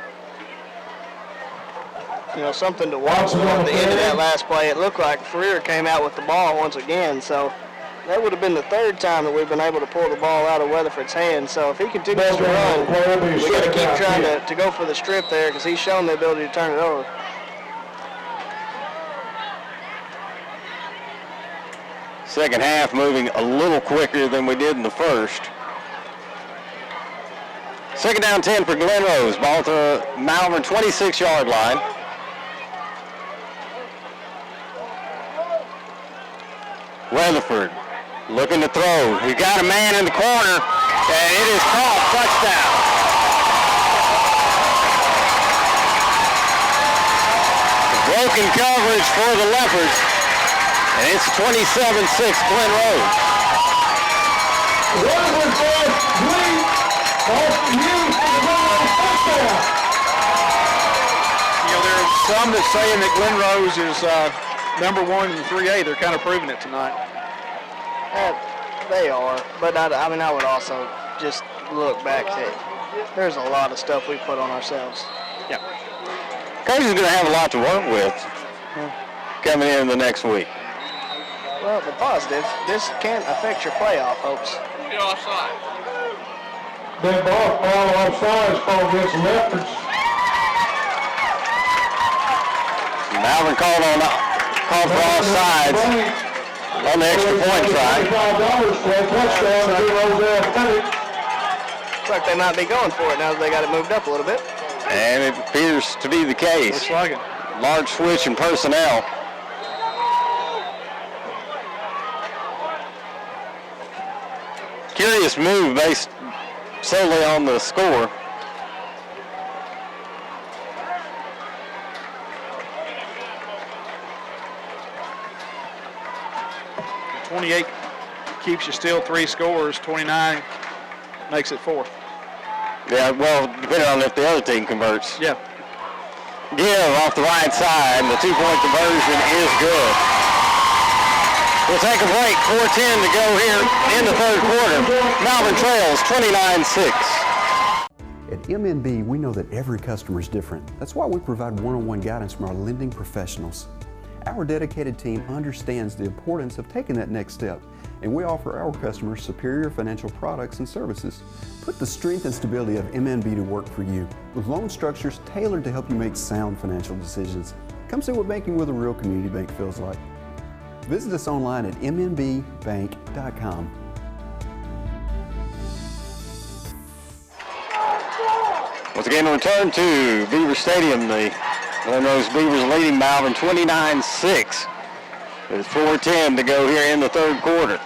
You know, something to watch at the end of that last play. It looked like Freer came out with the ball once again, so that would have been the 3rd time that we've been able to pull the ball out of Weatherford's hands. So if he continues to run, we got to keep trying to go for the strip there because he's shown the ability to turn it over. Second half moving a little quicker than we did in the first. 2nd down 10 for Glen Rose. Ball to Malvern 26-yard line. Weatherford looking to throw. He got a man in the corner, and it is caught. Touchdown. Broken coverage for the Leopards, and it's 27-6 Glen Rose. Weatherford first, Green, off the youth for the touchdown. You know, there are some that saying that Glen Rose is number 1 in 3A. They're kind of proving it tonight. They are, but I mean, I would also just look back to it. There's a lot of stuff we put on ourselves. Yeah. Coach is going to have a lot to work with coming in the next week. Well, the positive, this can't affect your playoff hopes. You're offside. That ball offside is called against the Leopards. Malvern called for offsides on the extra point try. Looks like they might be going for it now that they got it moved up a little bit. And it appears to be the case. Looks like it. Large switch in personnel. Curious move based solely on the score. The 28 keeps you still 3 scores. 29 makes it 4. Yeah, well, depending on if the other team converts. Yeah. Give off the right side, and the 2-point conversion is good. We'll take a break. 4:10 to go here in the 3rd quarter. Malvern trails 29-6. At MNB, we know that every customer is different. That's why we provide one-on-one guidance from our lending professionals. Our dedicated team understands the importance of taking that next step and we offer our customers superior financial products and services. Put the strength and stability of MNB to work for you with loan structures tailored to help you make sound financial decisions. Come see what banking with a real community bank feels like. Visit us online at mnbbank.com. Once again, return to Beaver Stadium. The Glen Rose Beavers leading Malvern 29-6. There's 4:10 to go here in the third quarter.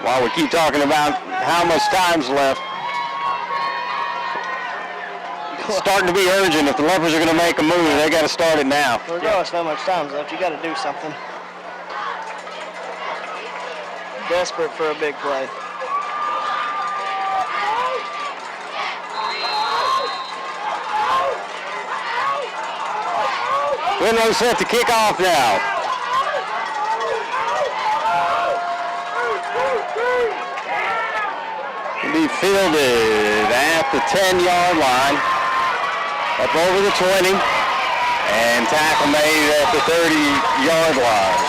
While we keep talking about how much time's left, it's starting to be urgent. If the Leopards are going to make a move, they got to start it now. Regardless of how much time's left, you got to do something. Desperate for a big play. Glen Rose set to kick off now. Be fielded at the 10-yard line, up over the 20, and tackle made at the 30-yard line.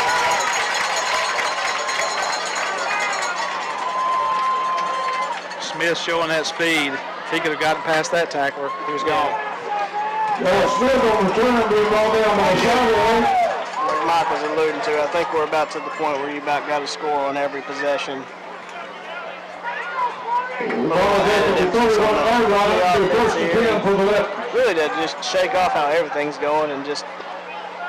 Smith showing that speed. If he could have gotten past that tackler, he was gone. Smith on return being brought down by Shotwell. Like Mike was alluding to, I think we're about to the point where you about got to score on every possession. Really to just shake off how everything's going and just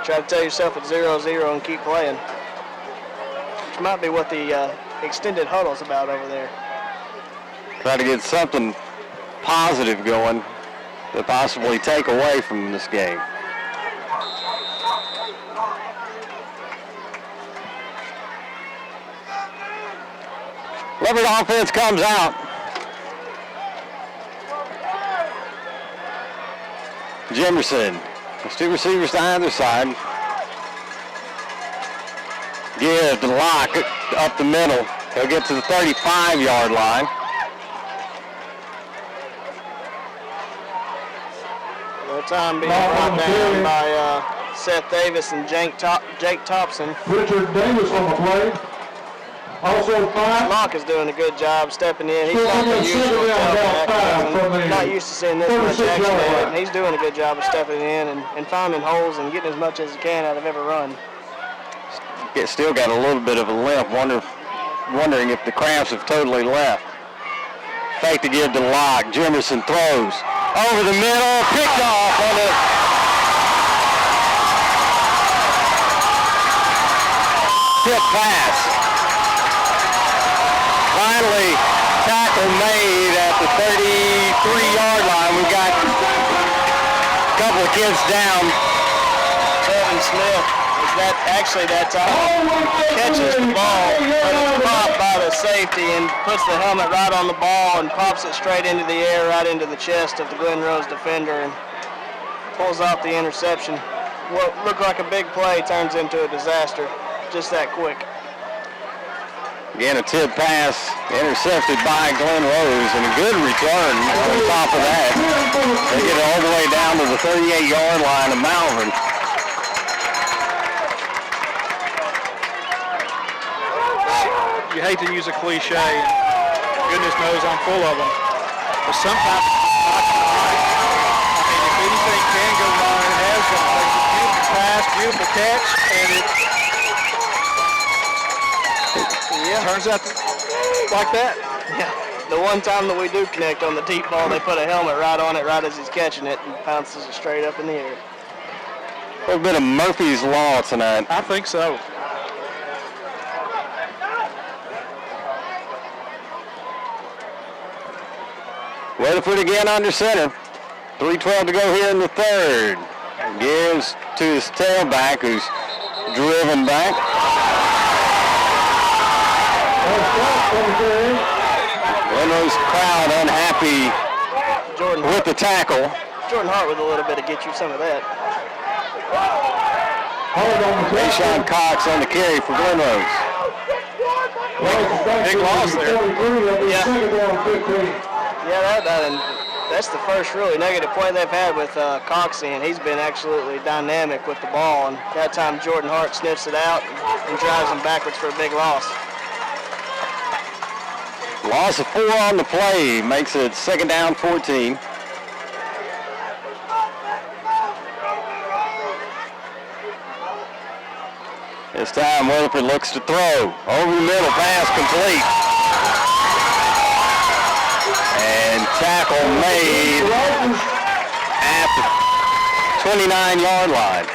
try to tell yourself it's 0-0 and keep playing. Which might be what the extended huddle's about over there. Try to get something positive going to possibly take away from this game. Leopard offense comes out. Jimerson, there's two receivers to either side. Give to Locke up the middle. He'll get to the 35-yard line. The time being brought down by Seth Davis and Jake Thompson. Richard Davis on the play. Also five. Locke is doing a good job stepping in. He's not the usual tailback. Not used to seeing this much action. He's doing a good job of stepping in and finding holes and getting as much as he can out of every run. Still got a little bit of a limp. Wondering if the cramps have totally left. Fake to give to Locke. Jimerson throws over the middle. Picked off on it. Tip pass. Finally, tackle made at the 33-yard line. We got a couple of kids down. Kevin Smith is that time catches the ball, but it's popped by the safety and puts the helmet right on the ball and pops it straight into the air, right into the chest of the Glen Rose defender and pulls off the interception. What looked like a big play turns into a disaster just that quick. Again, a tip pass intercepted by Glen Rose and a good return on top of that. They get it all the way down to the 38-yard line of Malvern. You hate to use a cliche, and goodness knows I'm full of them, but sometimes if anything can go wrong, it has gone. It's a beautiful pass, beautiful catch, and it turns out like that. Yeah, the one time that we do connect on the deep ball, they put a helmet right on it right as he's catching it and bounces it straight up in the air. A little bit of Murphy's Law tonight. I think so. Weatherford again under center. 3:12 to go here in the third. Gives to his tailback who's driven back. Glen Rose crowd unhappy with the tackle. Jordan Hart with a little bit to get you some of that. Deshaun Cox on the carry for Glen Rose. Big loss there. Yeah, that that's the first really negative play they've had with Coxey, and he's been absolutely dynamic with the ball. And that time Jordan Hart sniffs it out and drives him backwards for a big loss. Loss of 4 on the play makes it 2nd down 14. This time Weatherford looks to throw. Over the middle, pass complete. And tackle made at the 29-yard line.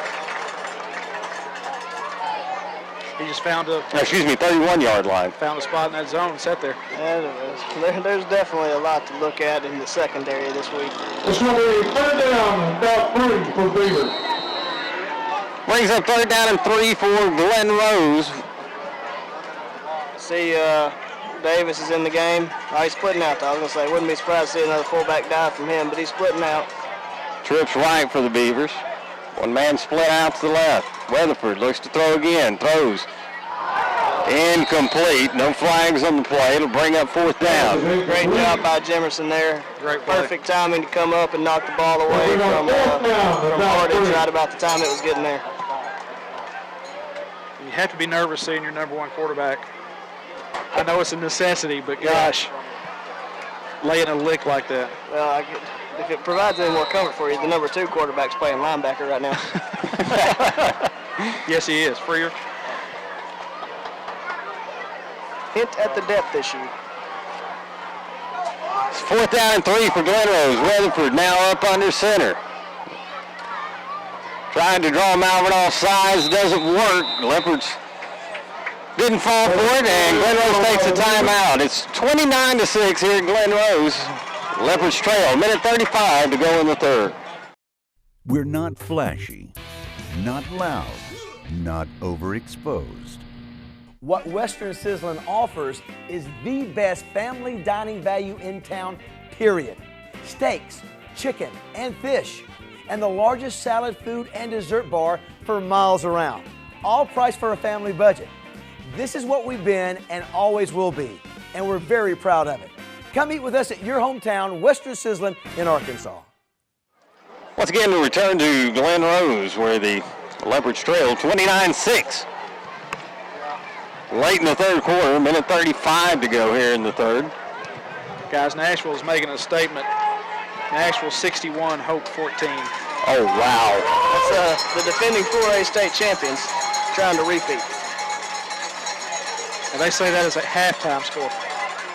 He just found a... 31-yard line. Found a spot in that zone and sat there. Yeah, there's definitely a lot to look at in the secondary this week. It's going to be 3rd down, about 3 for Beavers. Brings up 3rd down and 3 for Glen Rose. See, Davis is in the game. Oh, he's splitting out, though. I was going to say, wouldn't be surprised to see another fullback dive from him, but he's splitting out. Trips right for the Beavers. One man split out to the left. Weatherford looks to throw again. Throws. Incomplete. No flags on the play. It'll bring up 4th down. Great job by Jemerson there. Great play. Perfect timing to come up and knock the ball away from Hardage right about the time it was getting there. You have to be nervous seeing your number 1 quarterback. I know it's a necessity, but gosh, laying a lick like that. Well, if it provides any more comfort for you, the number 2 quarterback's playing linebacker right now. Yes, he is. Freer. Hint at the depth issue. It's 4th down and 3 for Glen Rose. Weatherford now up under center. Trying to draw Malvern off sides, doesn't work. Leopards didn't fall for it, and Glen Rose takes a timeout. It's 29-6 here at Glen Rose. Leopards trail, 1:35 to go in the 3rd. We're not flashy, not loud, not overexposed. What Western Sizzlin offers is the best family dining value in town, period. Steaks, chicken, and fish, and the largest salad, food, and dessert bar for miles around. All priced for a family budget. This is what we've been and always will be, and we're very proud of it. Come eat with us at your hometown, Western Sizzlin in Arkansas. Once again, we return to Glen Rose, where the Leopards trail 29-6. Late in the 3rd quarter, 1:35 to go here in the 3rd. Guys, Nashville's making a statement. Nashville 61, Hope 14. Oh, wow. That's the defending 4A state champions trying to repeat. And they say that is a halftime score.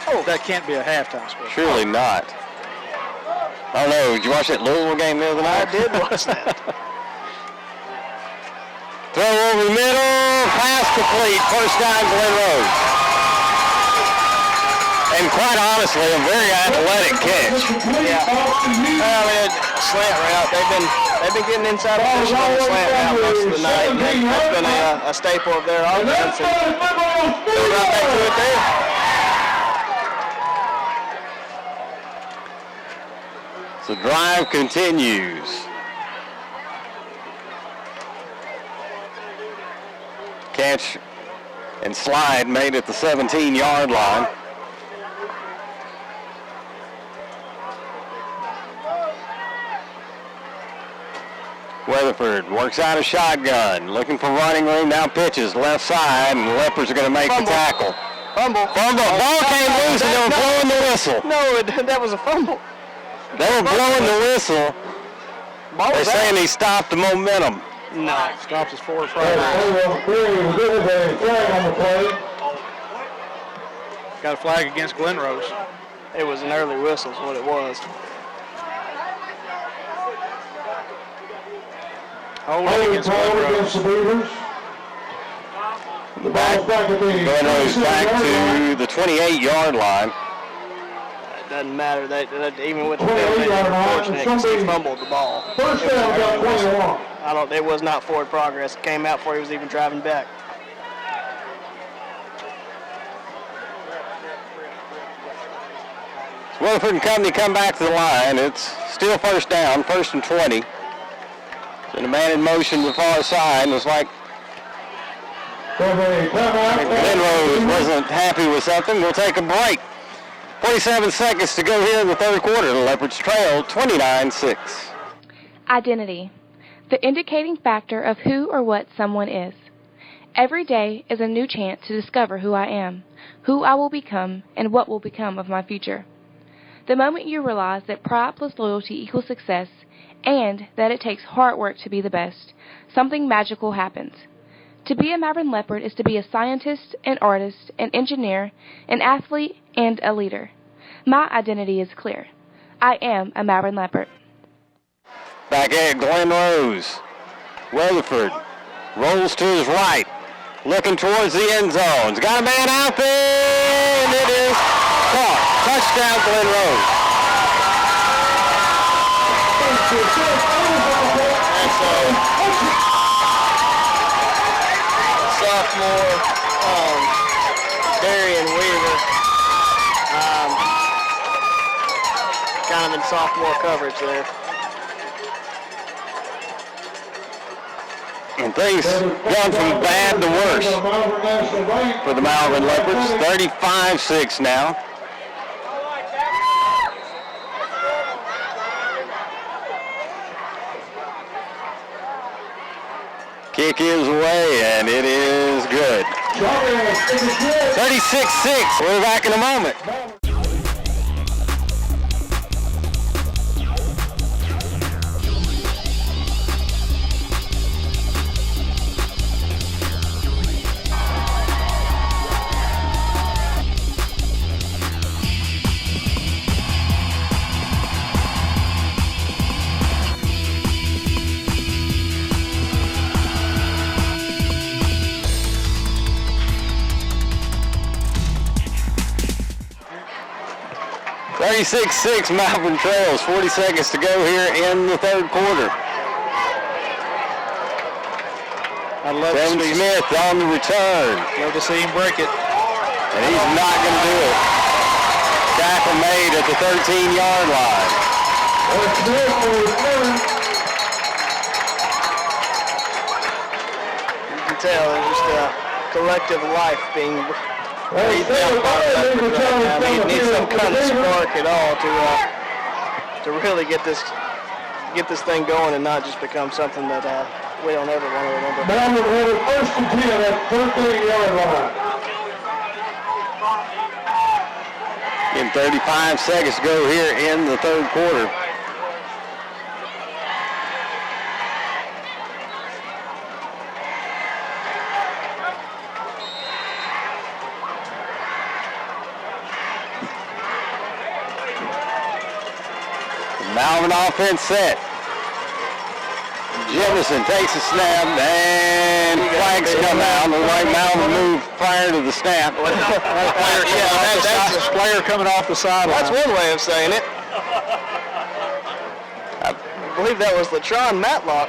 Oh, that can't be a halftime score. Surely not. I don't know. Did you watch that Louisville game the other night? I did watch that. Throw over the middle, pass complete, 1st down Glen Rose. And quite honestly, a very athletic catch. Yeah. Slant route. They've been getting inside position on the slant route most of the night. And that's been a staple of their offense. And go right back to it there. So the drive continues. Catch and slide made at the 17-yard line. Weatherford works out a shotgun, looking for running room, now pitches left side, and the Leopards are going to make the tackle. Fumble. Ball came loose and they were blowing the whistle. No, that was a fumble. They were blowing the whistle. They're saying he stopped the momentum. No. Stops his forward flag. Got a flag against Glen Rose. It was an early whistle is what it was. Holding against Glen Rose. The ball's back at the Glen Rose back to the 28-yard line. It doesn't matter. Even with the penalty, unfortunate because he fumbled the ball. First down, got 21. It was not forward progress. It came out before he was even driving back. Weatherford and company come back to the line. It's still 1st down, 1st and 20. And a man in motion to the far side. Looks like Glen Rose wasn't happy with something. We'll take a break. 47 seconds to go here in the third quarter. The Leopards trail 29-6. Identity, the indicating factor of who or what someone is. Every day is a new chance to discover who I am, who I will become, and what will become of my future. The moment you realize that pride plus loyalty equals success, and that it takes hard work to be the best, something magical happens. To be a Malvern Leopard is to be a scientist, an artist, an engineer, an athlete, and a leader. My identity is clear. I am a Malvern Leopard. Back at Glen Rose. Rutherford rolls to his right, looking towards the end zone. He's got a man out there, and it is caught. Touchdown, Glen Rose. Sophomore Darian Weaver, kind of in sophomore coverage there. And things gone from bad to worse for the Malvern Leopards. 35-6 now. Kick is away, and it is good. 36-6. We're back in a moment. (36-6) Malvern trails. 40 seconds to go here in the third quarter. Kevin Smith on the return. Love to see him break it. And he's not going to do it. Tackle made at the 13-yard line. You can tell there's just a collective life being breathed out by the Leopards right now. They need some kind of spark at all to really get this thing going and not just become something that we don't ever want to remember. Malvern had it first and 10 at 13-yard line. In 35 seconds to go here in the third quarter. Malvern offense set. Jefferson takes a snap, and flags come out. Looks like Malvern moved prior to the snap. That's a player coming off the sideline. That's one way of saying it. I believe that was LaTron Matlock.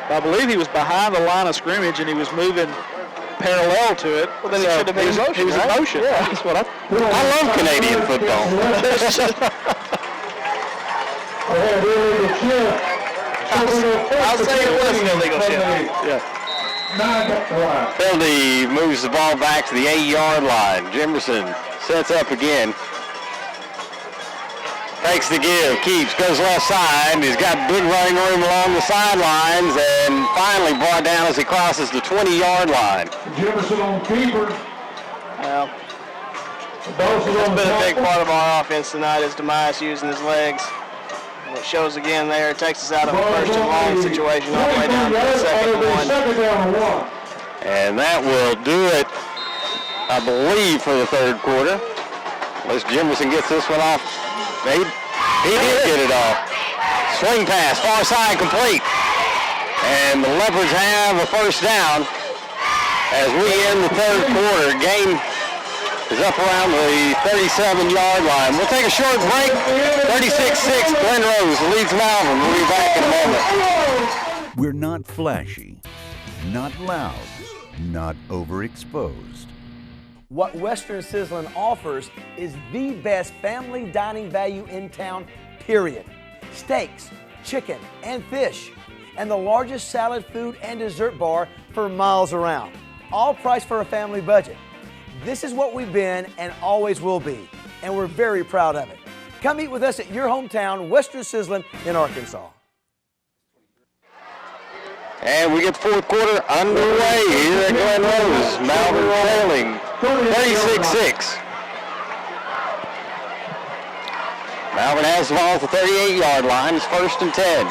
I believe he was behind the line of scrimmage and he was moving parallel to it. Well, then he should have been in motion. He was in motion. Yeah. That's what I love Canadian football. I'll say it was an illegal shift. Yeah. Penalty moves the ball back to the 8-yard line. Jimerson sets up again. Takes the give, keeps, goes left side. He's got big running room along the sidelines and finally brought down as he crosses the 20-yard line. Jimerson on keeper. Well, it's been a big part of our offense tonight is Demise using his legs. It shows again there, it takes us out of a first and long situation all the way down to the second one. And that will do it, I believe, for the third quarter. Unless Jimerson gets this one off. He did get it off. Swing pass, far side complete. And the Leopards have a first down as we end the third quarter. Game is up around the 37-yard line. We'll take a short break. 36-6, Glen Rose leads Malvern. We'll be back in a moment. We're not flashy, not loud, not overexposed. What Western Sizzlin offers is the best family dining value in town, period. Steaks, chicken, and fish, and the largest salad, food, and dessert bar for miles around. All priced for a family budget. This is what we've been and always will be. and we're very proud of it. Come meet with us at your hometown, Western Sizzlin in Arkansas. And we get the fourth quarter underway here at Glen Rose. Malvern trailing 36-6. Malvern has the ball at the 38-yard line. It's 1st and 10.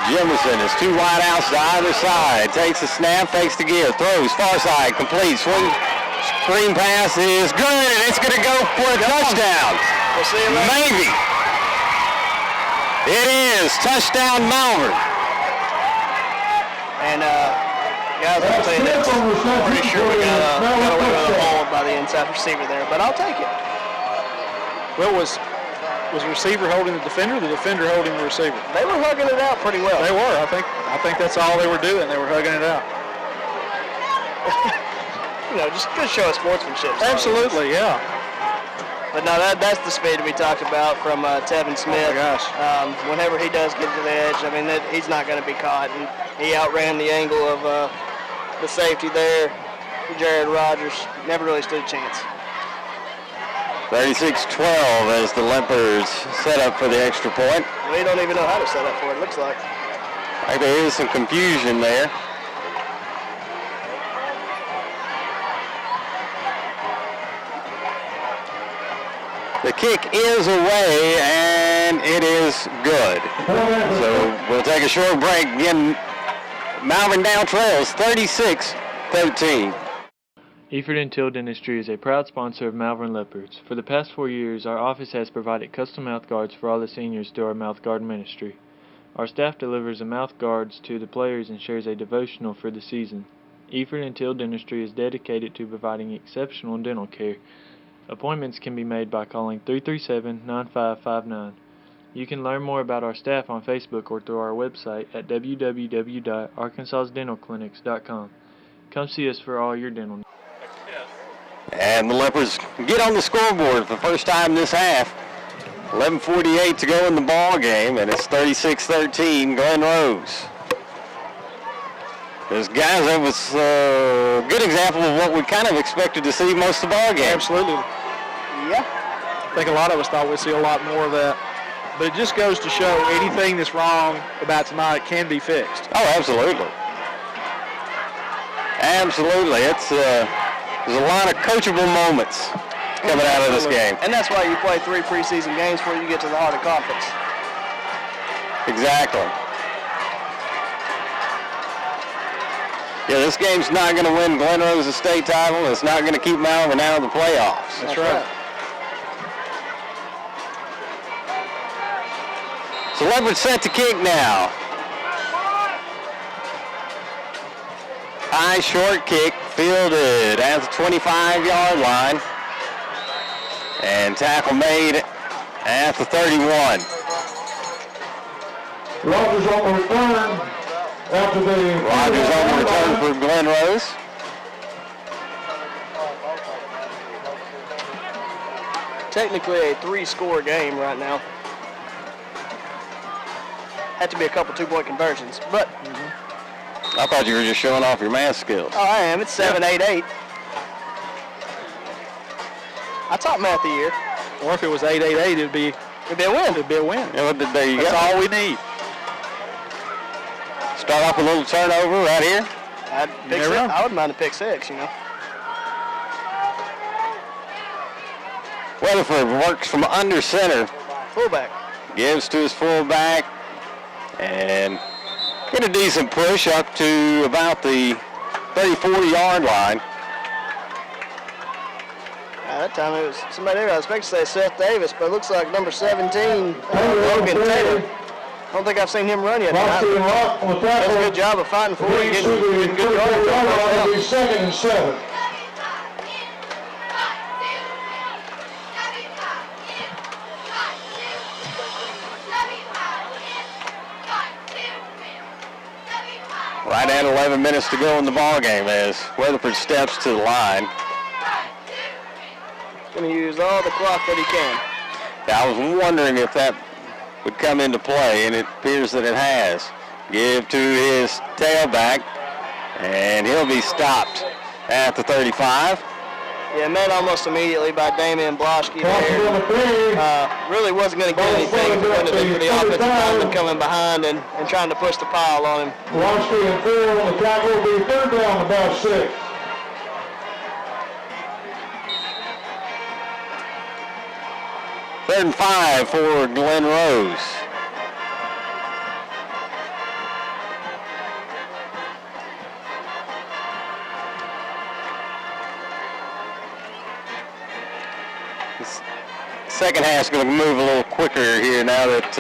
Jemison is 2 wide outs to either side. Takes the snap, takes the give, throws far side, complete, swing, screen pass is good, and it's going to go for a touchdown. We'll see you later. Maybe. It is touchdown Malvern. And guys, I'll tell you this. I'm pretty sure we got a little bit of a hold by the inside receiver there, but I'll take it. Well, was the receiver holding the defender holding the receiver? They were hugging it out pretty well. They were. I think that's all they were doing. They were hugging it out. You know, just good show of sportsmanship. Absolutely, yeah. But no, that's the speed we talked about from Tevin Smith. Oh my gosh. Whenever he does get to the edge, I mean, he's not going to be caught. And he outran the angle of the safety there, Jared Rogers. Never really stood a chance. 36-12 as the Leopards set up for the extra point. We don't even know how to set up for it, looks like. Like there is some confusion there. The kick is away, and it is good. So we'll take a short break. Again, Malvern now trails 36-13. Eford and Till Dentistry is a proud sponsor of Malvern Leopards. For the past 4 years, our office has provided custom mouth guards for all the seniors through our mouth guard ministry. Our staff delivers the mouth guards to the players and shares a devotional for the season. Eford and Till Dentistry is dedicated to providing exceptional dental care. Appointments can be made by calling 337-9559. You can learn more about our staff on Facebook or through our website at www.arkansasdentalclinics.com. Come see us for all your dental needs. And the Leopards get on the scoreboard for the first time this half. 11:48 to go in the ball game, and it's 36-13 Glen Rose. Because, guys, that was a good example of what we kind of expected to see most of the ball game. Absolutely. Yeah. I think a lot of us thought we'd see a lot more of that. But it just goes to show anything that's wrong about tonight can be fixed. Oh, absolutely. Absolutely. There's a lot of coachable moments coming out of this game. And that's why you play 3 preseason games before you get to the heart of conference. Exactly. Yeah, this game's not going to win Glen Rose a state title. It's not going to keep Malvern out of the playoffs. That's right. So Leopard set to kick now. High short kick fielded at the 25-yard line. And tackle made at the 31. Rogers on the return after the... Rogers on the return for Glen Rose. Technically a 3-score game right now. Had to be a couple 2-point conversions, but... I thought you were just showing off your math skills. Oh, I am. It's 7-8-8. I taught math a year. Or if it was 8-8-8, it'd be a win. It'd be a win. Yeah, well, there you That's go. all we need. Start off a little turnover right here. I wouldn't mind a pick 6, you know. Weatherford works from under center. Fullback. Gives to his fullback. And get a decent push up to about the 30-40-yard line. That time it was somebody there. I was expecting to say Seth Davis, but it looks like number 17, Logan Taylor. I don't think I've seen him run yet. Does a good job of fighting for it, getting good yardage. It'll be 2nd and 7. Right at 11 minutes to go in the ball game as Weatherford steps to the line. Going to use all the clock that he can. Now, I was wondering if that would come into play, and it appears that it has. Give to his tailback, and he'll be stopped at the 35. Yeah, met almost immediately by Damian Bloschke there. Really wasn't going to get anything if it wouldn't have been for the offensive lineman coming behind and trying to push the pile on him. Bloschke and 4 on the tackle will be third down, about 6. Third and 5 for Glen Rose. This second half's going to move a little quicker here now that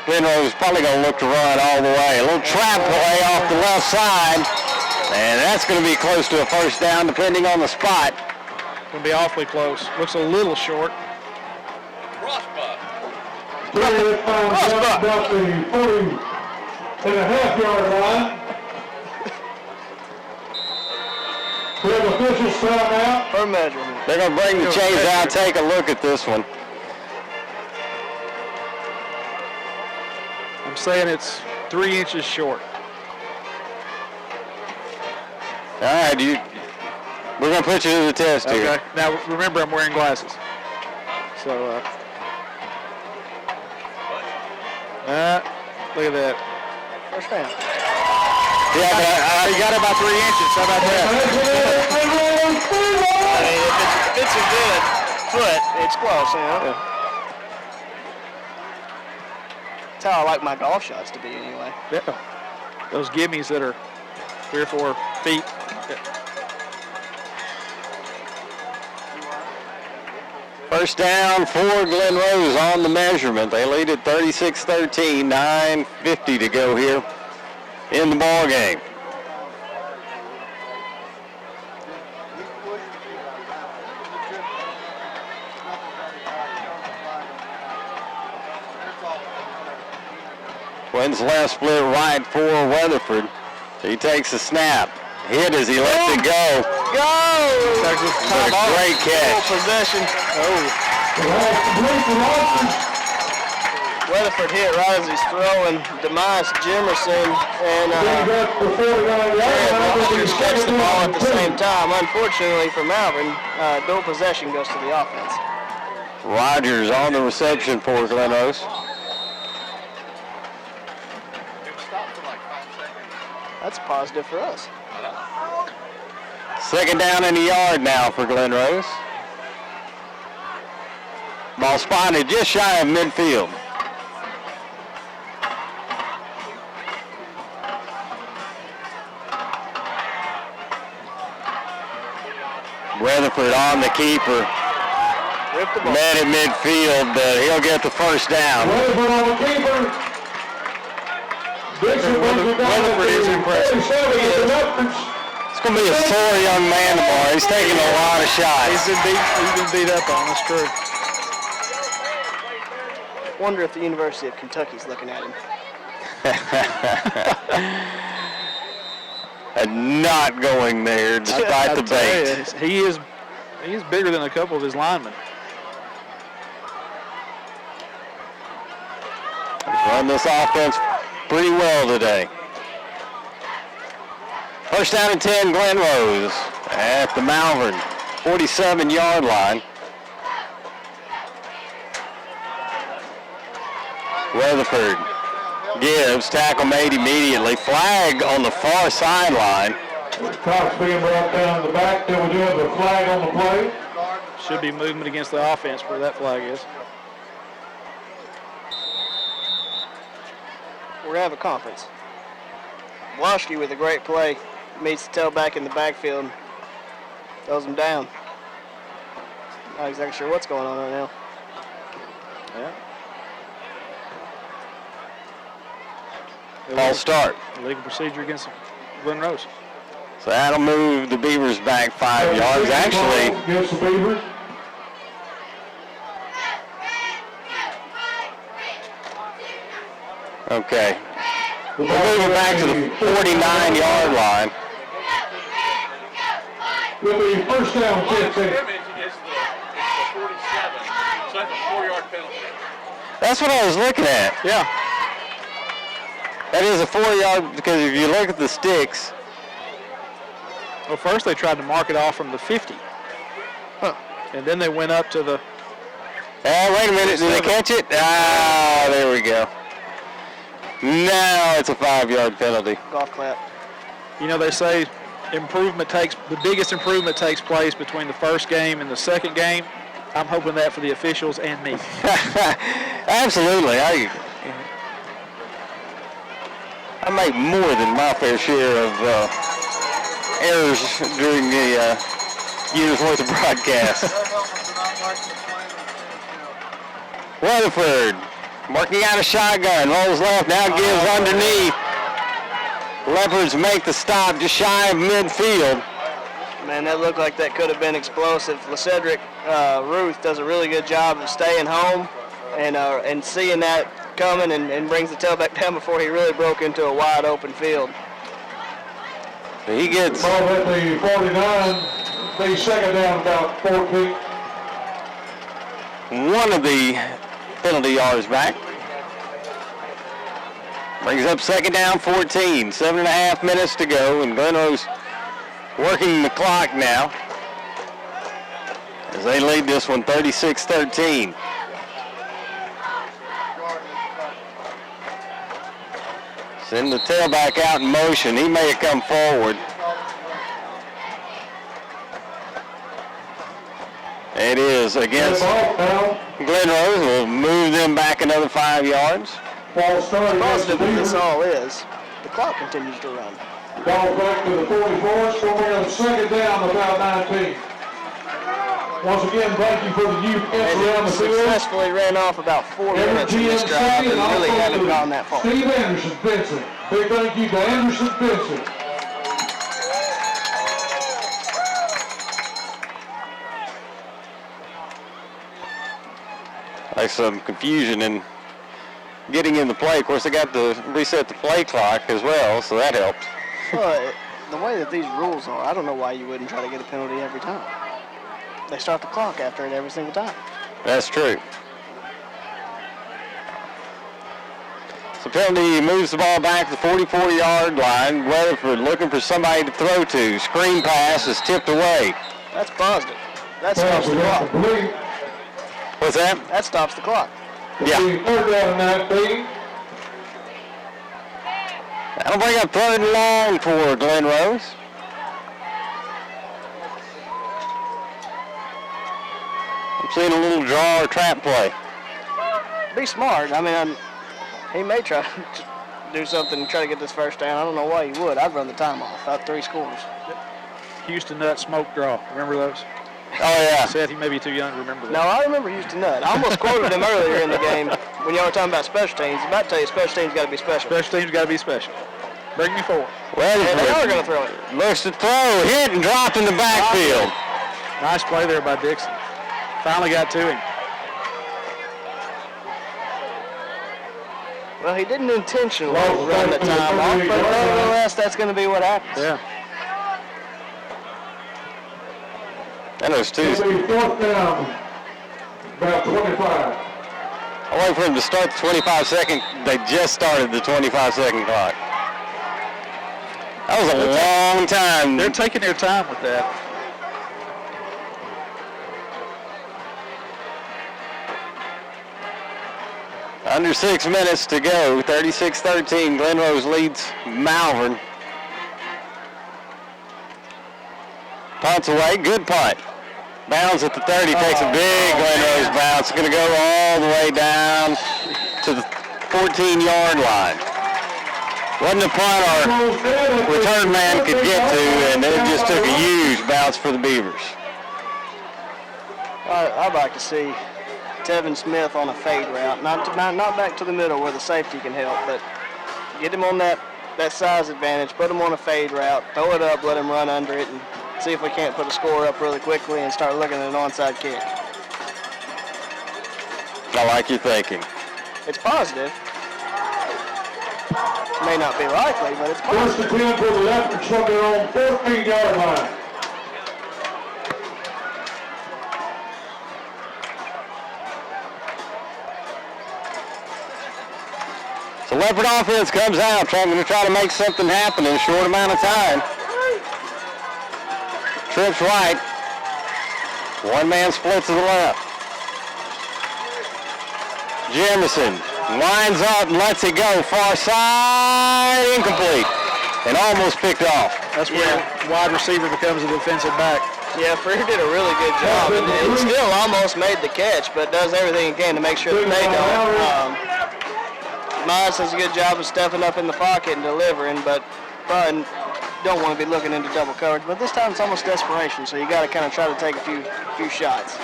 Glen Rose is probably going to look to run all the way. A little trap play off the left side, and that's going to be close to a first down depending on the spot. Going to be awfully close. Looks a little short. About the 40.5-yard line. We have officials time out. For measurement. They're going to bring the chains out, take a look at this one. I'm saying it's 3 inches short. All right, we're going to put you to the test here. Okay. Now, remember, I'm wearing glasses. So, look at that. First down. Yeah, but you got it about 3 inches. How about that? I mean, if it's a good foot, it's close, you know? Yeah. That's how I like my golf shots to be anyway. Yeah. Those gimmies that are 3 or 4 feet. First down for Glen Rose on the measurement. They lead at 36-13, 9:50 to go here in the ball game. Twins left, split right for Weatherford. He takes the snap. Hit as he lets it go. What a great catch. Possession. Weatherford hit right as he's throwing Demise Jimerson and Rogers catch the ball at the same time. Unfortunately for Malvern, dual possession goes to the offense. Rogers on the reception for Glen Rose. That's positive for us. Second down in the yard now for Glen Rose. Ball spotted just shy of midfield. Weatherford on the keeper. Met at midfield, but he'll get the first down. Weatherford on the keeper. Weatherford is impressive. It's going to be a sore young man tomorrow. He's taking a lot of shots. He's been beat up on, that's true. Wonder if the University of Kentucky's looking at him. And not going there despite the bait. He is bigger than a couple of his linemen. Run this offense pretty well today. First down and 10, Glen Rose at the Malvern 47-yard line. Weatherford gives, tackle made immediately. Flag on the far sideline. Cox being brought down to the back till we do have a flag on the play. Should be movement against the offense where that flag is. We're going to have a conference. Bloschke with a great play. Meets the tailback in the backfield. Throws him down. Not exactly sure what's going on right now. Yeah. False start. Illegal procedure against Glen Rose. So that'll move the Beavers back 5 yards. Actually, Against the Beavers. okay. We'll move it back to the 49-yard line. With the first down, 15. So that's a 4-yard penalty. That's what I was looking at. Yeah. That is a 4-yard, because if you look at the sticks. Well, first they tried to mark it off from the 50. Huh. And then they went up to the... Wait a minute, did they catch it? Ah, there we go. Now it's a 5-yard penalty. Golf clap. You know, they say the biggest improvement takes place between the first game and the second game. I'm hoping that for the officials and me. Absolutely. I make more than my fair share of errors during the year's worth of broadcast. Weatherford working out a shotgun, rolls left, now gives underneath. Leopards make the stop just shy of midfield. Man, that looked like that could have been explosive. LeCedric Ruth does a really good job of staying home and seeing that coming and brings the tailback down before he really broke into a wide open field. He gets... Ball at the 49, the second down about 14. One of the penalty yards back. Brings up second down 14. 7.5 minutes to go, and Glen Rose working the clock now as they lead this one 36-13. Send the tailback out in motion. He may have come forward. It is against Glen Rose. Will move them back another 5 yards. Positive that this all is. The clock continues to run. Ball back to the 44, so we have second down about 19. Once again, thank you for the youth around the field. Successfully ran off about 4 minutes in this drive and really haven't gone that far. Steve Anderson Benson. Big thank you to Anderson Benson. Like some confusion in getting in the play. Of course, they got to reset the play clock as well, so that helped. Well, the way that these rules are, I don't know why you wouldn't try to get a penalty every time. They start the clock after it every single time. That's true. So penalty moves the ball back to the 44-yard line. Weatherford looking for somebody to throw to. Screen pass is tipped away. That's positive. That stops the clock. What's that? That stops the clock. Yeah. Third down 19. That'll bring up third and long for Glen Rose. I'm seeing a little draw or trap play. Be smart. I mean, he may try to do something and try to get this first down. I don't know why he would. I'd run the time off. About 3 scores. Houston Nut smoke draw. Remember those? Oh, yeah. Seth, you may be too young to remember that. No, I remember Houston Nut. I almost quoted him earlier in the game when y'all were talking about special teams. I'm about to tell you, special teams got to be special. Special teams got to be special. Bring me forward. Well, yeah, they are going to throw it. Looks to throw, hit, and dropped in the backfield. Nice play there by Dixon. Finally got to him. Well, he didn't intentionally run the time off, but nevertheless, that's going to be what happens. Yeah. That was two. Fourth down, about 25. I wait for him to start the 25-second. They just started the 25-second clock. That was a long time. They're taking their time with that. Under 6 minutes to go. 36-13. Glen Rose leads Malvern. Punts away. Good punt. Bounds at the 30. Takes a big Glen Rose bounce. It's going to go all the way down to the 14-yard line. Wasn't a punt our return man could get to, and it just took a huge bounce for the Beavers. I'd like to see Tevin Smith on a fade route, not back to the middle where the safety can help, but get him on that size advantage, put him on a fade route, throw it up, let him run under it, and see if we can't put a score up really quickly and start looking at an onside kick. I like your thinking. It's positive. May not be likely, but it's positive. First and 10 for the Leopards from their own 14-yard line. So Leopard offense comes out trying to make something happen in a short amount of time. Trips right. One man split to the left. Jemison lines up and lets it go. Far side, incomplete. And almost picked off. That's where wide receiver becomes a defensive back. Yeah, Freer did a really good job, and still almost made the catch, but does everything he can to make sure that they don't. Miles does a good job of stepping up in the pocket and delivering, but probably don't want to be looking into double coverage. But this time it's almost desperation, so you got to kind of try to take a few shots.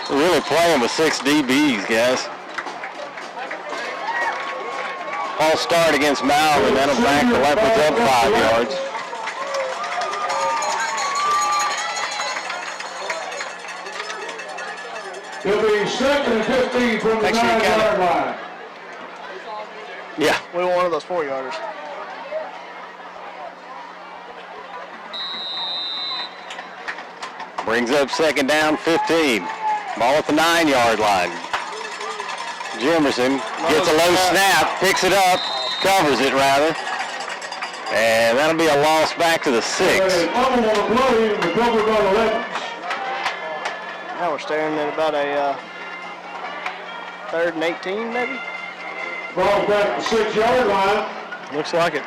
We're really playing with 6 DBs, guys. All start against Malvern, then back the Leopards up 5 yards. It'll be 2nd and 15 from the 9-yard line. Yeah. We want one of those 4-yarders. Brings up 2nd down, 15. Ball at the 9-yard line. Jemison gets a low snap, picks it up, covers it rather. And that'll be a loss back to the 6. Now we're staring at about a 3rd and 18 maybe. Ball back to the 6-yard line. Looks like it.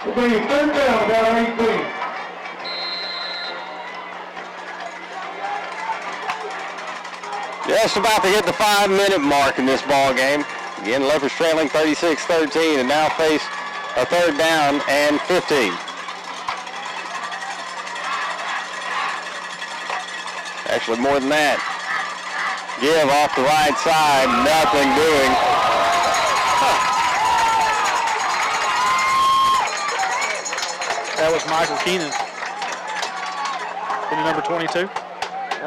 It'll be 3rd down, about 18. Just about to hit the 5-minute mark in this ball game. Again, Leopards trailing 36-13 and now face a 3rd down and 15. Actually more than that. Give off the right side, nothing doing. That was Michael Keenan. In number 22. I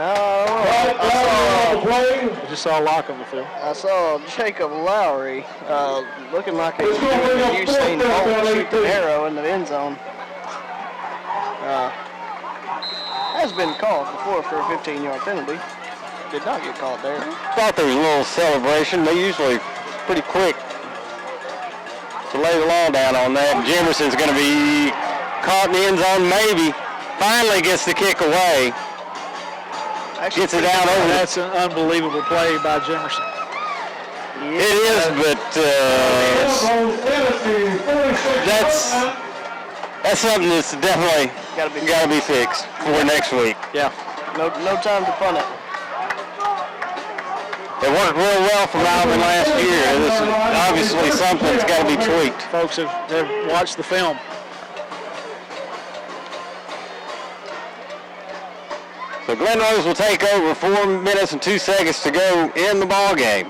just saw a lock on the field. I saw Jacob Lowry looking like a Usain Bolt shoot the arrow in the end zone. Has been called before for a 15-yard penalty. Did not get called there. Thought there was a little celebration. They're usually pretty quick to lay the law down on that. Jemerson's going to be caught in the end zone, maybe. Finally gets the kick away. Gets it down over. That's an unbelievable play by Jemerson. It is, but that's something that's definitely got to be fixed for next week. Yeah. No time to punt it. It worked real well for Malvern last year. This is obviously something that's got to be tweaked. Folks have watched the film. So Glen Rose will take over. 4 minutes and 2 seconds to go in the ball game.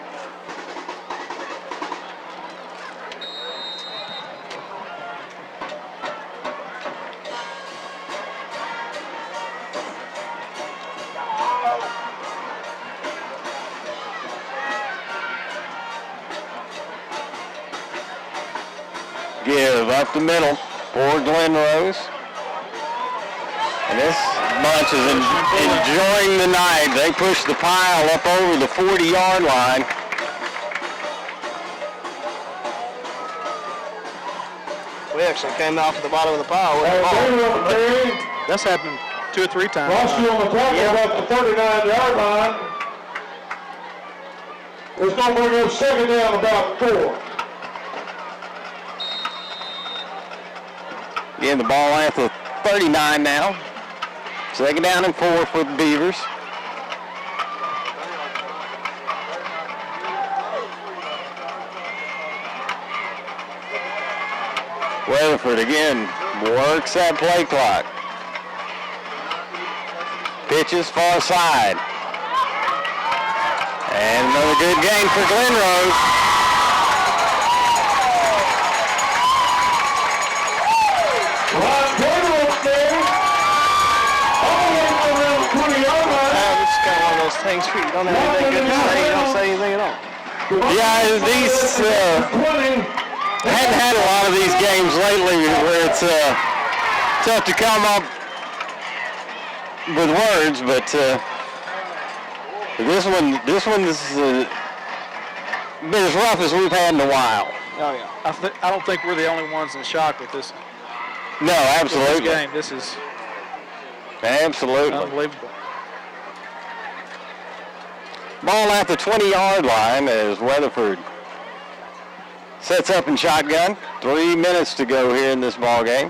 Give up the middle for Glen Rose. And this bunch is enjoying the night. They push the pile up over the 40-yard line. We actually came out to the bottom of the pile with the ball. That's happened 2 or 3 times. Lost you on the tackle about the 39-yard line. It's going to bring up 2nd down about 4. Again, the ball at the 39 now. 2nd down and 4 for the Beavers. Weatherford again works that play clock. Pitches far side. And another good game for Glen Rose. Things you don't have anything good to say, you don't say anything at all. Yeah, these hadn't had a lot of these games lately where it's tough to come up with words, but this one's been as rough as we've had in a while. Oh yeah, I don't think we're the only ones in shock with this. No, absolutely. This game, this is absolutely unbelievable. Ball at the 20-yard line as Weatherford sets up in shotgun. 3 minutes to go here in this ball game.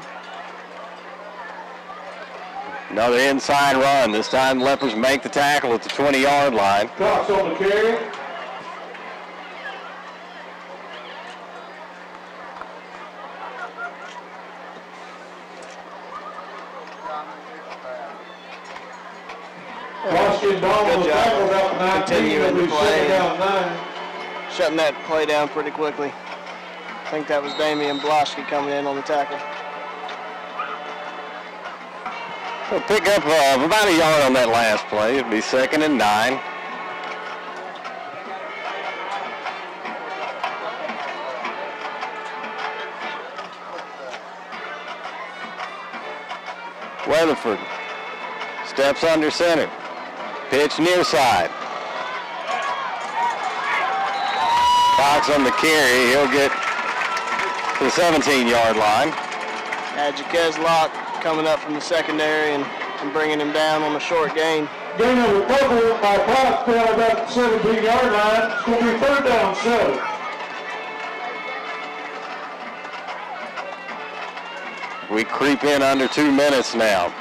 Another inside run. This time Leopards make the tackle at the 20-yard line. Cox on the carry. Good job continuing to play, shutting that play down pretty quickly. I think that was Damian Bloschke coming in on the tackle. We'll pick up about a yard on that last play. It'll be 2nd and 9. Weatherford steps under center. Pitch near side. Fox on the carry. He'll get to the 17-yard line. Jaquez Locke coming up from the secondary and bringing him down on a short gain. Gain of recovery by Fox down about the 17-yard line. It's going to be 3rd down 7. We creep in under 2 minutes now.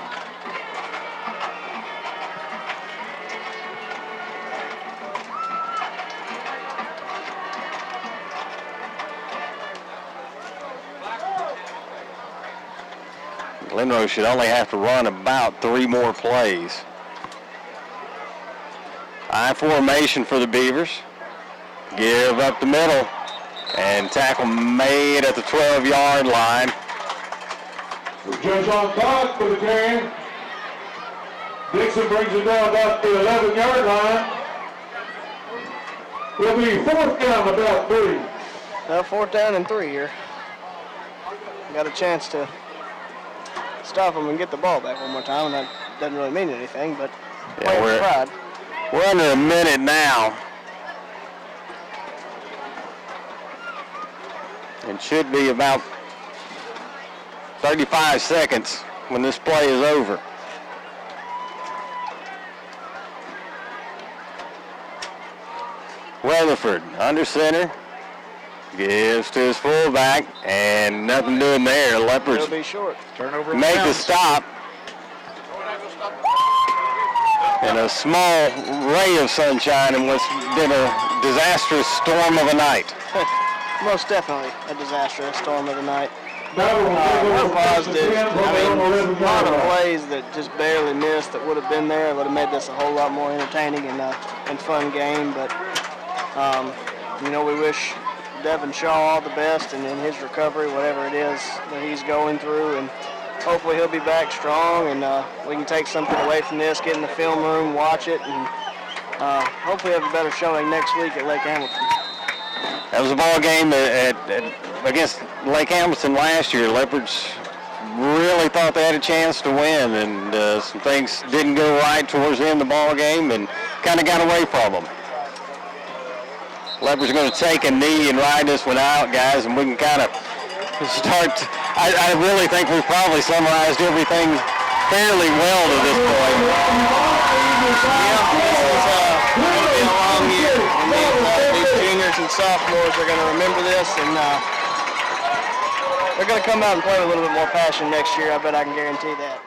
Glen Rose should only have to run about 3 more plays. I formation for the Beavers. Give up the middle. And tackle made at the 12-yard line. Judge on Cox for the carry. Dixon brings it down about the 11-yard line. Will be 4th down about 3. Well, 4th down and 3 here. Got a chance to stop them and get the ball back one more time, and that doesn't really mean anything, but yeah, we're under a minute now. It should be about 35 seconds when this play is over. Weatherford under center. Gives to his fullback, and nothing doing there. Leopards be short. Turnover make the stop. And a small ray of sunshine in what's been a disastrous storm of a night. Most definitely a disastrous storm of the night. We're positive. I mean, a lot of plays that just barely missed that would have been there. It would have made this a whole lot more entertaining and fun game. But, you know, we wish Devin Shaw all the best and in his recovery, whatever it is that he's going through, and hopefully he'll be back strong and we can take something away from this, get in the film room, watch it, and hopefully have a better showing next week at Lake Hamilton. That was a ball game against Lake Hamilton last year. Leopards really thought they had a chance to win, and some things didn't go right towards the end of the ball game and kind of got away from them. Leopards are going to take a knee and ride this one out, guys, and we can kind of start. I really think we've probably summarized everything fairly well to this point. Yeah, this is going to be a long year. These juniors and sophomores are going to remember this, and they're going to come out and play with a little bit more passion next year. I bet I can guarantee that.